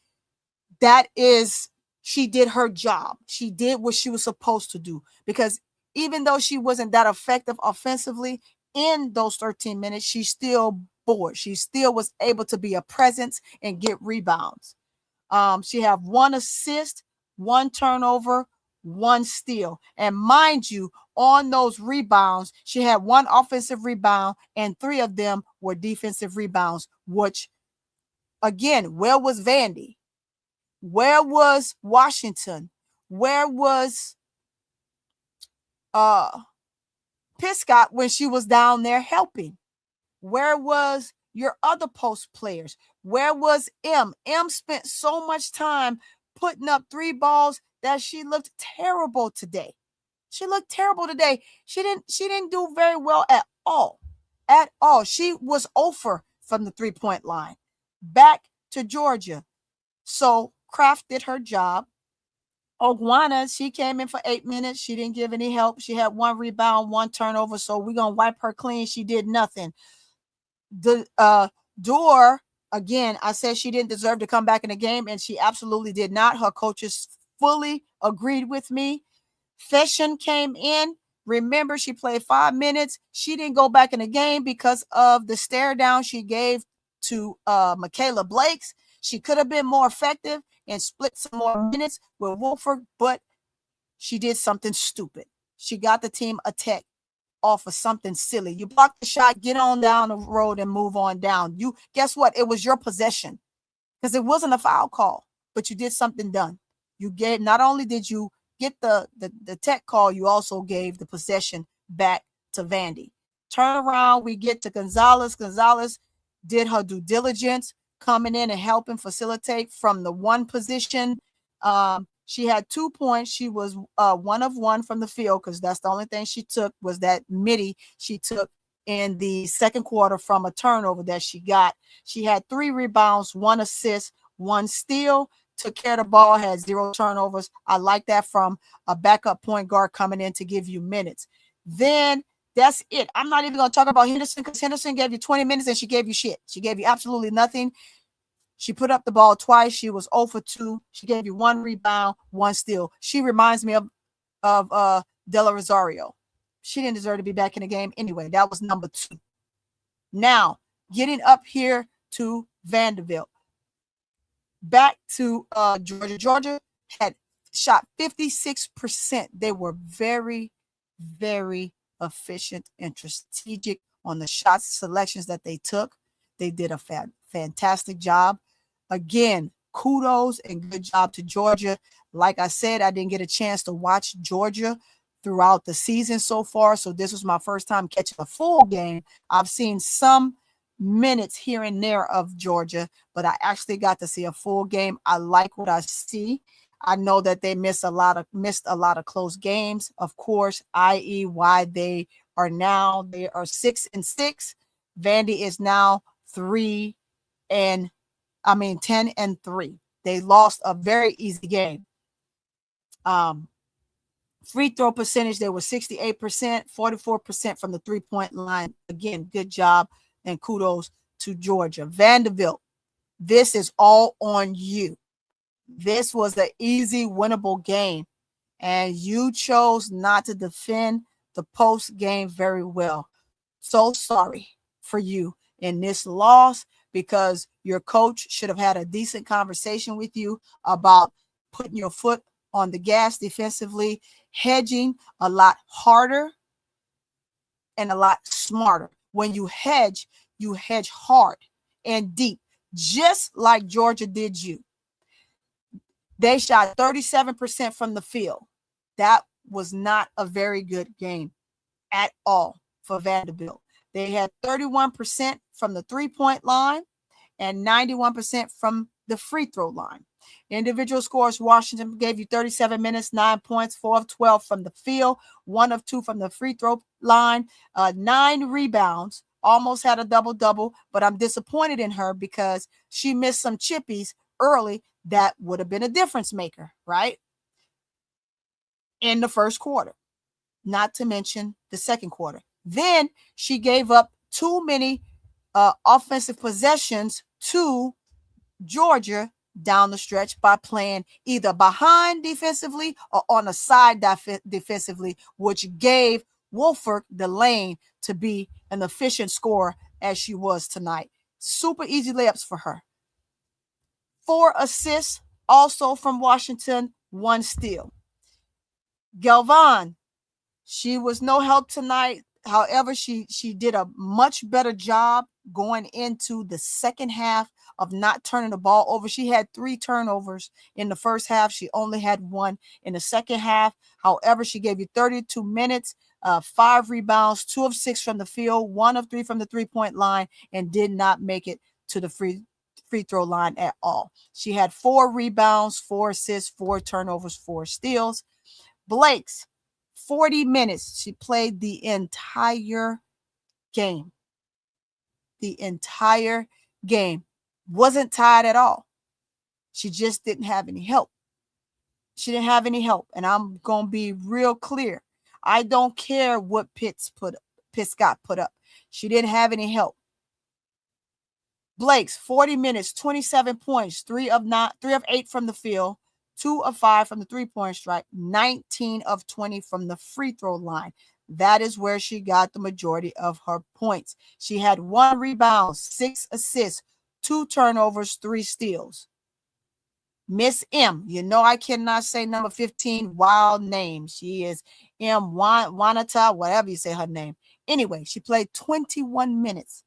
that is, she did her job. She did what she was supposed to do, because even though she wasn't that effective offensively in those 13 minutes, she still bored. She still was able to be a presence and get rebounds. She had 1 assist, 1 turnover, 1 steal. And mind you, on those rebounds, she had 1 offensive rebound and 3 of them were defensive rebounds, which, again, where was Vandy? Where was Washington? Where was Piscott when she was down there helping? Where was your other post players? Where was M? M spent so much time putting up 3 balls that she looked terrible today. She looked terrible today. She didn't do very well at all. At all. She was over from the 3-point line. Back to Georgia. So Kraft did her job. Oguana, she came in for 8 minutes. She didn't give any help. She had 1 rebound, 1 turnover. So we're going to wipe her clean. She did nothing. Dorr, again, I said she didn't deserve to come back in the game, and she absolutely did not. Her coaches fully agreed with me. Fession came in. Remember, she played 5 minutes. She didn't go back in the game because of the stare down she gave to Michaela Blakes. She could have been more effective and split some more minutes with Wolford, but she did something stupid. She got the team a tech off of something silly. You block the shot, get on down the road and move on down. You guess what? It was your possession because it wasn't a foul call, but you did something done. You gave, not only did you get the tech call, you also gave the possession back to Vandy. Turn around, we get to Gonzalez. Gonzalez did her due diligence, coming in and helping facilitate from the one position. She had 2 points. She was 1 of 1 from the field, because that's the only thing she took, was that midi she took in the second quarter from a turnover that she got. She had 3 rebounds, 1 assist, 1 steal, took care of the ball, had 0 turnovers. I like that from a backup point guard coming in to give you minutes. Then that's it. I'm not even going to talk about Henderson, because Henderson gave you 20 minutes and she gave you shit. She gave you absolutely nothing. She put up the ball twice. She was 0 for 2. She gave you 1 rebound, 1 steal. She reminds me of Della Rosario. She didn't deserve to be back in the game anyway. That was number 2. Now, getting up here to Vanderbilt. Back to Georgia. Georgia had shot 56%. They were very, very efficient and strategic on the shot selections that they took. They did a fantastic job. Again, kudos and good job to Georgia. Like I said, I didn't get a chance to watch Georgia throughout the season so far, so this was my first time catching a full game. I've seen some minutes here and there of Georgia, but I actually got to see a full game. I like what I see. I know that they missed a lot of close games, of course, i.e. why they are 6-6. Vandy is now 10-3. They lost a very easy game. Free throw percentage, they were 68%, 44% from the 3-point line. Again, good job and kudos to Georgia. Vanderbilt, this is all on you. This was an easy, winnable game, and you chose not to defend the post game very well. So sorry for you in this loss, because your coach should have had a decent conversation with you about putting your foot on the gas defensively, hedging a lot harder and a lot smarter. When you hedge hard and deep, just like Georgia did you. They shot 37% from the field. That was not a very good game at all for Vanderbilt. They had 31% from the 3-point line and 91% from the free throw line. Individual scores, Washington gave you 37 minutes, 9 points, 4 of 12 from the field, 1 of 2 from the free throw line, 9 rebounds, almost had a double-double, but I'm disappointed in her because she missed some chippies early that would have been a difference maker, right? In the first quarter, not to mention the second quarter. Then she gave up too many offensive possessions to Georgia down the stretch by playing either behind defensively or on a side defensively, which gave Wolford the lane to be an efficient scorer as she was tonight. Super easy layups for her. 4 assists also from Washington, 1 steal. Galvan, she was no help tonight. However, she did a much better job going into the second half of not turning the ball over. She had 3 turnovers in the first half. She only had 1 in the second half. However, she gave you 32 minutes, 5 rebounds, 2 of 6 from the field, 1 of 3 from the 3-point line, and did not make it to the free throw line at all. She had 4 rebounds, 4 assists, 4 turnovers, 4 steals. Blake's 40 minutes. She played the entire game. The entire game. Wasn't tired at all. She just didn't have any help. She didn't have any help. And I'm going to be real clear. I don't care what Pitts got put up. She didn't have any help. Blake's 40 minutes, 27 points, 3 of 8 from the field, 2 of 5 from the 3-point strike, 19 of 20 from the free throw line. That is where she got the majority of her points. She had 1 rebound, 6 assists, 2 turnovers, 3 steals. Miss M, you know I cannot say number 15 wild name. She is M. Wanata, whatever you say her name. Anyway, she played 21 minutes.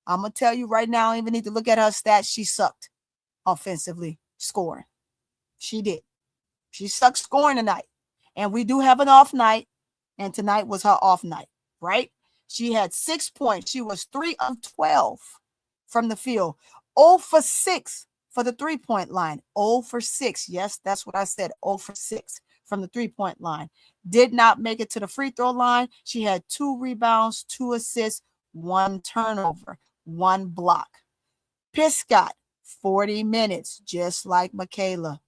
I'm going to tell you right now, I don't even need to look at her stats. She sucked offensively scoring. She did. She sucks scoring tonight. And we do have an off night. And tonight was her off night, right? She had 6 points. She was 3 of 12 from the field. 0 for 6 for the 3-point line. 0 for 6. Yes, that's what I said. 0 for 6 from the 3-point line. Did not make it to the free throw line. She had 2 rebounds, 2 assists, 1 turnover, 1 block. Piscott, 40 minutes, just like Michaela.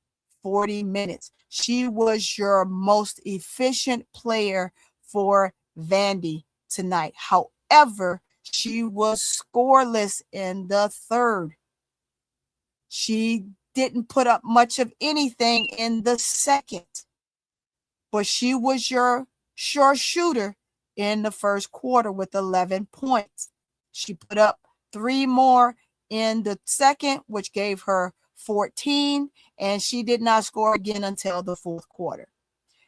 40 minutes. She was your most efficient player for Vandy tonight. However, she was scoreless in the third. She didn't put up much of anything in the second, but she was your sure shooter in the first quarter with 11 points. She put up 3 more in the second, which gave her 14, and she did not score again until the fourth quarter.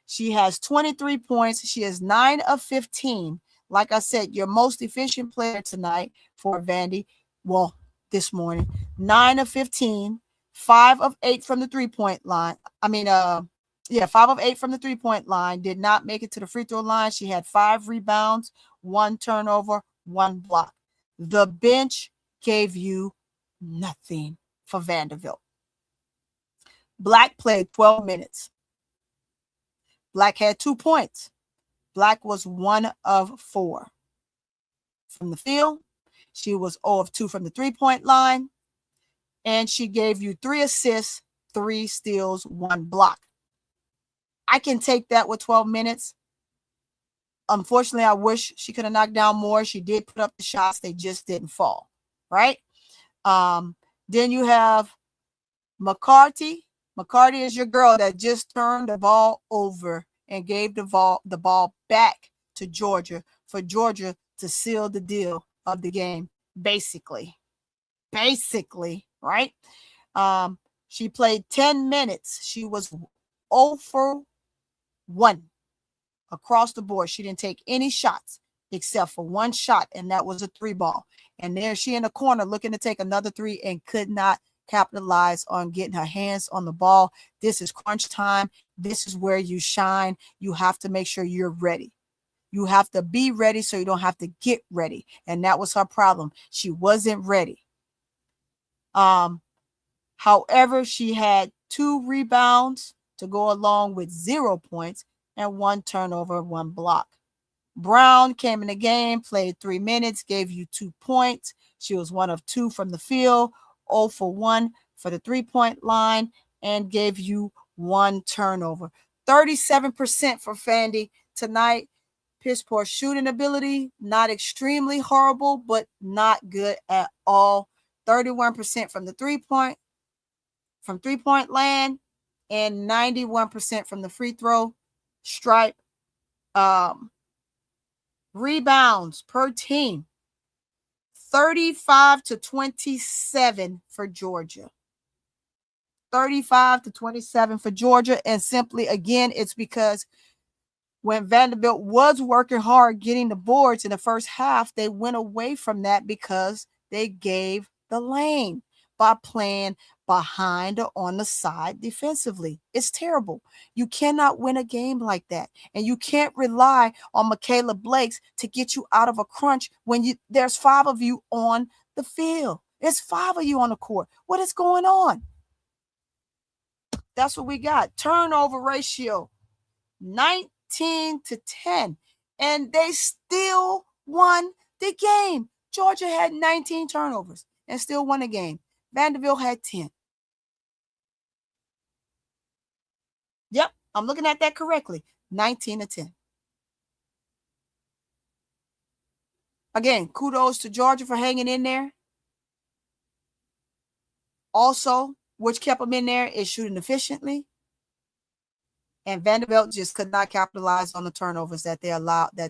She has 23 points. She is 9 of 15. Like I said, your most efficient player tonight for Vandy. Well, this morning, 9 of 15, 5 of 8 from the 3-point line. 5 of 8 from the 3-point line. Did not make it to the free throw line. She had 5 rebounds, 1 turnover, 1 block. The bench gave you nothing for Vanderbilt. Black played 12 minutes. Black had 2 points. Black was 1 of 4 from the field. She was 0 of 2 from the 3-point line. And she gave you 3 assists, 3 steals, 1 block. I can take that with 12 minutes. Unfortunately, I wish she could have knocked down more. She did put up the shots. They just didn't fall, right? Then you have McCarty. McCarty is your girl that just turned the ball over and gave the ball back to Georgia for Georgia to seal the deal of the game, basically, right? She played 10 minutes. She was 0 for 1 across the board. She didn't take any shots except for 1 shot, and that was a 3-ball. And there she in the corner looking to take another 3 and could not capitalize on getting her hands on the ball. This is crunch time. This is where you shine. You have to make sure you're ready. You have to be ready so you don't have to get ready. And that was her problem. She wasn't ready. However, she had 2 rebounds to go along with 0 points and 1 turnover, 1 block. Brown came in the game, played 3 minutes, gave you 2 points. She was 1 of 2 from the field, 0 for 1 for the 3-point line, and gave you 1 turnover. 37% for Vandy tonight. Piss poor shooting ability, not extremely horrible, but not good at all. 31% from the 3-point land, and 91% from the free throw stripe. Rebounds per team, 35 to 27 for Georgia. 35 to 27 for Georgia. And simply, again, it's because when Vanderbilt was working hard getting the boards in the first half, they went away from that because they gave the lane by playing behind or on the side defensively. It's terrible. You cannot win a game like that. And you can't rely on Michaela Blakes to get you out of a crunch when there's 5 of you on the field. There's 5 of you on the court. What is going on? That's what we got. Turnover ratio, 19 to 10. And they still won the game. Georgia had 19 turnovers and still won the game. Vanderbilt had 10. Yep, I'm looking at that correctly. 19 to 10. Again, kudos to Georgia for hanging in there. Also, which kept them in there is shooting efficiently. And Vanderbilt just could not capitalize on the turnovers that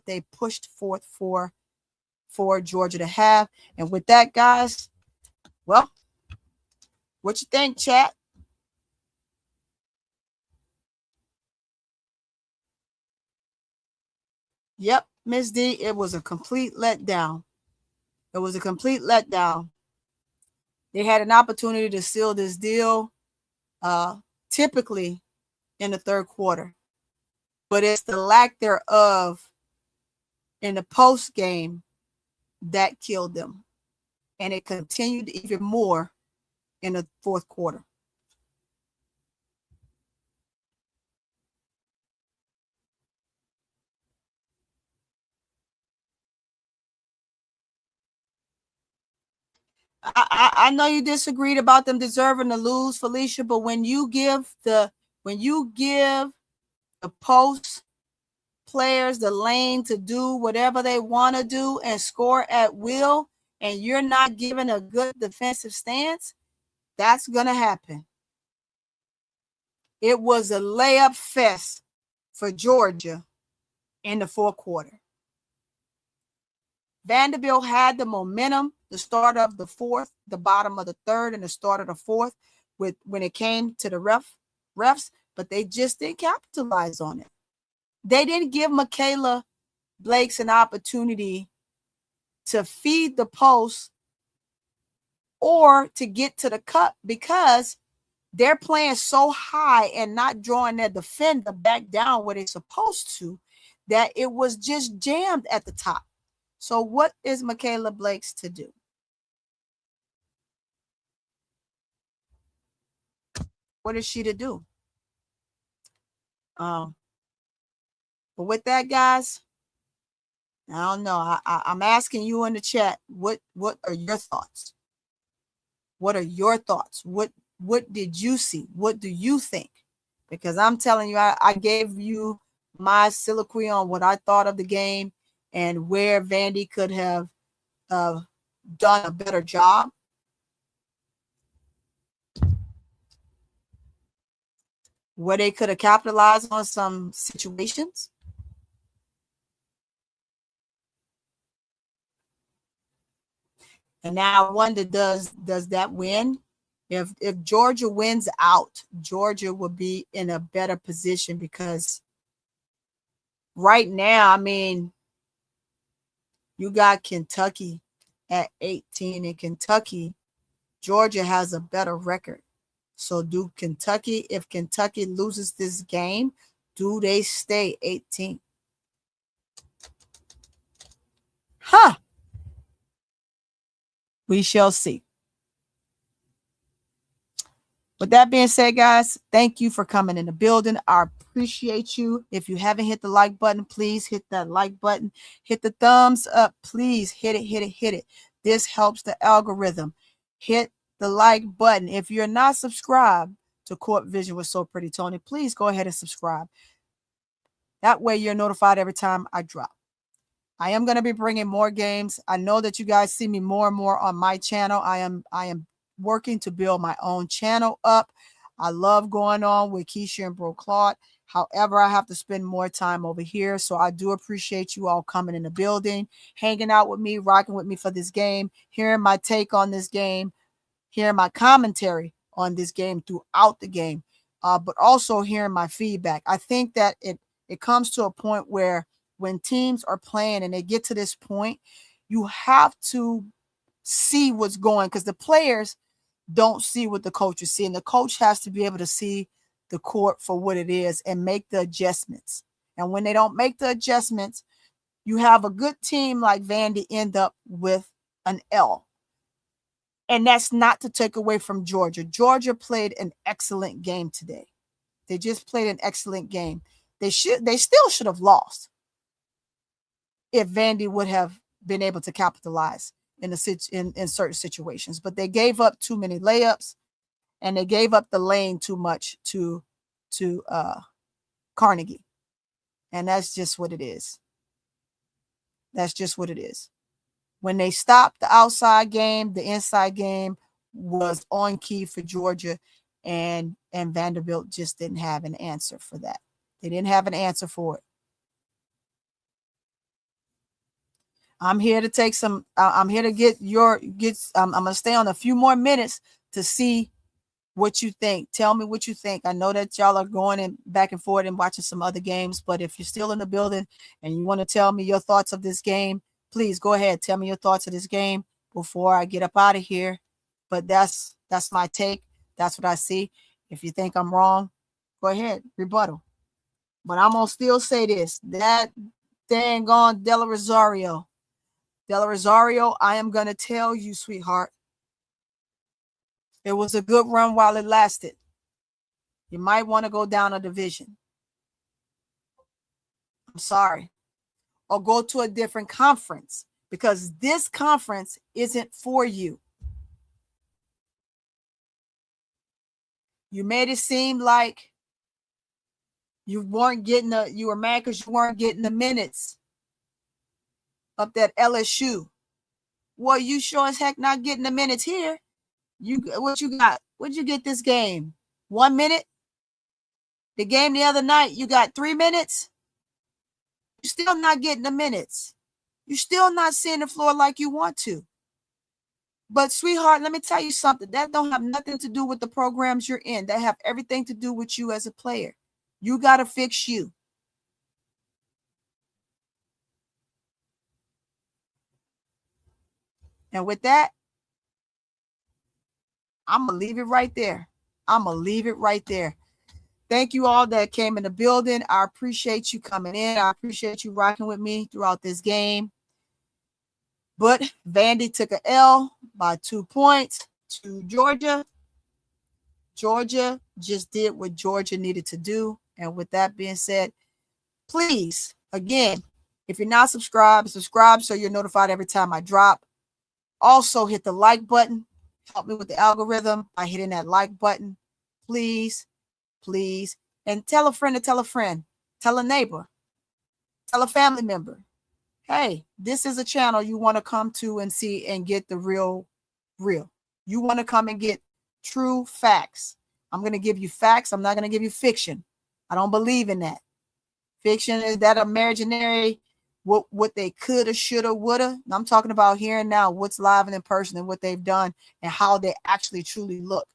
they pushed forth for Georgia to have. And with that, guys, well, what you think, chat? Yep, Miss D, it was a complete letdown. It was a complete letdown. They had an opportunity to seal this deal. Typically, in the third quarter. But it's the lack thereof in the post game that killed them. And it continued even more in the fourth quarter. I know you disagreed about them deserving to lose, Felicia, but when you give the post players the lane to do whatever they want to do and score at will, and you're not giving a good defensive stance, that's going to happen. It was a layup fest for Georgia in the fourth quarter. Vanderbilt had the momentum, the start of the fourth, the bottom of the third, and the start of the fourth when it came to the refs, but they just didn't capitalize on it. They didn't give Michaela Blakes an opportunity to feed the post or to get to the cup because they're playing so high and not drawing their defender back down where they're supposed to that it was just jammed at the top. So what is Michaela Blakes to do? What is she to do? But with that, guys, I don't know. I'm asking you in the chat, what are your thoughts? What are your thoughts? What did you see? What do you think? Because I'm telling you, I gave you my soliloquy on what I thought of the game and where Vandy could have done a better job. Where they could have capitalized on some situations. And now I wonder, does that win? If Georgia wins out, Georgia will be in a better position because right now, I mean, you got Kentucky at 18 in Kentucky. Georgia has a better record. So if Kentucky loses this game, do they stay 18? Huh. We shall see. With that being said, guys, thank you for coming in the building. I appreciate you. If you haven't hit the like button, please hit that like button. Hit the thumbs up. Please hit it. This helps the algorithm. Hit the like button. If you're not subscribed to Court Vision with So Pretty Tony, please go ahead and subscribe. That way you're notified every time I drop. I am going to be bringing more games. I know that you guys see me more and more on my channel. I am working to build my own channel up. I love going on with Keisha and Bro Claude. However, I have to spend more time over here. So I do appreciate you all coming in the building, hanging out with me, rocking with me for this game, hearing my take on this game, hearing my commentary on this game throughout the game, but also hearing my feedback. I think that it comes to a point where when teams are playing and they get to this point, you have to see what's going, because the players don't see what the coach is seeing. The coach has to be able to see the court for what it is and make the adjustments. And when they don't make the adjustments, you have a good team like Vandy end up with an L. And that's not to take away from Georgia. Georgia played an excellent game today. They just played an excellent game. They still should have lost if Vandy would have been able to capitalize in certain situations, but they gave up too many layups and they gave up the lane too much to Carnegie. And that's just what it is. That's just what it is. When they stopped the outside game, the inside game was on key for Georgia, and Vanderbilt just didn't have an answer for that. They didn't have an answer for it. I'm here to take some, I'm here to I'm going to stay on a few more minutes to see what you think. Tell me what you think. I know that y'all are going and back and forth and watching some other games, but if you're still in the building and you want to tell me your thoughts of this game, please go ahead. Tell me your thoughts of this game before I get up out of here. But that's my take. That's what I see. If you think I'm wrong, Go ahead, rebuttal. But I'm going to still say this. That dang on De La Rosario. De La Rosario, I am going to tell you, sweetheart, it was a good run while it lasted. You might want to go down a division. I'm sorry. Or go to a different conference, because this conference isn't for you. You made it seem like you weren't getting you were mad because you weren't getting the minutes up that LSU. Well, you sure as heck not getting the minutes here. What you got? What'd you get this game? 1 minute? The game the other night, you got 3 minutes? You're still not getting the minutes. You're still not seeing the floor like you want to. But sweetheart, let me tell you something. That don't have nothing to do with the programs you're in. That have everything to do with you as a player. You got to fix you. And with that, I'm going to leave it right there. I'm going to leave it right there. Thank you all that came in the building. I appreciate you coming in. I appreciate you rocking with me throughout this game. But Vandy took an L by 2 points to Georgia. Georgia just did what Georgia needed to do. And with that being said, please, again, if you're not subscribed, subscribe so you're notified every time I drop. Also, hit the like button. Help me with the algorithm by hitting that like button. Please, please. And tell a friend to tell a friend. Tell a neighbor. Tell a family member. Hey, this is a channel you want to come to and see and get the real. You want to come and get true facts. I'm going to give you facts. I'm not going to give you fiction. I don't believe in that. Fiction is that imaginary, what they coulda, shoulda, woulda. I'm talking about here and now, what's live and in person and what they've done and how they actually truly look.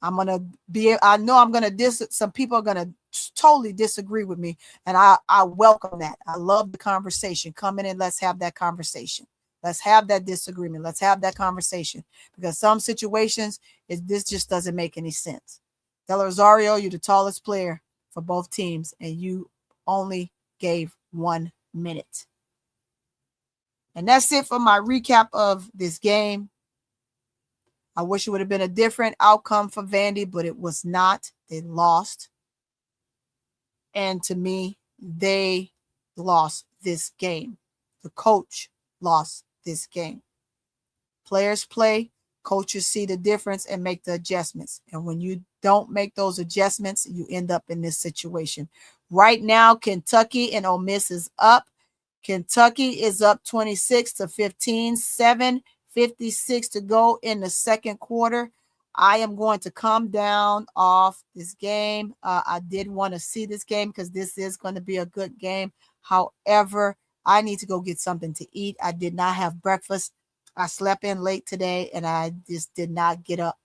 I know I'm going to some people are going to totally disagree with me. And I welcome that. I love the conversation. Come in and let's have that conversation. Let's have that disagreement. Let's have that conversation, because some situations, this just doesn't make any sense. De La Rosario, you're the tallest player for both teams, and you only gave 1 minute. And that's it for my recap of this game. I wish it would have been a different outcome for Vandy, but it was not. They lost. And to me, they lost this game. The coach lost this game. Players play, coaches see the difference and make the adjustments. And when you don't make those adjustments, you end up in this situation. Right now, Kentucky and Ole Miss is up. Kentucky is up 26-15, 7:56 to go in the second quarter. I am going to come down off this game. I did want to see this game because this is going to be a good game. However, I need to go get something to eat. I did not have breakfast. I slept in late today, and I just did not get up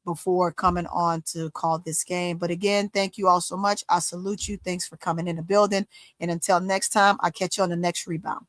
before coming on to call this game. But again, thank you all so much. I salute you. Thanks for coming in the building. And until next time, I'll catch you on the next rebound.